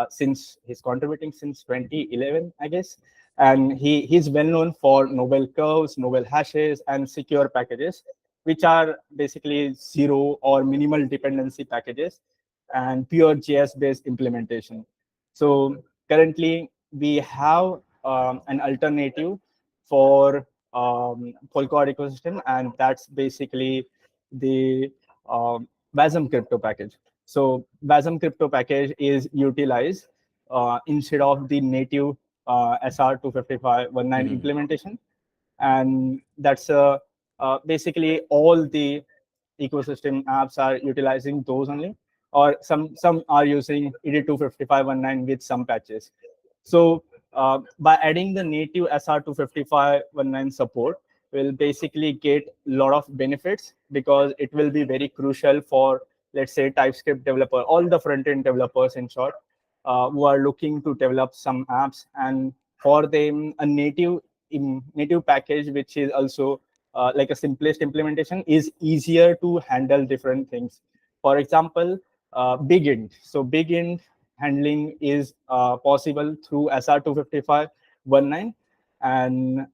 since he's contributing since 2011, I guess. And he's well known for Noble curves, Noble hashes, and secure packages, which are basically zero or minimal dependency packages and pure JS-based implementation. So currently, we have an alternative for Polkadot ecosystem, and that's basically the Wasm crypto package. So Wasm crypto package is utilized instead of the native SR 25519 implementation, and that's basically all the ecosystem apps are utilizing those only. or some are using ED25519 with some patches. So by adding the native SR25519 support, we'll basically get a lot of benefits, because it will be very crucial for, let's say, TypeScript developer, all the front-end developers in short, who are looking to develop some apps, and for them a native package, which is also like a simplest implementation, is easier to handle different things. For example, BigInt. So BigInt handling is possible through SR25519, and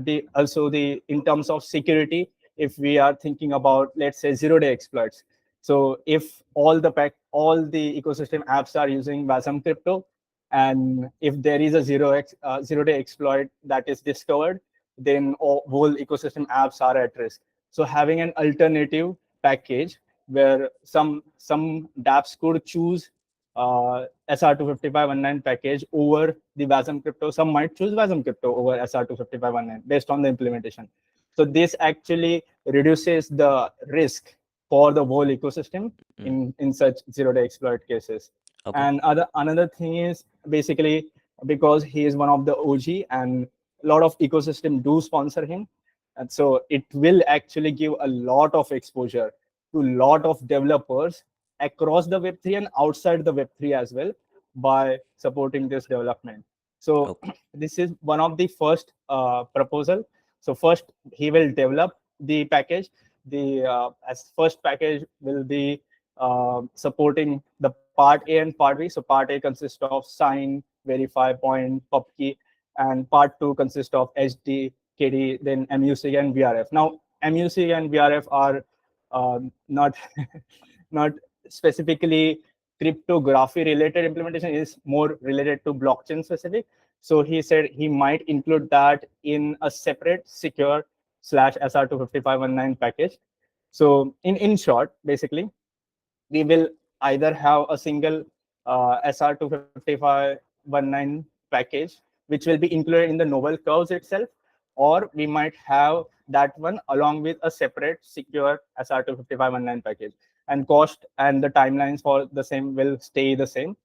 in terms of security, if we are thinking about, let's say, zero-day exploits. So if all the ecosystem apps are using Wasm crypto, and if there is a zero-day exploit that is discovered, then whole ecosystem apps are at risk. So having an alternative package where some dApps could choose SR25519 package over the Wasm crypto. Some might choose Wasm crypto over SR25519 based on the implementation. So this actually reduces the risk for the whole ecosystem in such zero-day exploit cases. Okay. And another thing is, basically, because he is one of the OG and a lot of ecosystem do sponsor him, and so it will actually give a lot of exposure to a lot of developers across the Web3 and outside the Web3 as well, by supporting this development. So this is one of the first proposal. So first he will develop the package. The as first package will be supporting the part A and part B. So part A consists of sign, verify, point, pub key, and part 2 consists of HD, KD, then MUC and VRF. Now MUC and VRF are not specifically cryptography related implementation, is more related to blockchain specific. So he said he might include that in a separate secure /SR25519 package. So in short, basically, we will either have a single SR25519 package, which will be included in the novel curves itself, or we might have that one along with a separate secure SR25519 package. And cost and the timelines for the same will stay the same.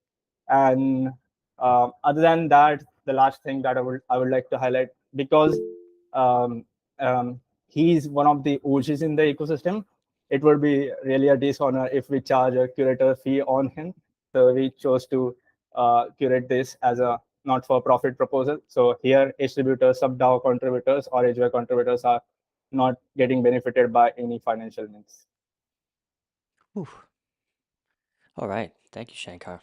And other than that, the last thing that I would like to highlight, because he's one of the OGs in the ecosystem, it would be really a dishonor if we charge a curator fee on him. So we chose to curate this as a not-for-profit proposal. So here, distributors, SubDAO contributors, or HY contributors are not getting benefited by any financial means. Oof. All right, thank you, Shankar.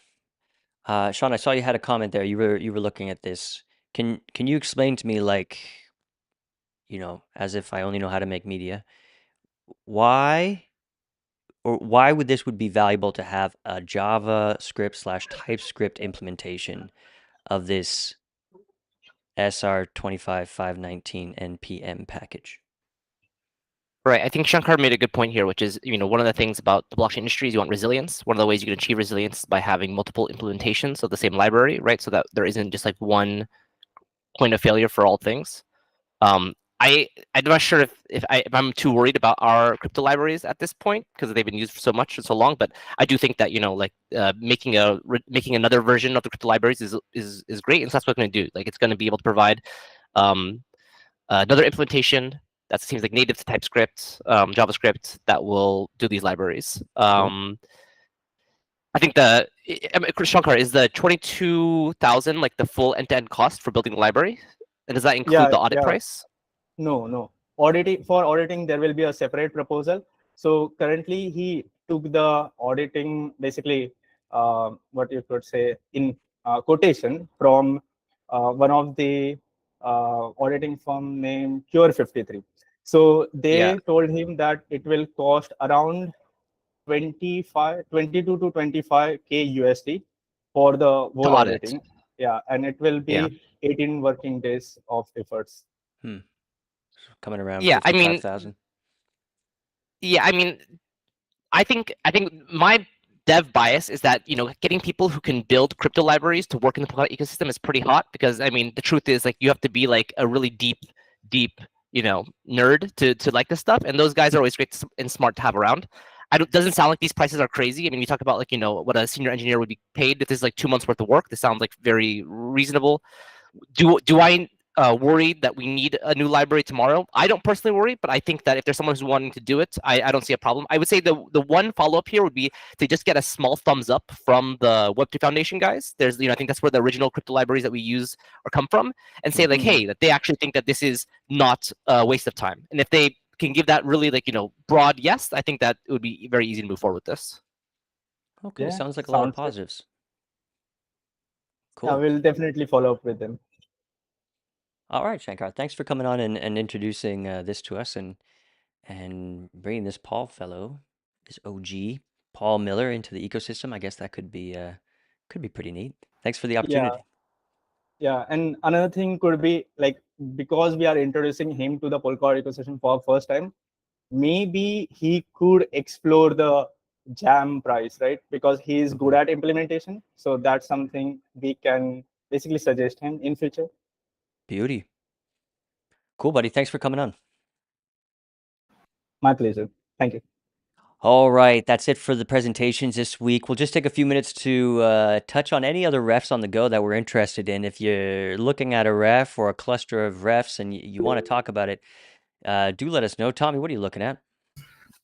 Sean, I saw you had a comment there. You were looking at this. Can you explain to me, like, as if I only know how to make media, why would this be valuable to have a JavaScript / TypeScript implementation of this SR25519 NPM package? Right. I think Shankar made a good point here, which is, one of the things about the blockchain industry is you want resilience. One of the ways you can achieve resilience is by having multiple implementations of the same library, right? So that there isn't just like one point of failure for all things. I'm not sure if I'm too worried about our crypto libraries at this point, because they've been used for so much for so long. But I do think that making another version of the crypto libraries is great, and so that's what it's going to do. Like, it's going to be able to provide another implementation that seems like native to TypeScript, JavaScript, that will do these libraries. I think Shankar, is the 22,000 like the full end-to-end cost for building the library? And does that include the audit price? No. For auditing, there will be a separate proposal. So currently, he took the auditing, basically, what you could say, in quotation from one of the auditing firm named Cure53. So they told him that it will cost around 22 to 25K USD for the whole auditing. Yeah, and it will be 18 working days of efforts. Coming around 55,000. I think my dev bias is that getting people who can build crypto libraries to work in the Polkadot ecosystem is pretty hot, because the truth is, like, you have to be like a really deep nerd to like this stuff, and those guys are always great and smart to have around. doesn't sound like these prices are crazy. I mean, we talk about like, you know, what a senior engineer would be paid. If this is like 2 months worth of work, this sounds like very reasonable. Do I worry that we need a new library tomorrow? I don't personally worry, but I think that if there's someone who's wanting to do it, I don't see a problem. I would say the one follow-up here would be to just get a small thumbs up from the Web2 Foundation guys. There's, you know, I think that's where the original crypto libraries that we use or come from, and say like, hey, that they actually think that this is not a waste of time. And if they can give that really like, you know, broad yes, I think that it would be very easy to move forward with this. Okay, Yeah, sounds like a lot of sounds good. positives. Yeah, Cool. we'll definitely follow up with them. All right, Shankar, thanks for coming on and introducing this to us and bringing this Paul fellow, this OG Paul Miller into the ecosystem. I guess that could be pretty neat. Thanks for the opportunity. Yeah, and another thing could be like, because we are introducing him to the Polkadot ecosystem for first time, maybe he could explore the jam price, right? Because he is good at implementation. So that's something we can basically suggest him in future. Beauty. Cool, buddy. Thanks for coming on. My pleasure. Thank you. All right, that's it for the presentations this week. We'll just take a few minutes to touch on any other refs on the go that we're interested in. If you're looking at a ref or a cluster of refs and you want to talk about it, do let us know. Tommy, what are you looking at?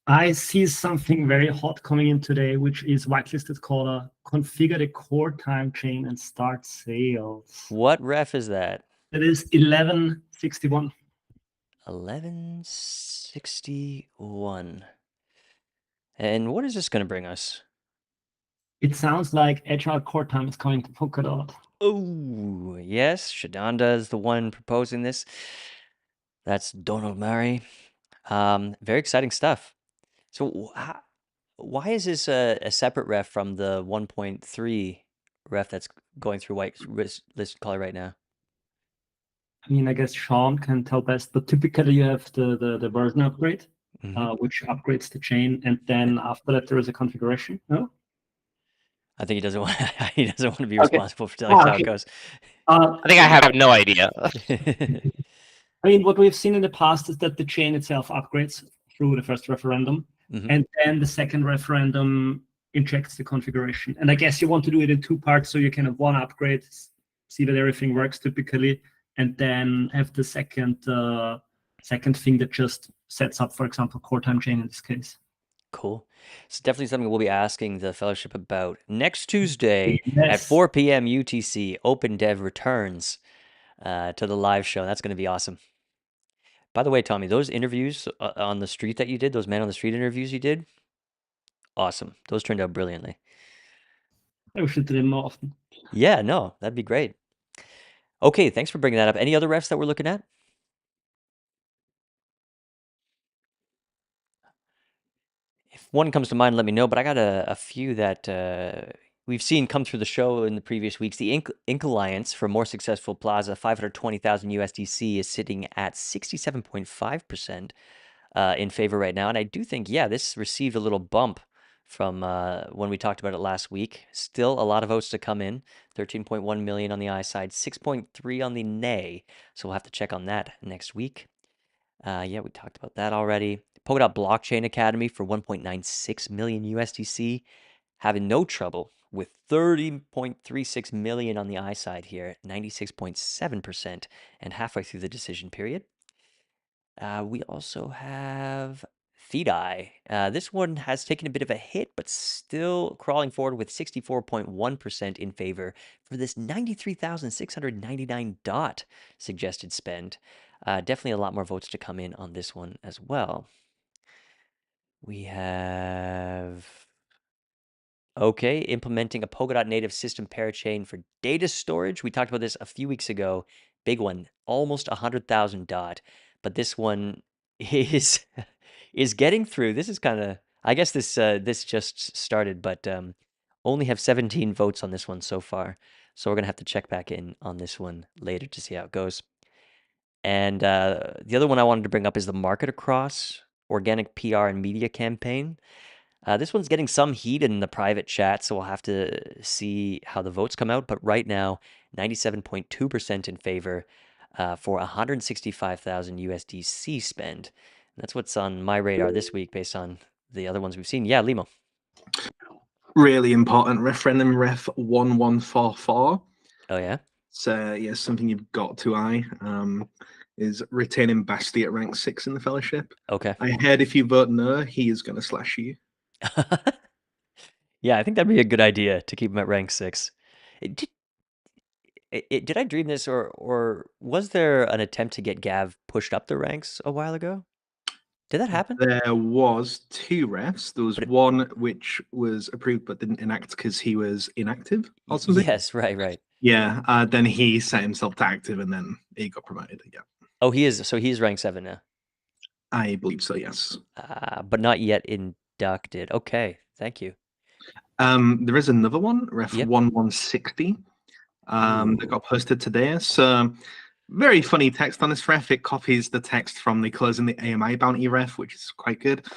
I see something very hot coming in today, which is whitelisted called configure the core time chain and start sales. What ref is that? It is 1161. 1161. And what is this going to bring us? It sounds like Agile Core Time is coming to Polkadot. Oh, yes. Shadanda is the one proposing this. That's Donald Murray. Very exciting stuff. So why is this a separate ref from the 1.3 ref that's going through whitelisted color right now? I mean, I guess Sean can tell best, but typically you have the version upgrade, which upgrades the chain, and then after that there is a configuration. No? I think he doesn't want to be responsible for telling us how it goes. I think I have no idea. I mean, what we've seen in the past is that the chain itself upgrades through the first referendum, and then the second referendum injects the configuration. And I guess you want to do it in two parts, so you can have one upgrade, see that everything works typically, and then have the second thing that just sets up, for example, core time chain in this case. Cool. It's definitely something we'll be asking the fellowship about. Next Tuesday at 4 p.m. UTC, OpenDev returns to the live show. That's going to be awesome. By the way, Tommy, those interviews on the street that you did, those man on the street interviews you did, awesome. Those turned out brilliantly. I wish I did it more often. Yeah, no, that'd be great. Okay, thanks for bringing that up. Any other refs that we're looking at? If one comes to mind, let me know. But I got a few that we've seen come through the show in the previous weeks. The Inc Alliance for More Successful Plaza, 520,000 USDC, is sitting at 67.5% in favor right now. And I do think, yeah, this received a little bump from when we talked about it last week. Still a lot of votes to come in. 13.1 million on the I side, 6.3 on the nay. So we'll have to check on that next week. Yeah, we talked about that already. Polkadot Blockchain Academy for 1.96 million USDC, having no trouble with 30.36 million on the I side here, 96.7%, and halfway through the decision period. We also have FeedEye. This one has taken a bit of a hit, but still crawling forward with 64.1% in favor for this 93,699 DOT suggested spend. Definitely a lot more votes to come in on this one as well. We have, okay, implementing a Polkadot native system parachain for data storage. We talked about this a few weeks ago. Big one, almost 100,000 DOT. But this one is getting through. This is kind of, I guess this just started, but only have 17 votes on this one so far. So we're going to have to check back in on this one later to see how it goes. And the other one I wanted to bring up is the Market Across Organic PR and Media Campaign. This one's getting some heat in the private chat, so we'll have to see how the votes come out. But right now, 97.2% in favor for 165,000 USDC spend. And that's what's on my radar this week based on the other ones we've seen. Yeah, Limo. Really important. Referendum Ref 1144. Oh yeah. So yeah, something you've got to eye. Is retaining Basti at rank 6 in the fellowship. Okay. I heard if you vote no, he is going to slash you. Yeah, I think that'd be a good idea to keep him at rank 6. Did I dream this, or was there an attempt to get Gav pushed up the ranks a while ago? Did that happen? There was 2 refs. There was one which was approved but didn't enact because he was inactive or something. Yes, right. Yeah, then he set himself to active and then he got promoted. Yeah. Oh, he is. So he's rank 7 now. I believe so, yes. But not yet inducted. Okay, thank you. There is another one, Ref 1160, that got posted today. So very funny text on this ref. It copies the text from the closing the AMI bounty ref, which is quite good.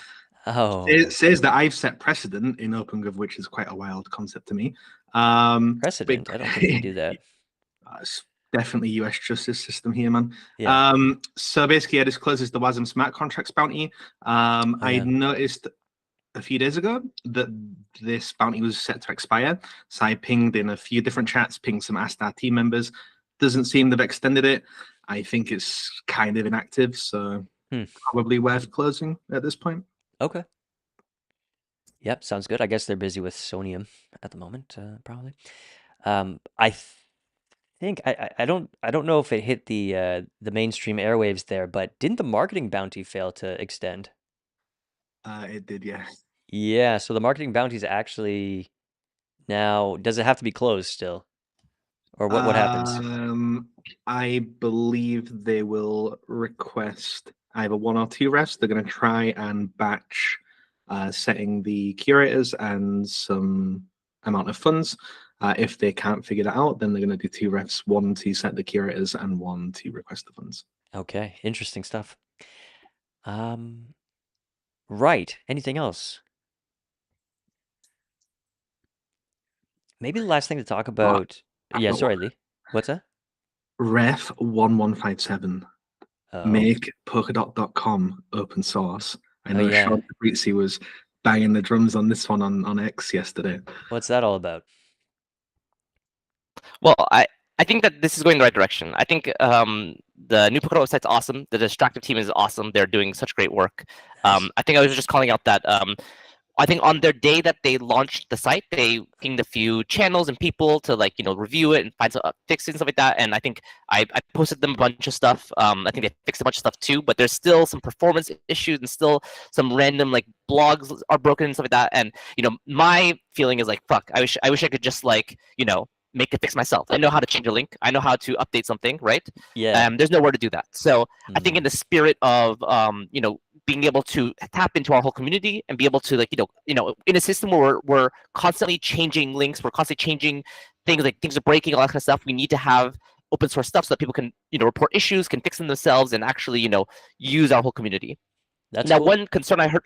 Oh. It says that I've set precedent in OpenGov, which is quite a wild concept to me. Precedent? I don't think we do that. It's definitely US justice system here, man. Yeah. So basically, this closes the WASM smart contracts bounty. I noticed a few days ago that this bounty was set to expire. So I pinged in a few different chats, pinged some Astar team members. Doesn't seem they've extended it. I think it's kind of inactive, so probably worth closing at this point. Okay. Yep, sounds good. I guess they're busy with Sonium at the moment, probably. I think I don't know if it hit the mainstream airwaves there, but didn't the marketing bounty fail to extend? It did, yeah. Yeah, so the marketing bounty is actually now, does it have to be closed still? Or what happens? I believe they will request either 1 or 2 refs. They're going to try and batch setting the curators and some amount of funds. If they can't figure that out, then they're going to do 2 refs, 1 to set the curators and 1 to request the funds. Okay, interesting stuff. Right. Anything else? Maybe the last thing to talk about. Yeah, sorry, Lee. What's that? Ref 1157. Make Polkadot.com open source. I know Sean Fabrizzi was banging the drums on this one on X yesterday. What's that all about? Well, I think that this is going the right direction. I think the new Polkadot website's awesome. The Distractive team is awesome. They're doing such great work. I think I was just calling out that I think on their day that they launched the site, they pinged a few channels and people to review it and find some fixes and stuff like that. And I think I posted them a bunch of stuff. I think they fixed a bunch of stuff too, but there's still some performance issues and still some random blogs are broken and stuff like that. And my feeling is fuck. I wish I could just make a fix myself. I know how to change a link. I know how to update something, right? Yeah. There's nowhere to do that. So I think in the spirit of being able to tap into our whole community and be able to in a system where we're constantly changing links, we're constantly changing things, things are breaking, all that kind of stuff. We need to have open source stuff so that people can report issues, can fix them themselves, and actually use our whole community. That's now, cool. one concern I heard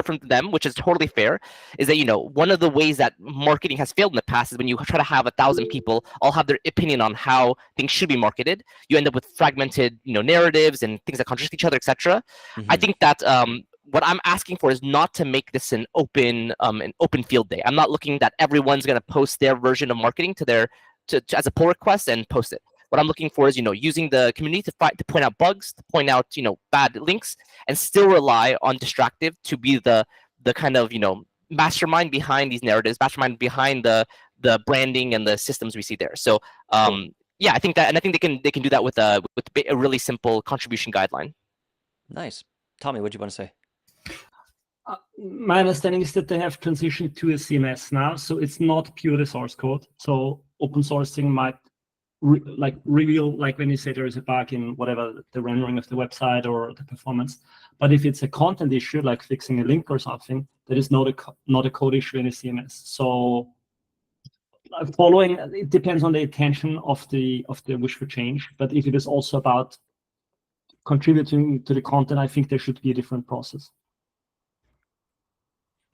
from them, which is totally fair, is that one of the ways that marketing has failed in the past is when you try to have 1,000 people all have their opinion on how things should be marketed, you end up with fragmented narratives and things that contradict each other, etc. I think that what I'm asking for is not to make this an open field day. I'm not looking that everyone's going to post their version of marketing to as a pull request and post it. What I'm looking for is, using the community to point out bugs, to point out, bad links, and still rely on Distractive to be the kind of, mastermind behind these narratives, mastermind behind the branding and the systems we see there. So, yeah, I think that, and I think they can do that with a really simple contribution guideline. Nice, Tommy. What do you want to say? My understanding is that they have transitioned to a CMS now, so it's not purely source code. So open sourcing might reveal, when you say there is a bug in whatever the rendering of the website or the performance. But if it's a content issue, like fixing a link or something, that is not a code issue in a CMS. So following, it depends on the intention of the wish for change. But if it is also about contributing to the content, I think there should be a different process.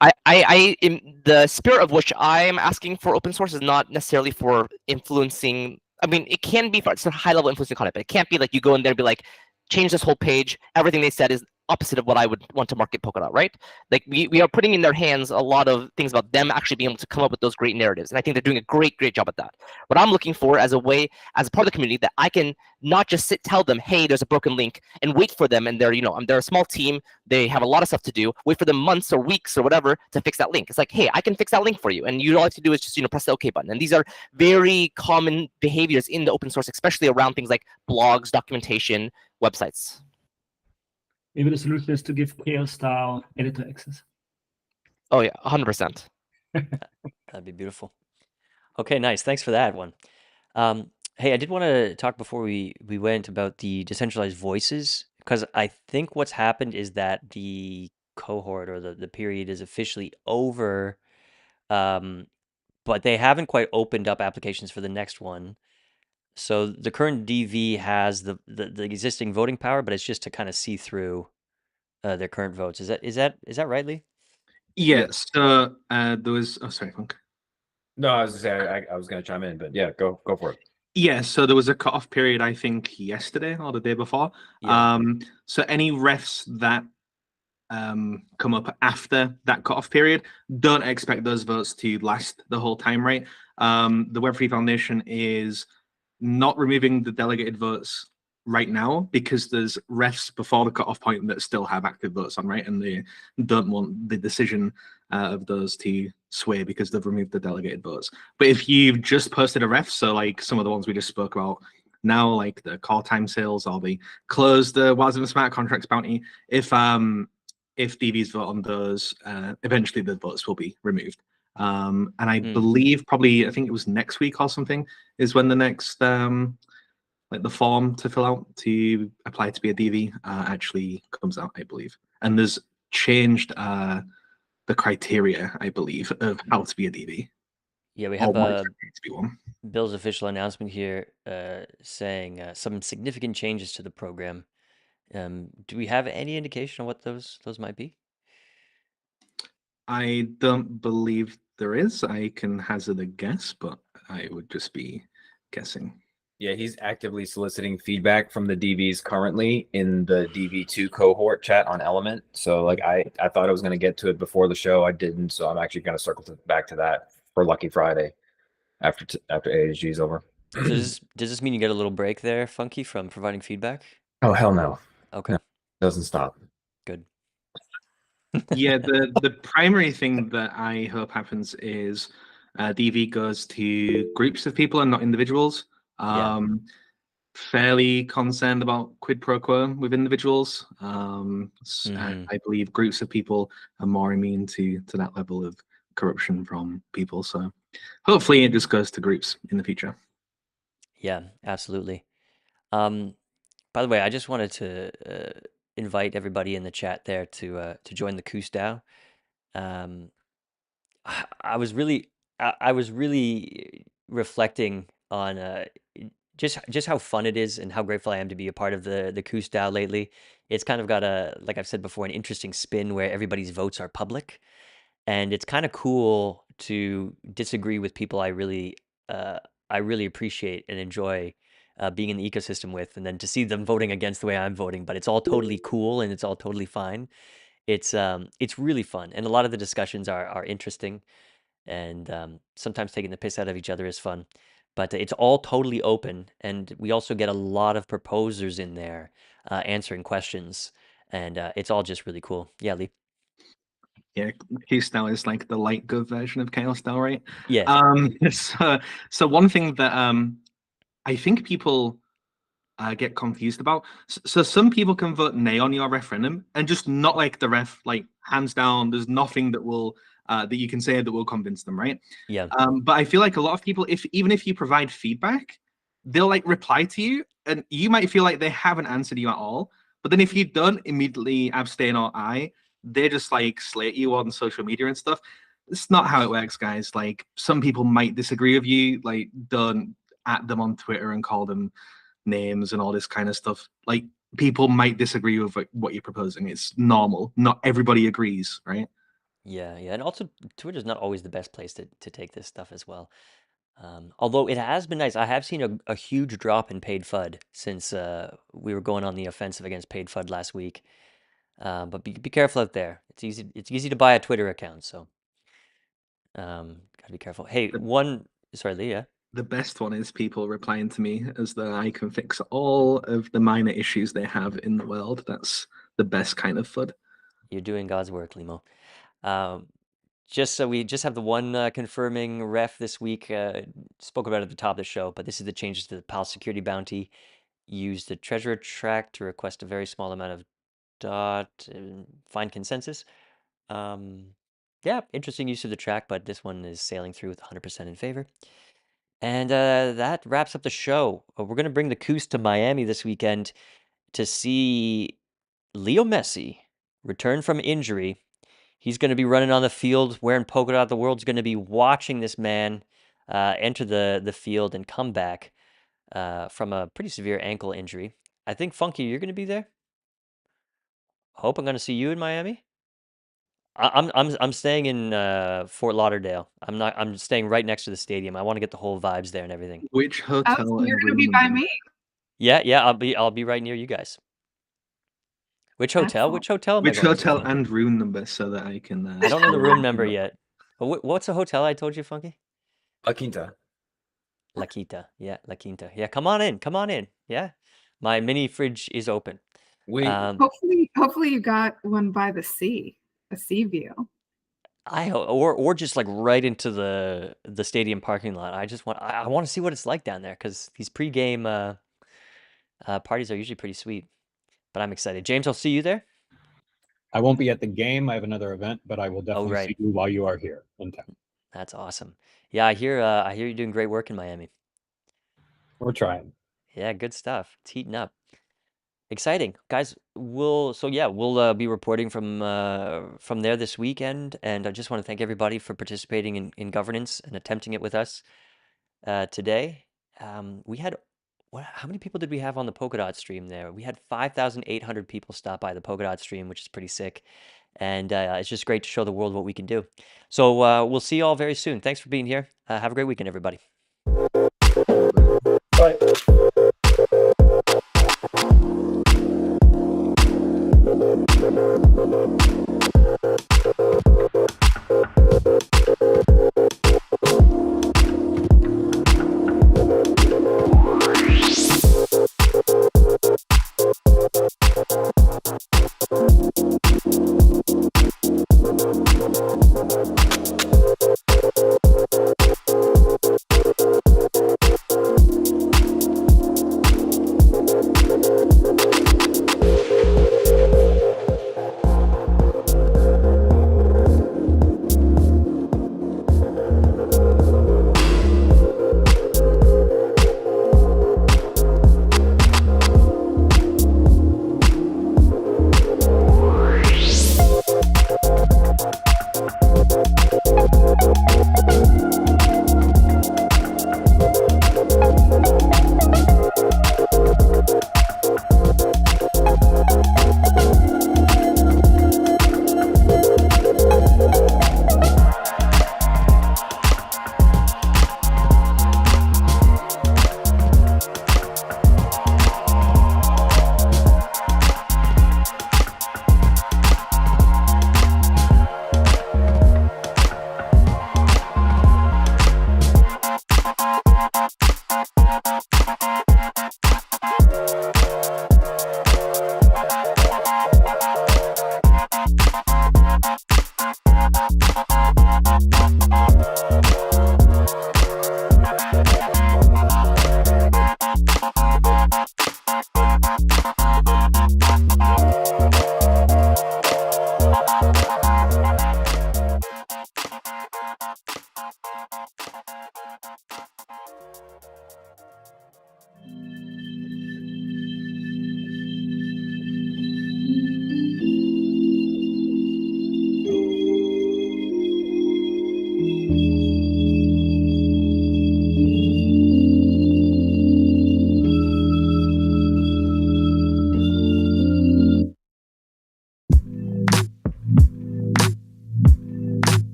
I in the spirit of which I'm asking for open source is not necessarily for influencing. I mean, it can be for some high level influencing content, but it can't be you go in there and be change this whole page. Everything they said is opposite of what I would want to market Polkadot, right? Like we are putting in their hands a lot of things about them actually being able to come up with those great narratives. And I think they're doing a great job at that. What I'm looking for as a way, as a part of the community, that I can not just tell them, hey, there's a broken link, and wait for them. And they're, they're a small team. They have a lot of stuff to do. Wait for them months or weeks or whatever to fix that link. It's like, hey, I can fix that link for you. And all you have to do is just, press the OK button. And these are very common behaviors in the open source, especially around things like blogs, documentation, websites. Maybe the solution is to give chaos-style editor access. Oh yeah, 100%. That'd be beautiful. Okay, nice. Thanks for that one. Hey, I did want to talk before we went about the decentralized voices, because I think what's happened is that the cohort or the period is officially over, but they haven't quite opened up applications for the next one. So the current DV has the existing voting power, but it's just to kind of see through their current votes. Is that right, Lee? Yes. So there was. Oh, sorry, Funk. No, I was gonna say I was gonna chime in, but yeah, go for it. Yeah, so there was a cutoff period, I think, yesterday or the day before. Yeah. So any refs that come up after that cutoff period, don't expect those votes to last the whole time, right? The Web3 Foundation is not removing the delegated votes right now because there's refs before the cutoff point that still have active votes on, right? And they don't want the decision of those to sway because they've removed the delegated votes. But if you've just posted a ref, so like some of the ones we just spoke about now, like the call time sales or the closed the Wild's and Smart Contracts bounty, if DVs vote on those, eventually the votes will be removed. And I believe probably, I think it was next week or something, is when the next like the form to fill out to apply to be a DV actually comes out, I believe. And there's changed the criteria, I believe, of how to be a DV. Yeah, we have Bill's official announcement here saying some significant changes to the program. Do we have any indication on what those might be? I don't believe there is. I can hazard a guess, but I would just be guessing. Yeah, he's actively soliciting feedback from the DVs currently in the DV2 cohort chat on Element. So like I thought I was going to get to it before the show. I didn't. So I'm actually going to circle back to that for Lucky Friday after AHG is over. So does this mean you get a little break there, Funky, from providing feedback? Oh, hell no. Okay. No, doesn't stop. Good. Yeah, the primary thing that I hope happens is DV goes to groups of people and not individuals. Fairly concerned about quid pro quo with individuals. And I believe groups of people are more immune to that level of corruption from people. So hopefully it just goes to groups in the future. Yeah, absolutely. By the way, I just wanted to invite everybody in the chat there to join the Koos DAO. I was really reflecting on just how fun it is and how grateful I am to be a part of the Koos DAO lately. It's kind of got like I've said before, an interesting spin where everybody's votes are public, and it's kind of cool to disagree with people I really appreciate and enjoy being in the ecosystem with, and then to see them voting against the way I'm voting. But it's all totally cool and it's all totally fine. It's really fun, and a lot of the discussions are interesting, and sometimes taking the piss out of each other is fun. But it's all totally open, and we also get a lot of proposers in there answering questions, and it's all just really cool. Yeah, Lee. Yeah, Koos DAO is like the light gov version of Chaos DAO, right? Yeah. So one thing that I think people get confused about. So some people can vote nay on your referendum and just not like the ref, like hands down. There's nothing that will that you can say that will convince them, right? Yeah. But I feel like a lot of people, even if you provide feedback, they'll like reply to you, and you might feel like they haven't answered you at all. But then if you don't immediately abstain or aye, they just like slate you on social media and stuff. It's not how it works, guys. Like some people might disagree with you. Like don't at them on Twitter and call them names and all this kind of stuff. Like people might disagree with what you're proposing. It's normal. Not everybody agrees, right? Yeah, and also Twitter's not always the best place to take this stuff as well. Although it has been nice. I have seen a huge drop in paid FUD since we were going on the offensive against paid FUD last week. But be careful out there. It's easy to buy a Twitter account, so gotta be careful. Hey, sorry, Leah. The best one is people replying to me as though I can fix all of the minor issues they have in the world. That's the best kind of FUD. You're doing God's work, Limo. We just have the one confirming ref this week. Spoke about it at the top of the show, but this is the changes to the PAL security bounty. Use the treasurer track to request a very small amount of DOT and find consensus. Yeah, interesting use of the track, but this one is sailing through with 100% in favor. And that wraps up the show. We're going to bring the Coos to Miami this weekend to see Leo Messi return from injury. He's going to be running on the field wearing Polkadot. The world's going to be watching this man enter the field and come back from a pretty severe ankle injury. I think, Funky, you're going to be there. Hope I'm going to see you in Miami. I'm staying in Fort Lauderdale. I'm staying right next to the stadium. I want to get the whole vibes there and everything. Which hotel? You're going to be by me. Yeah. I'll be right near you guys. Which hotel? Which hotel? Which hotel and room number so that I can. I don't know the room number yet. But what's the hotel I told you, Funky? La Quinta. La Quinta. Yeah, La Quinta. Yeah, come on in. Yeah, my mini fridge is open. Wait. Hopefully you got one by the sea, a sea view. Or just like right into the stadium parking lot. I want to see what it's like down there because these pregame parties are usually pretty sweet. But I'm excited. James, I'll see you there. I won't be at the game. I have another event, but I will definitely see you while you are here in town. That's awesome. Yeah, I hear you're doing great work in Miami. We're trying. Yeah, good stuff. It's heating up. Exciting, guys. We'll be reporting from there this weekend, and I just want to thank everybody for participating in governance and attempting it with us today. We had how many people did we have on the Polkadot stream there? We had 5,800 people stop by the Polkadot stream, which is pretty sick, and it's just great to show the world what we can do. So we'll see you all very soon. Thanks for being here. Have a great weekend, everybody. Bye.